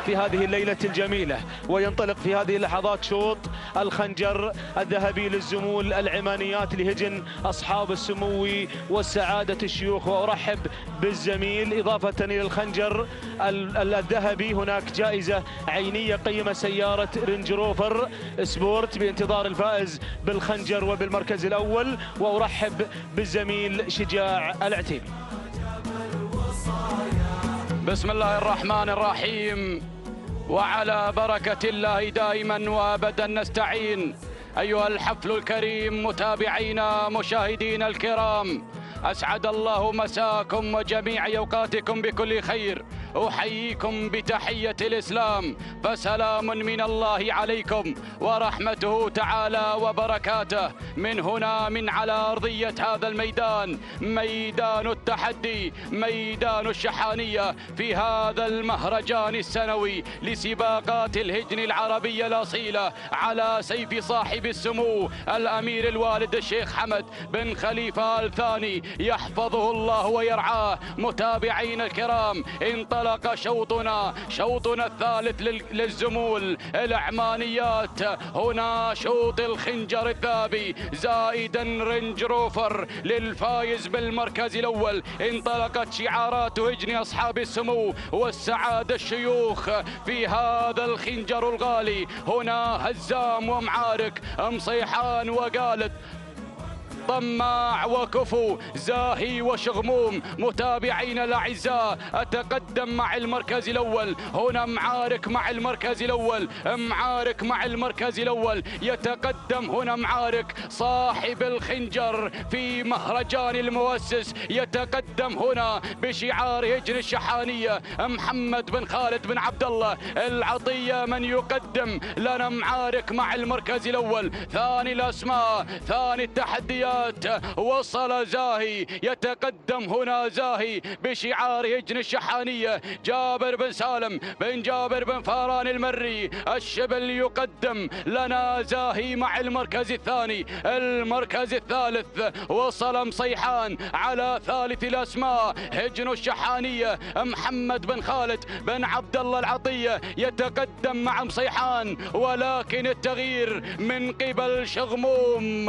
في هذه الليلة الجميلة. وينطلق في هذه اللحظات شوط الخنجر الذهبي للزمول العمانيات لهجن أصحاب السمو والسعادة الشيوخ. وأرحب بالزميل إضافة إلى الخنجر الذهبي هناك جائزة عينية قيمة سيارة رينج روفر سبورت بانتظار الفائز بالخنجر وبالمركز الأول. وأرحب بالزميل شجاع العتيبي. بسم الله الرحمن الرحيم، وعلى بركة الله دائما وابدا نستعين. أيها الحفل الكريم متابعينا مشاهدينا الكرام، أسعد الله مساكم وجميع أوقاتكم بكل خير. أحييكم بتحية الإسلام، فسلام من الله عليكم ورحمته تعالى وبركاته. من هنا من على أرضية هذا الميدان، ميدان التحدي، ميدان الشحانية، في هذا المهرجان السنوي لسباقات الهجن العربية الأصيلة، على سيف صاحب السمو الأمير الوالد الشيخ حمد بن خليفة الثاني يحفظه الله ويرعاه. متابعينا الكرام، انطلق شوطنا الثالث للزمول العمانيات. هنا شوط الخنجر الذهبي زائدا رينج روفر للفايز بالمركز الأول. انطلقت شعارات هجن أصحاب السمو والسعادة الشيوخ في هذا الخنجر الغالي. هنا هزام ومعارك، مصيحان وقالت، طماع وكفو، زاهي وشغموم. متابعينا الاعزاء، اتقدم مع المركز الاول. هنا معارك مع المركز الاول، معارك مع المركز الاول. يتقدم هنا معارك صاحب الخنجر في مهرجان المؤسس، يتقدم هنا بشعار هجن الشحانية محمد بن خالد بن عبد الله العطية من يقدم لنا معارك مع المركز الاول. ثاني الاسماء، ثاني التحديات، وصل زاهي. يتقدم هنا زاهي بشعار هجن الشحانية جابر بن سالم بن جابر بن فاران المري الشبل. يقدم لنا زاهي مع المركز الثاني. المركز الثالث وصل مصيحان على ثالث الاسماء هجن الشحانية محمد بن خالد بن عبد الله العطية. يتقدم مع مصيحان، ولكن التغيير من قبل شغموم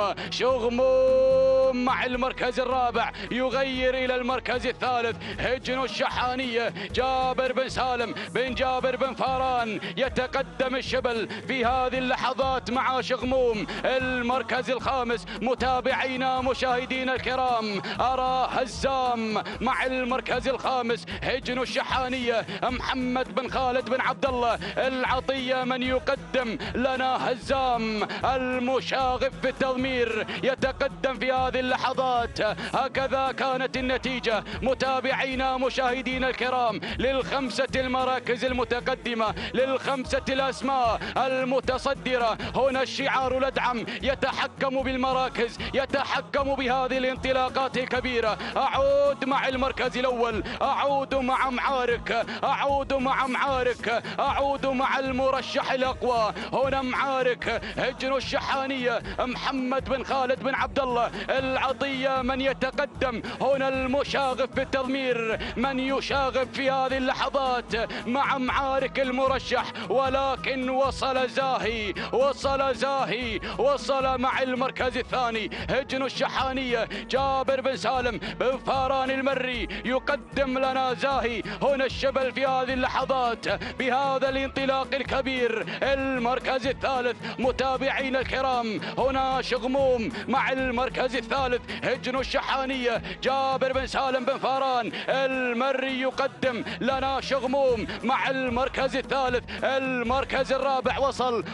مع المركز الرابع. يغير إلى المركز الثالث هجن الشحانية جابر بن سالم بن جابر بن فاران. يتقدم الشبل في هذه اللحظات مع شغموم. المركز الخامس متابعينا مشاهدينا الكرام، أرى هزام مع المركز الخامس هجن الشحانية محمد بن خالد بن عبد الله العطية من يقدم لنا هزام المشاغب في التضمير. يتقدم في هذه اللحظات. هكذا كانت النتيجة متابعينا مشاهدينا الكرام للخمسة المراكز المتقدمة، للخمسة الأسماء المتصدرة. هنا الشعار الأدعم يتحكم بالمراكز، يتحكم بهذه الانطلاقات الكبيرة. أعود مع المركز الأول، أعود مع معارك، أعود مع معارك، أعود مع المرشح الأقوى. هنا معارك هجن الشحانية محمد بن خالد بن عبد الله العطية من يتقدم. هنا المشاغب في التضمير من يشاغب في هذه اللحظات مع معارك المرشح، ولكن وصل زاهي، وصل زاهي، وصل مع المركز الثاني هجن الشحانية جابر بن سالم بن فاران المري. يقدم لنا زاهي. هنا الشبل في هذه اللحظات بهذا الانطلاق الكبير. المركز الثالث متابعينا الكرام، هنا شغموم مع المركز الثالث هجن الشحانية جابر بن سالم بن فاران المري. يقدم لنا شغموم مع المركز الثالث. المركز الرابع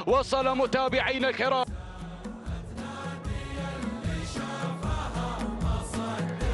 وصل متابعينا الكرام.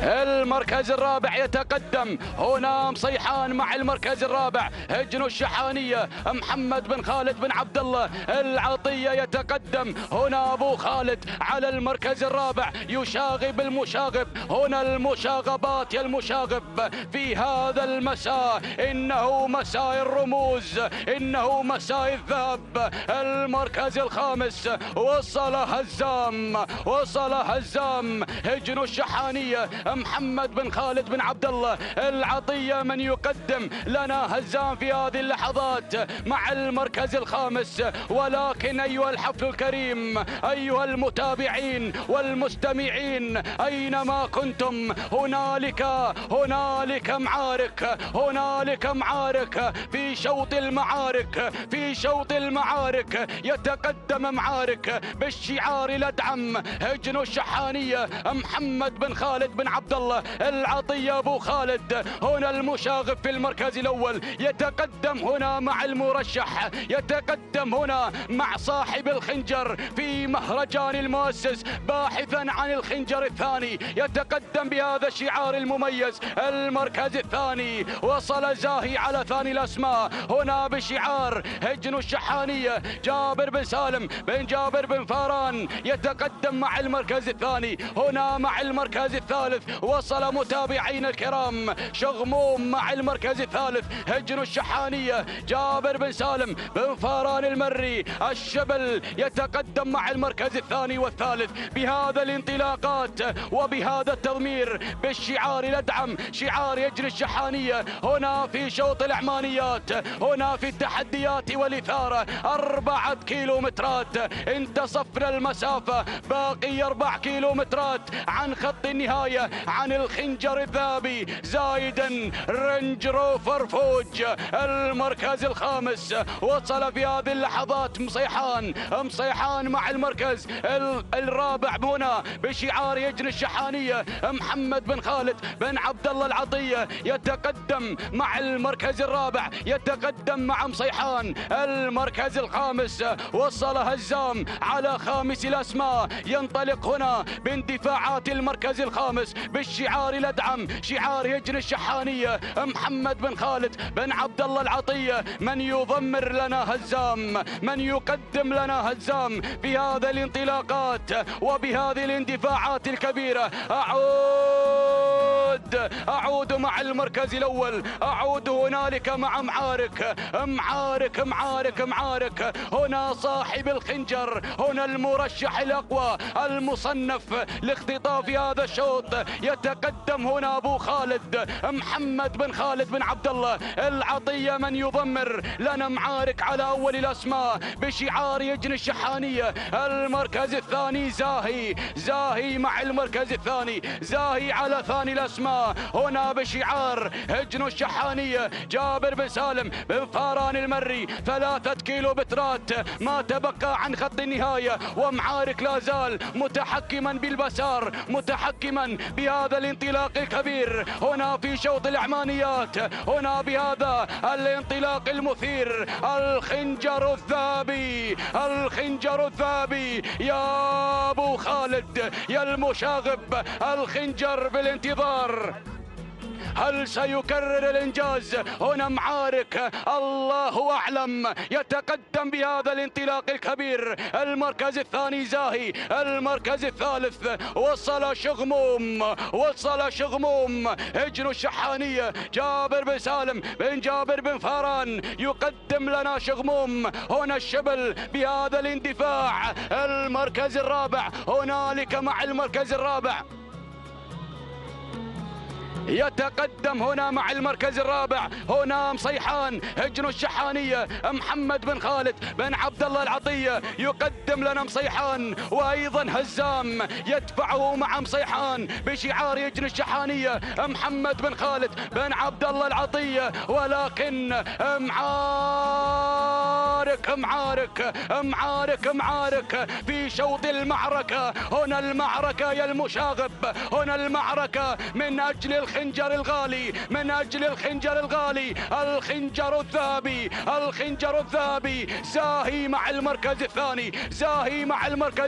المركز الرابع يتقدم. هنا مصيحان مع المركز الرابع هجن الشحانية محمد بن خالد بن عبد الله العطية. يتقدم هنا أبو خالد على المركز الرابع يشاغب المشاغب. هنا المشاغبات يا المشاغب في هذا المساء. إنه مساء الرموز، إنه مساء الذهب. المركز الخامس وصل هزام، وصل هزام هجن الشحانية محمد بن خالد بن عبد الله العطية من يقدم لنا هزام في هذه اللحظات مع المركز الخامس. ولكن أيها الحفل الكريم، أيها المتابعين والمستمعين أينما كنتم، هنالك معارك في شوط المعارك يتقدم معارك بالشعار الأدعم هجن الشحانية محمد بن خالد بن عبد الله العطية أبو خالد. هنا المشاغب في المركز الأول يتقدم هنا مع المرشح، يتقدم هنا مع صاحب الخنجر في مهرجان المؤسس باحثا عن الخنجر الثاني، يتقدم بهذا الشعار المميز. المركز الثاني وصل زاهي على ثاني الأسماء هنا بشعار هجن الشحانية جابر بن سالم بن جابر بن فاران يتقدم مع المركز الثاني. هنا مع المركز الثالث وصل متابعين الكرام شغموم مع المركز الثالث هجن الشحانية جابر بن سالم بن فاران المري الشبل يتقدم مع المركز الثاني والثالث بهذا الانطلاقات وبهذا التضمير بالشعار الأدعم شعار هجن الشحانية. هنا في شوط العمانيات، هنا في التحديات والإثارة 4 كيلومترات انتصفنا المسافة، باقي 4 كيلومترات عن خط النهاية عن الخنجر الذهبي زايدا رينج روفر فوج. المركز الخامس وصل في هذه اللحظات مصيحان مع المركز الرابع هنا بشعار هجن الشحانية محمد بن خالد بن عبد الله العطية يتقدم مع المركز الرابع، يتقدم مع مصيحان. المركز الخامس وصل هزام على خامس الأسماء ينطلق هنا باندفاعات المركز الخامس بالشعار الأدعم شعار هجن الشحانية محمد بن خالد بن عبد الله العطية من يضمر لنا هزام، من يقدم لنا هزام في هذه الانطلاقات وبهذه الاندفاعات الكبيرة. أعود مع المركز الأول، أعود هنالك مع معارك. هنا صاحب الخنجر، هنا المرشح الأقوى المصنف لاختطاف هذا الشوط يتقدم هنا أبو خالد محمد بن خالد بن عبد الله العطية من يضمر لنا معارك على أول الأسماء بشعار هجن الشحانية. المركز الثاني زاهي مع المركز الثاني زاهي على ثاني الأسماء هنا بشعار هجن الشحانية جابر بن سالم بن فاران المري. 3 كيلومترات ما تبقى عن خط النهاية ومعارك لا زال متحكما بالبسار، متحكما بهذا الانطلاق الكبير هنا في شوط العمانيات، هنا بهذا الانطلاق المثير. الخنجر الذهبي يا أبو خالد يا المشاغب، الخنجر بالانتظار. هل سيكرر الإنجاز؟ هنا معارك الله أعلم. يتقدم بهذا الانطلاق الكبير المركز الثاني زاهي، المركز الثالث وصل شغموم هجن الشحانية جابر بن سالم بن جابر بن فاران يقدم لنا شغموم. هنا الشبل بهذا الاندفاع. المركز الرابع هنالك مع المركز الرابع يتقدم هنا مع المركز الرابع هنا مصيحان هجن الشحانية محمد بن خالد بن عبد الله العطية يقدم لنا مصيحان، وأيضا هزام يدفعه مع مصيحان بشعار هجن الشحانية محمد بن خالد بن عبد الله العطية. ولكن معارك في شوط المعركة. هنا المعركة يا المشاغب، هنا المعركة من أجل الخنجر الغالي، من أجل الخنجر الغالي. الخنجر الذهبي زاهي مع المركز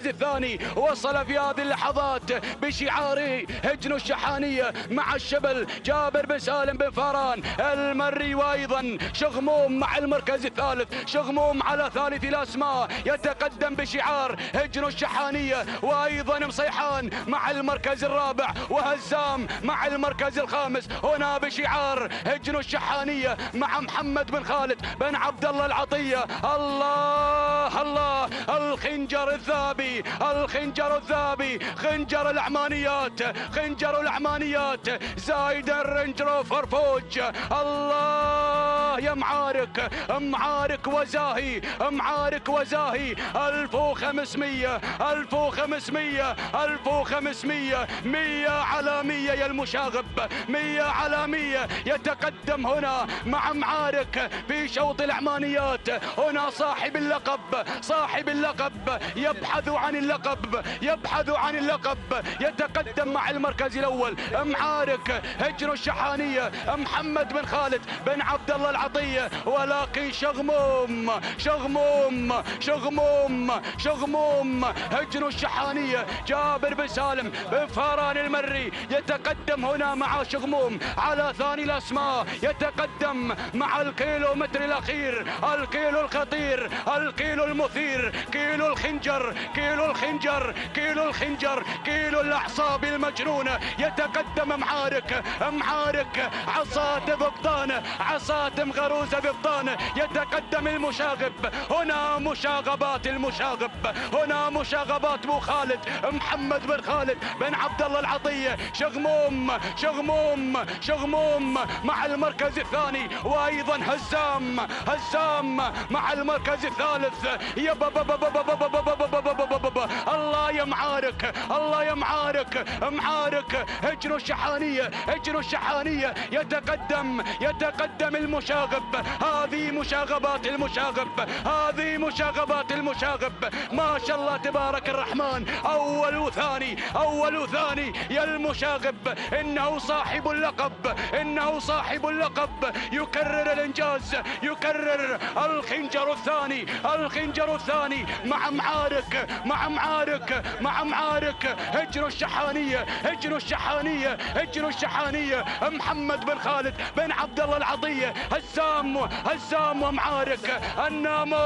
الثاني وصل في هذه اللحظات بشعار هجن الشحانية مع الشبل جابر بن سالم بن فاران المري، وأيضا شغموم مع المركز الثالث، شغموم هجوم على ثالث الأسماء يتقدم بشعار هجن الشحانية، وأيضا مصيحان مع المركز الرابع، وهزام مع المركز الخامس. هنا بشعار هجن الشحانية مع محمد بن خالد بن عبد الله العطية. الله الله، الخنجر الذهبي، الخنجر الذهبي، خنجر العمانيات، خنجر العمانيات، زايد الرينج روفر فوج. الله يا معارك، معارك وزاهي، معارك وزاهي. 1500 1500 1500 100 على 100 يا المشاغب، 100 على 100. يتقدم هنا مع معارك في شوط العمانيات. هنا صاحب اللقب، صاحب اللقب يبحث عن اللقب، يبحث عن اللقب. يتقدم مع المركز الأول معارك هجن الشحانية محمد بن خالد بن عبد الله العطية، ولكن شغموم شغموم شغموم شغموم هجن الشحانية جابر بن سالم بن فاران المري. يتقدم هنا مع شغموم على ثاني الأسماء، يتقدم مع الكيلومتر الأخير، الكيلو الخطير، الكيلو المثير، كيلو الخنجر، كيلو الخنجر، كيلو الخنجر، كيلو الأعصاب المجنونة. يتقدم معارك، معارك عصات ضبطان، عصات مغروزة ضبطان. يتقدم المشاغب، هنا مشاغبات المشاغب، هنا مشاغبات بو خالد محمد بن خالد بن عبد الله العطية. شغموم شغموم شغموم مع المركز الثاني، وايضا هزام، هزام مع المركز الثالث. يا بابا بابا بابا بابا بابا بابا بابا. الله يا معارك، الله يا معارك، معارك هجن الشحانية، هجن الشحانية. يتقدم، يتقدم المشاغب. هذه مشاغبات المشاغب، هذه مشاغبات المشاغب. ما شاء الله تبارك الرحمن. اول وثاني، اول وثاني يا المشاغب. انه صاحب اللقب، انه صاحب اللقب. يكرر الانجاز، يكرر الخنجر الثاني، الخنجر الثاني مع معارك، مع معارك، مع معارك هجن الشحانية، هجن الشحانية، هجن الشحانية. محمد بن خالد بن عبد الله العطية. هزام، هزام ومعارك. الناموس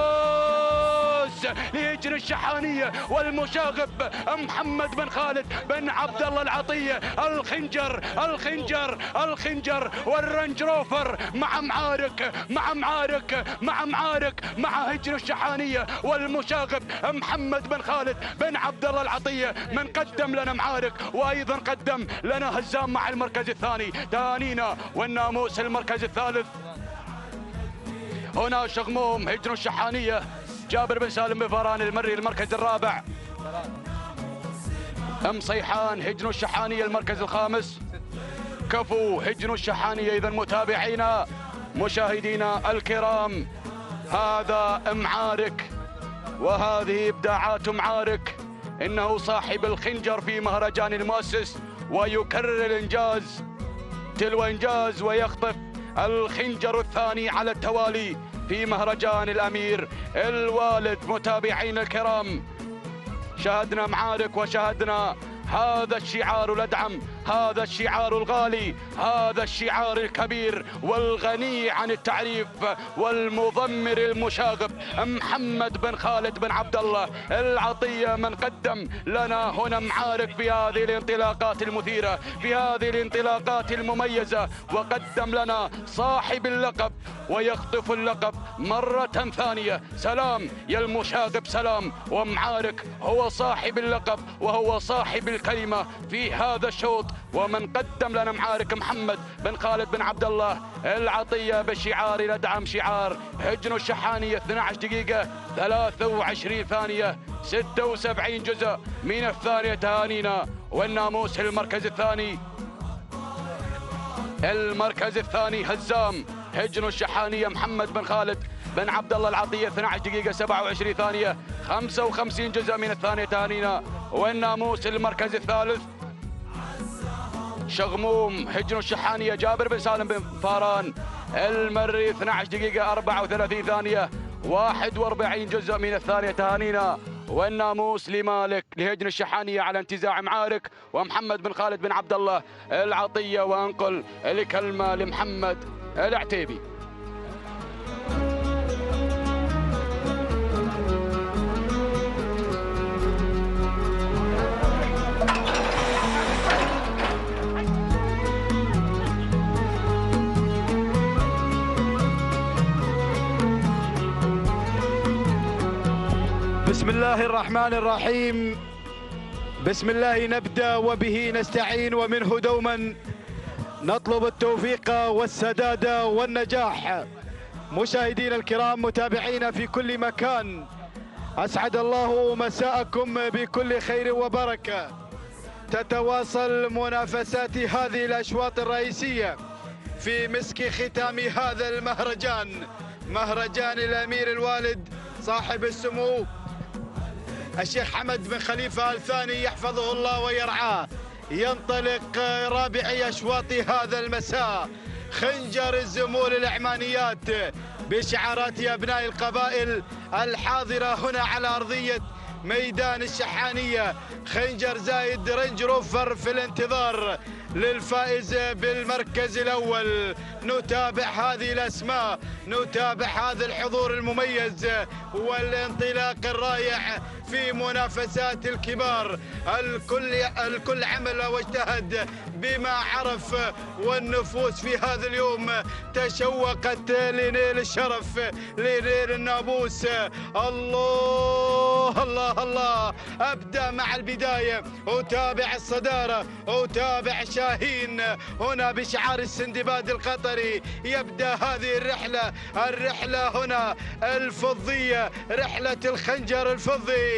لهجن الشحانية والمشاغب محمد بن خالد بن عبد الله العطية. الخنجر، الخنجر، الخنجر والرنج روفر مع معارك، مع معارك، مع معارك مع هجن الشحانية والمشاغب محمد بن خالد بن عبد الله العطية. من قدم لنا معارك، وايضا قدم لنا هزام مع المركز الثاني. تهانينا والناموس المركز الثالث. هنا شغموم هجن الشحانية جابر بن سالم بن فاران المري المركز الرابع. مصيحان هجن الشحانية المركز الخامس. كفو هجن الشحانية. إذا متابعينا مشاهدينا الكرام، هذا معارك وهذه إبداعات معارك. إنه صاحب الخنجر في مهرجان المؤسس، ويكرر الإنجاز تلو إنجاز، ويخطف الخنجر الثاني على التوالي في مهرجان الأمير الوالد. متابعين الكرام، شاهدنا معارك وشاهدنا هذا الشعار الأدعم، هذا الشعار الغالي، هذا الشعار الكبير والغني عن التعريف والمضمر المشاغب محمد بن خالد بن عبد الله العطية. من قدم لنا هنا معارك في هذه الانطلاقات المثيرة، في هذه الانطلاقات المميزة، وقدم لنا صاحب اللقب ويخطف اللقب مرة ثانية. سلام يا المشاغب، سلام. ومعارك هو صاحب اللقب وهو صاحب الكلمة في هذا الشوط. ومن قدم لنا معارك محمد بن خالد بن عبد الله العطية بشعار الأدعم، شعار هجن الشحانية. 12 دقيقة 23 ثانية 76 جزء من الثانية. تهانينا والناموس المركز الثاني، المركز الثاني هزام هجن الشحانية محمد بن خالد بن عبد الله العطية. 12 دقيقة 27 ثانية 55 جزء من الثانية. تهانينا والناموس المركز الثالث شغموم هجن الشحانية جابر بن سالم بن فاران المري. 12 دقيقة 34 ثانية 41 جزء من الثانية. تهانينا والناموس لمالك لهجن الشحانية على انتزاع معارك ومحمد بن خالد بن عبد الله العطية. وانقل الكلمة لمحمد العتيبي. بسم الله الرحمن الرحيم. بسم الله نبدأ وبه نستعين ومنه دوما نطلب التوفيق والسداد والنجاح. مشاهدينا الكرام متابعينا في كل مكان، أسعد الله مساءكم بكل خير وبركة. تتواصل منافسات هذه الأشواط الرئيسية في مسك ختام هذا المهرجان، مهرجان الأمير الوالد صاحب السمو الشيخ حمد بن خليفة آل ثاني يحفظه الله ويرعاه. ينطلق رابع أشواط هذا المساء خنجر الزمول العمانيات بشعارات أبناء القبائل الحاضرة هنا على أرضية ميدان الشحانية. خنجر زايد رينج روفر في الانتظار للفائز بالمركز الأول. نتابع هذه الأسماء، نتابع هذا الحضور المميز والانطلاق الرائع في منافسات الكبار. الكل عمل واجتهد بما عرف، والنفوس في هذا اليوم تشوقت لنيل الشرف، لنيل الناموس. الله الله الله. أبدأ مع البداية، أتابع الصدارة، أتابع شاهين هنا بشعار السندباد القطري. يبدأ هذه الرحلة هنا الفضية، رحلة الخنجر الفضي.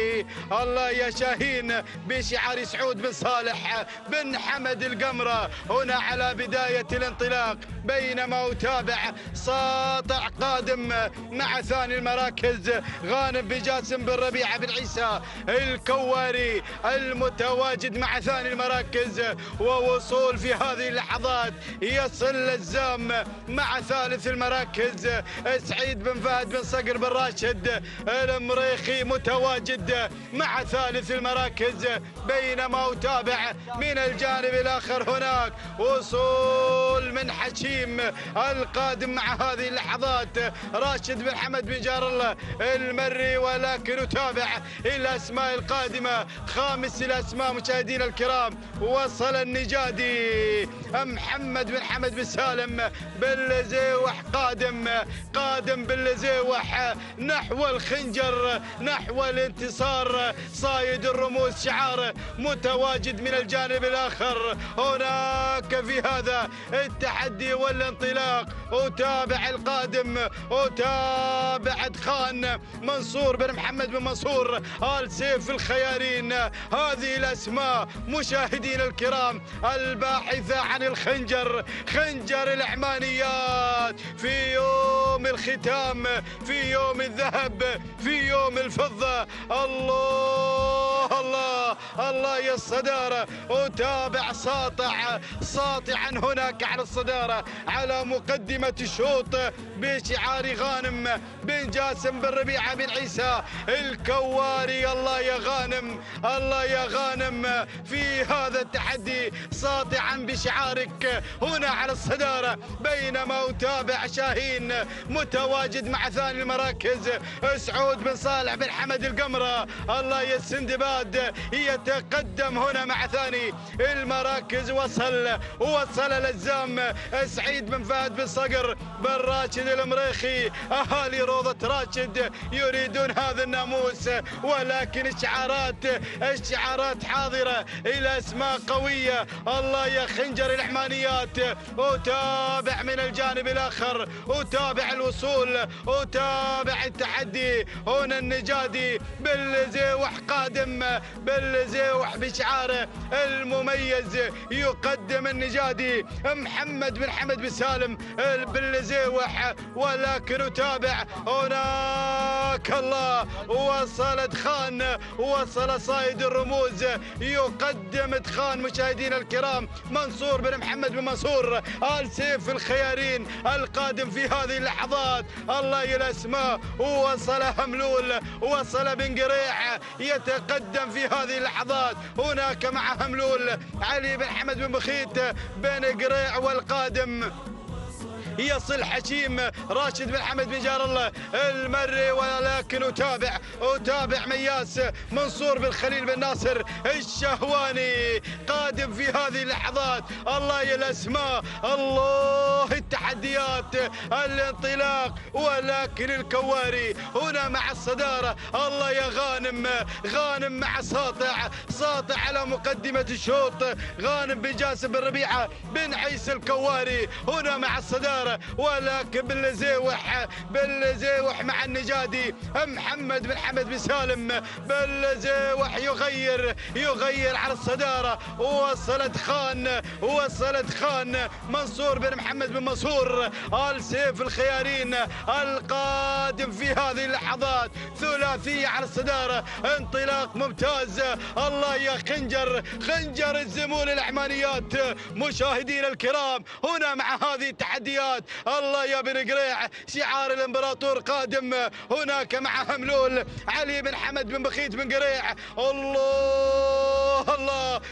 الله يا شاهين بشعار سعود بن صالح بن حمد القمرة هنا على بداية الانطلاق. بينما أتابع ساطع قادم مع ثاني المراكز غانم بجاسم بن ربيعة بن عيسى الكواري المتواجد مع ثاني المراكز. ووصول في هذه اللحظات يصل الزام مع ثالث المراكز سعيد بن فهد بن صقر بن راشد المريخي متواجد مع ثالث المراكز. بينما أتابع من الجانب الآخر هناك وصول من حشيم القادم مع هذه اللحظات راشد بن حمد بن جار الله المري. ولكن أتابع الأسماء القادمة، خامس الأسماء مشاهدينا الكرام وصل النجادي محمد بن حمد بن سالم بالزيوح قادم بالزيوح نحو الخنجر، نحو الانتصار. صايد الرموز شعار متواجد من الجانب الآخر هناك في هذا التحدي والانطلاق. أتابع القادم، أتابع خان منصور بن محمد بن منصور آل سيف الخيارين. هذه الأسماء مشاهدين الكرام الباحثة عن الخنجر، خنجر العمانيات في يوم الختام، في يوم الذهب، في يوم الفضة. الله الله الله يا الصدارة. أتابع ساطعا هناك على الصدارة على مقدمة الشوط بشعار غانم بن جاسم بن ربيعة بن عيسى الكواري. الله يا غانم، الله يا غانم في هذا التحدي ساطعا بشعارك هنا على الصدارة. بينما أتابع شاهين متواجد مع ثاني المراكز سعود بن صالح بن حمد القمرة. الله يا السندباد يتقدم هنا مع ثاني المراكز. وصل للزام سعيد بن فهد بن صقر بن راشد المريخي. أهالي روضة راشد يريدون هذا الناموس، ولكن الشعارات حاضرة، الأسماء قوية. الله يا خنجر العمانيات. أتابع من الجانب الآخر، أتابع الوصول، أتابع التحدي هنا النجادي بالزيوح قادم بالزيوح بشعاره المميز. يقدم النجادي محمد بن حمد بن سالم بالزيوح. ولكن أتابع هناك الله وصلت خان، وصل صايد الرموز. يقدم خان مشاهدينا الكرام منصور بن محمد بن منصور آل سيف الخيارين القادم في هذه اللحظات. الله يا الأسماء. وصل هملول، وصل بن قريع يتقدم في هذه اللحظات هناك مع هملول علي بن حمد بن بخيت بن قريع. والقادم يصل حشيم راشد بن حمد بن جار الله المري. ولكن أتابع مياس منصور بن خليل بن ناصر الشهواني قادم في هذه اللحظات. الله يا الأسماء، الله التحديات الانطلاق، ولكن الكواري هنا مع الصدارة. الله يا غانم، غانم مع ساطع، ساطع على مقدمة الشوط، غانم بجاسم بن ربيعة بن عيسى الكواري هنا مع الصدارة، ولكن بالزيوح مع النجادي محمد بن حمد بن سالم. بالزيوح يغير على الصدارة، وصلت خان منصور بن محمد بن منصور آل سيف الخيارين القادم في هذه اللحظات. ثلاثية على الصدارة، انطلاق ممتاز. الله يا خنجر الزمول العمانيات. مشاهدينا الكرام هنا مع هذه التحديات، الله يا بن قريع شعار الامبراطور قادم هناك مع هملول علي بن حمد بن بخيت بن قريع. الله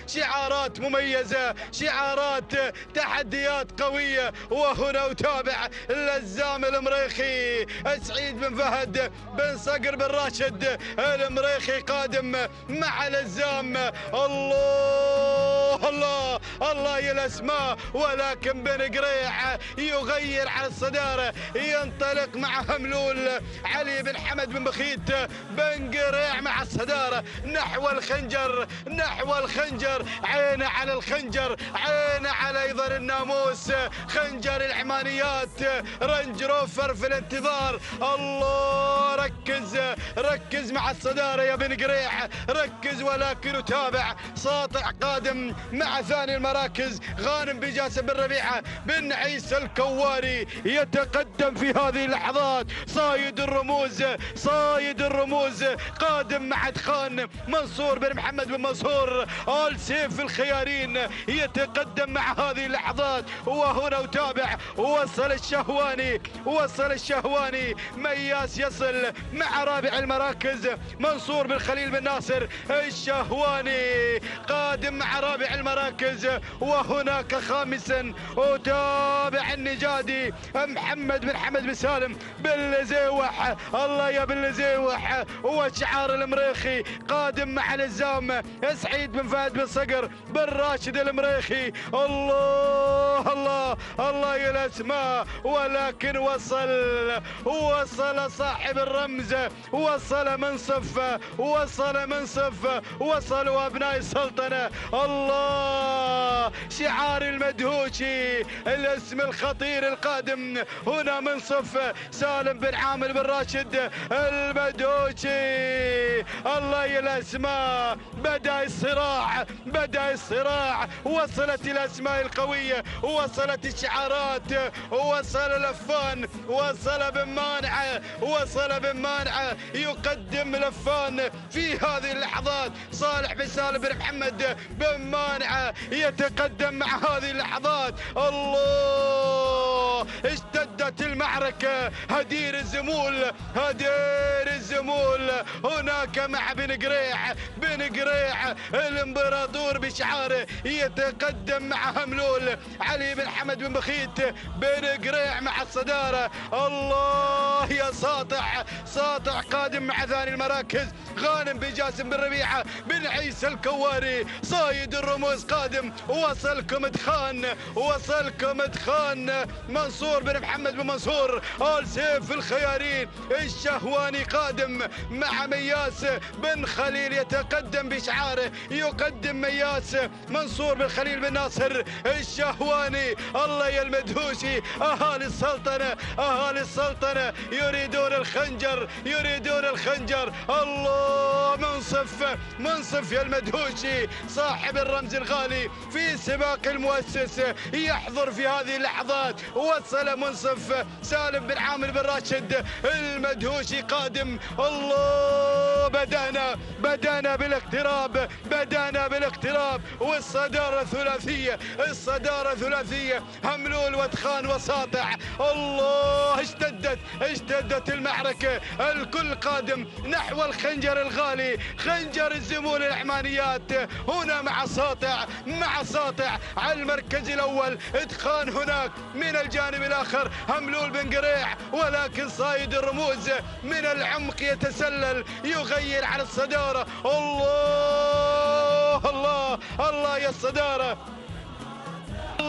شعارات مميزة، شعارات تحديات قوية. وهنا أتابع لزام المريخي سعيد بن فهد بن صقر بن راشد المريخي قادم مع لزام. الله يا الأسماء، ولكن بن قريع يغير على الصدارة، ينطلق مع هملول علي بن حمد بن بخيت بن قريع مع الصدارة نحو الخنجر. عينه على الخنجر، عينه على أيضا الناموس، خنجر العمانيات رنج روفر في الانتظار. الله ركز مع الصدارة يا بن قريع، ركز، ولكن تابع ساطع قادم مع ثاني المراكز غانم بجاسم بن ربيعة بن عيسى الكواري يتقدم في هذه اللحظات. صايد الرموز قادم مع خان منصور بن محمد بن منصور آل سيف الخيارين يتقدم مع هذه اللحظات. وهنا أتابع وصل الشهواني مياس يصل مع رابع المراكز منصور بن خليل بن ناصر الشهواني قادم مع رابع المراكز. وهناك خامسا أتابع النجادي محمد بن حمد بن سالم بالزيوح. الله يا بالزيوح، وشعار المريخي قادم مع لزام سعيد بن فهد بن صقر بن راشد المريخي. الله يا الأسماء، ولكن وصل صاحب الرمز، وصل منصف، وصلوا أبناء السلطنة. الله شعار المدهوشي، الاسم الخطير القادم هنا منصف سالم بن عامر بن راشد المدهوشي. الله يا الأسماء، بدأ الصراع، وصلت الأسماء القوية، وصلت الشعارات، وصل لفان، وصل بن مانعة يقدم لفان في هذه اللحظات. صالح بن سالم بن محمد بن مانعة يتقدم مع هذه اللحظات. الله اشتدت المعركة، هدير الزمول هناك مع بن قريع الامبراطور بشعاره يتقدم مع هملول علي بن حمد بن بخيت بن قريع مع الصدارة. الله يا ساطع قادم مع ثاني المراكز غانم بجاسم بن ربيعة بن عيسى الكواري. صايد الرموز قادم، وصلكم ادخان منصور بن محمد بن منصور آل سيف الخيارين الشهواني قادم مع مياس بن خليل يتقدم بشعاره، يقدم مياس منصور بن خليل بن ناصر الشهواني. الله يا المدهوشي، أهالي السلطنة يريدون الخنجر. الله منصف يا المدهوشي صاحب الرمز الغالي في سباق المؤسس يحضر في هذه اللحظات. وصل منصف سالم بن عامر بن راشد المدهوشي قادم. الله بدأنا بالاقتراب، والصدارة ثلاثية هملول ودخان وساطع. الله اشتدت المعركة، الكل قادم نحو الخنجر الغالي، خنجر الزمول العمانيات هنا مع ساطع على المركز الأول. ادخان هناك من الجانب الآخر هملول بن قريع، ولكن صايد الرموز من العمق يتسلل يغير على الصدارة. الله يا الصدارة،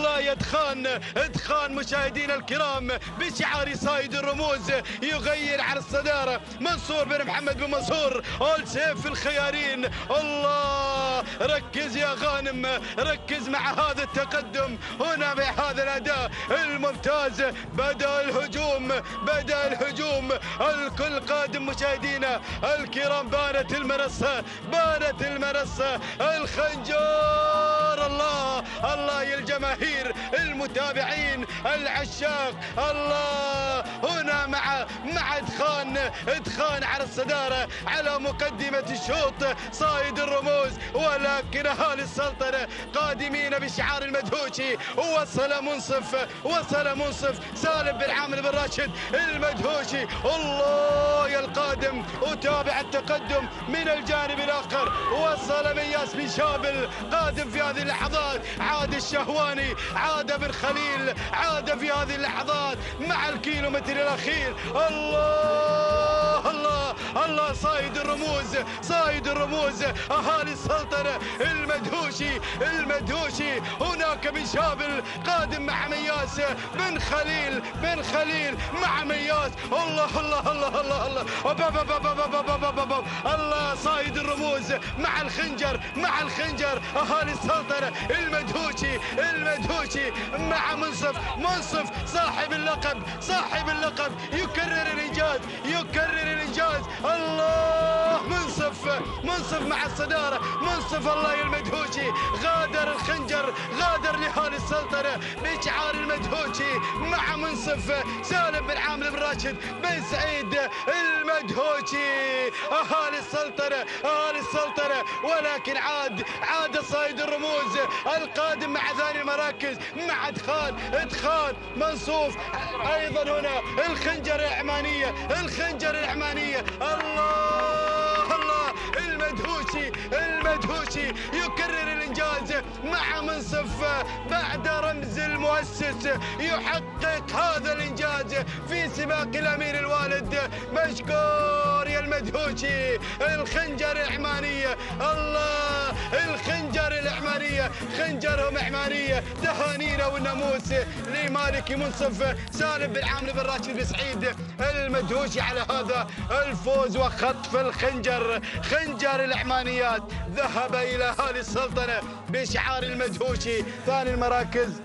الله يا دخان مشاهدينا الكرام بشعار صايد الرموز يغير على الصدارة منصور بن محمد بن منصور السيف الخيارين. الله ركز يا غانم، ركز مع هذا التقدم هنا بهذا الأداء الممتاز. بدأ الهجوم الكل قادم مشاهدينا الكرام. بانت المنصة الخنجر. الله يا الجماهير المتابعين العشاق. الله هنا مع دخان على الصدارة على مقدمة الشوط صايد الرموز، ولكن أهالي السلطنة قادمين بشعار المدهوشي. وصل منصف سالم بن عامر بن راشد المدهوشي. الله يا القادم وتابع التقدم من الجانب الآخر. وصل مياس بن شابل قادم في هذه اللحظات. عاد الشهواني، عاد بن خليل، عاد في هذه اللحظات مع الكيلومتر الأخير. الله صايد الرموز أهالي السلطنة المدهوشي. هناك بن شابل قادم مع مياس بن خليل مع مياس. الله صايد الرموز مع الخنجر أهالي السلطنة المدهوشي مع منصف صاحب اللقب يكرر الإنجاز. الله منصف مع الصدارة. الله يا المدهوشي غادر الخنجر، غادر لأهالي السلطنة بشعار المدهوشي مع منصف سالم بن عامر بن راشد بن سعيد المدهوشي. أهالي السلطنة ولكن عاد صايد الرموز القادم مع ثاني المراكز مع دخان منصوف. أيضا هنا الخنجر العمانية. الله المدهوشي يكرر الإنجاز مع منصف بعد رمز المؤسس يحقق هذا الإنجاز في سباق الأمير الوالد. مشكور يا المدهوشي. الخنجر العمانية. الله الخنجر العمانية، خنجرهم عمانية. تهانينا والناموس لمالك منصف سالم بن عامر بن راشد بن سعيد المدهوشي على هذا الفوز وخطف الخنجر. خنجر العمانيات ذهب إلى أهالي السلطنة بشعار المدهوشي. ثاني المراكز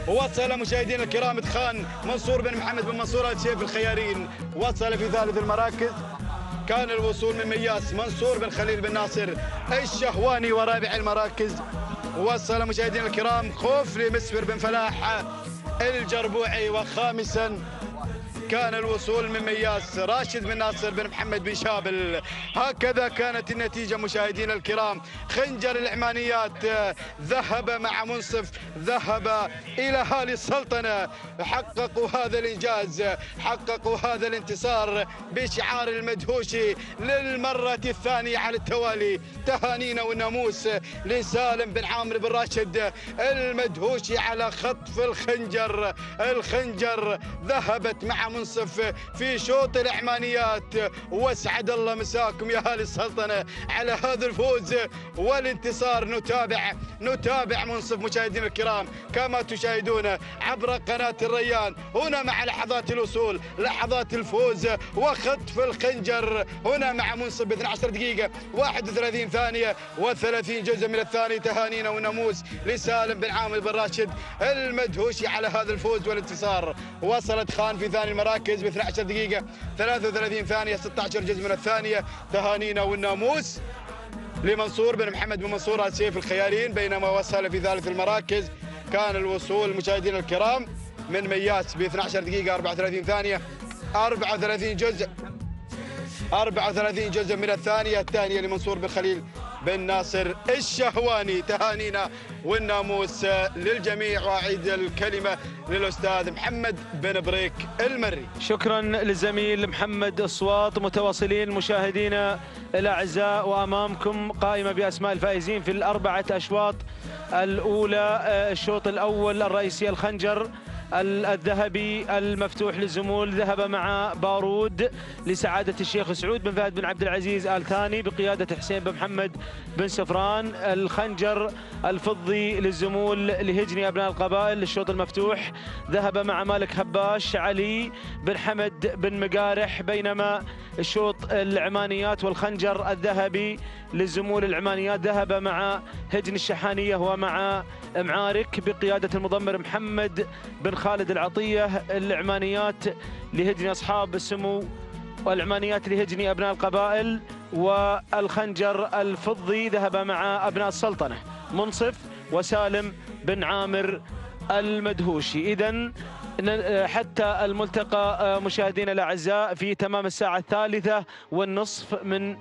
وصل مشاهدينا الكرام دخان منصور بن محمد بن منصور السيف الخيارين. وصل في ثالث المراكز كان الوصول من مياس منصور بن خليل بن ناصر الشهواني. ورابع المراكز وصل مشاهدينا الكرام خوفلي مسفر بن فلاح الجربوعي. وخامسا كان الوصول من مياس راشد بن ناصر بن محمد بن شابل. هكذا كانت النتيجة مشاهدينا الكرام. خنجر العمانيات ذهب مع منصف، ذهب إلى أهالي السلطنة، حققوا هذا الإنجاز، حققوا هذا الانتصار بشعار المدهوشي للمرة الثانية على التوالي. تهانينا والناموس لسالم بن عامر بن راشد المدهوشي على خطف الخنجر. الخنجر ذهبت مع منصف في شوط العمانيات. واسعد الله مساكم يا اهالي السلطنه على هذا الفوز والانتصار. نتابع منصف مشاهدينا الكرام كما تشاهدون عبر قناه الريان هنا مع لحظات الوصول، لحظات الفوز وخطف الخنجر هنا مع منصف ب 12 دقيقه 31 ثانيه و30 جزء من الثاني. تهانينا والناموس لسالم بن عامر بن راشد المدهوشي على هذا الفوز والانتصار. وصلت خان في ثاني المراكز ب 12 دقيقة 33 ثانية 16 جزء من الثانية. تهانينا والناموس لمنصور بن محمد بن منصور السيف الخيارين. بينما وصل في ثالث المراكز كان الوصول مشاهدينا الكرام من مياس ب 12 دقيقة 34 ثانية 34 جزء من الثانية الثانية لمنصور بن خليل بن ناصر الشهواني. تهانينا والناموس للجميع. واعيد الكلمة للأستاذ محمد بن بريك المري. شكرا للزميل محمد الصواط. متواصلين مشاهدينا الأعزاء وأمامكم قائمة بأسماء الفائزين في الأربعة أشواط الأولى. الشوط الأول الرئيسي الخنجر الذهبي المفتوح للزمول ذهب مع بارود لسعادة الشيخ سعود بن فهد بن عبد العزيز آل ثاني بقيادة حسين بن محمد بن سفران. الخنجر الفضي للزمول لهجني أبناء القبائل للشوط المفتوح ذهب مع مالك هباش علي بن حمد بن مقارح، بينما الشوط العمانيات والخنجر الذهبي للزمول العمانيات ذهب مع هجن الشحانية ومع معارك بقيادة المضمر محمد بن خالد العطية. العمانيات لهجن أصحاب السمو والعمانيات لهجن أبناء القبائل، والخنجر الفضي ذهب مع أبناء السلطنة منصف وسالم بن عامر المدهوشي. إذن حتى الملتقى مشاهدينا الأعزاء في تمام الساعة 3:30 من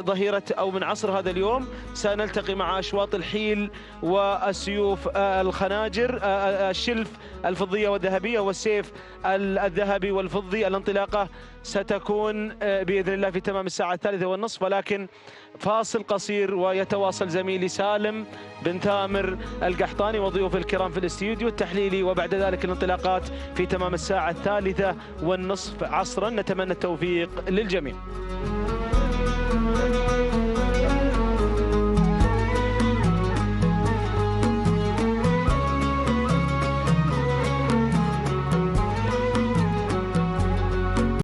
ظهيرة أو من عصر هذا اليوم سنلتقي مع أشواط الحيل والسيوف الخناجر، الشلف الفضية والذهبية والسيف الذهبي والفضي. الانطلاقة ستكون بإذن الله في تمام الساعة 3:30، ولكن فاصل قصير ويتواصل زميلي سالم بن ثامر القحطاني وضيوف الكرام في الاستوديو التحليلي، وبعد ذلك الانطلاقات في تمام الساعة 3:30 عصرا. نتمنى التوفيق للجميع.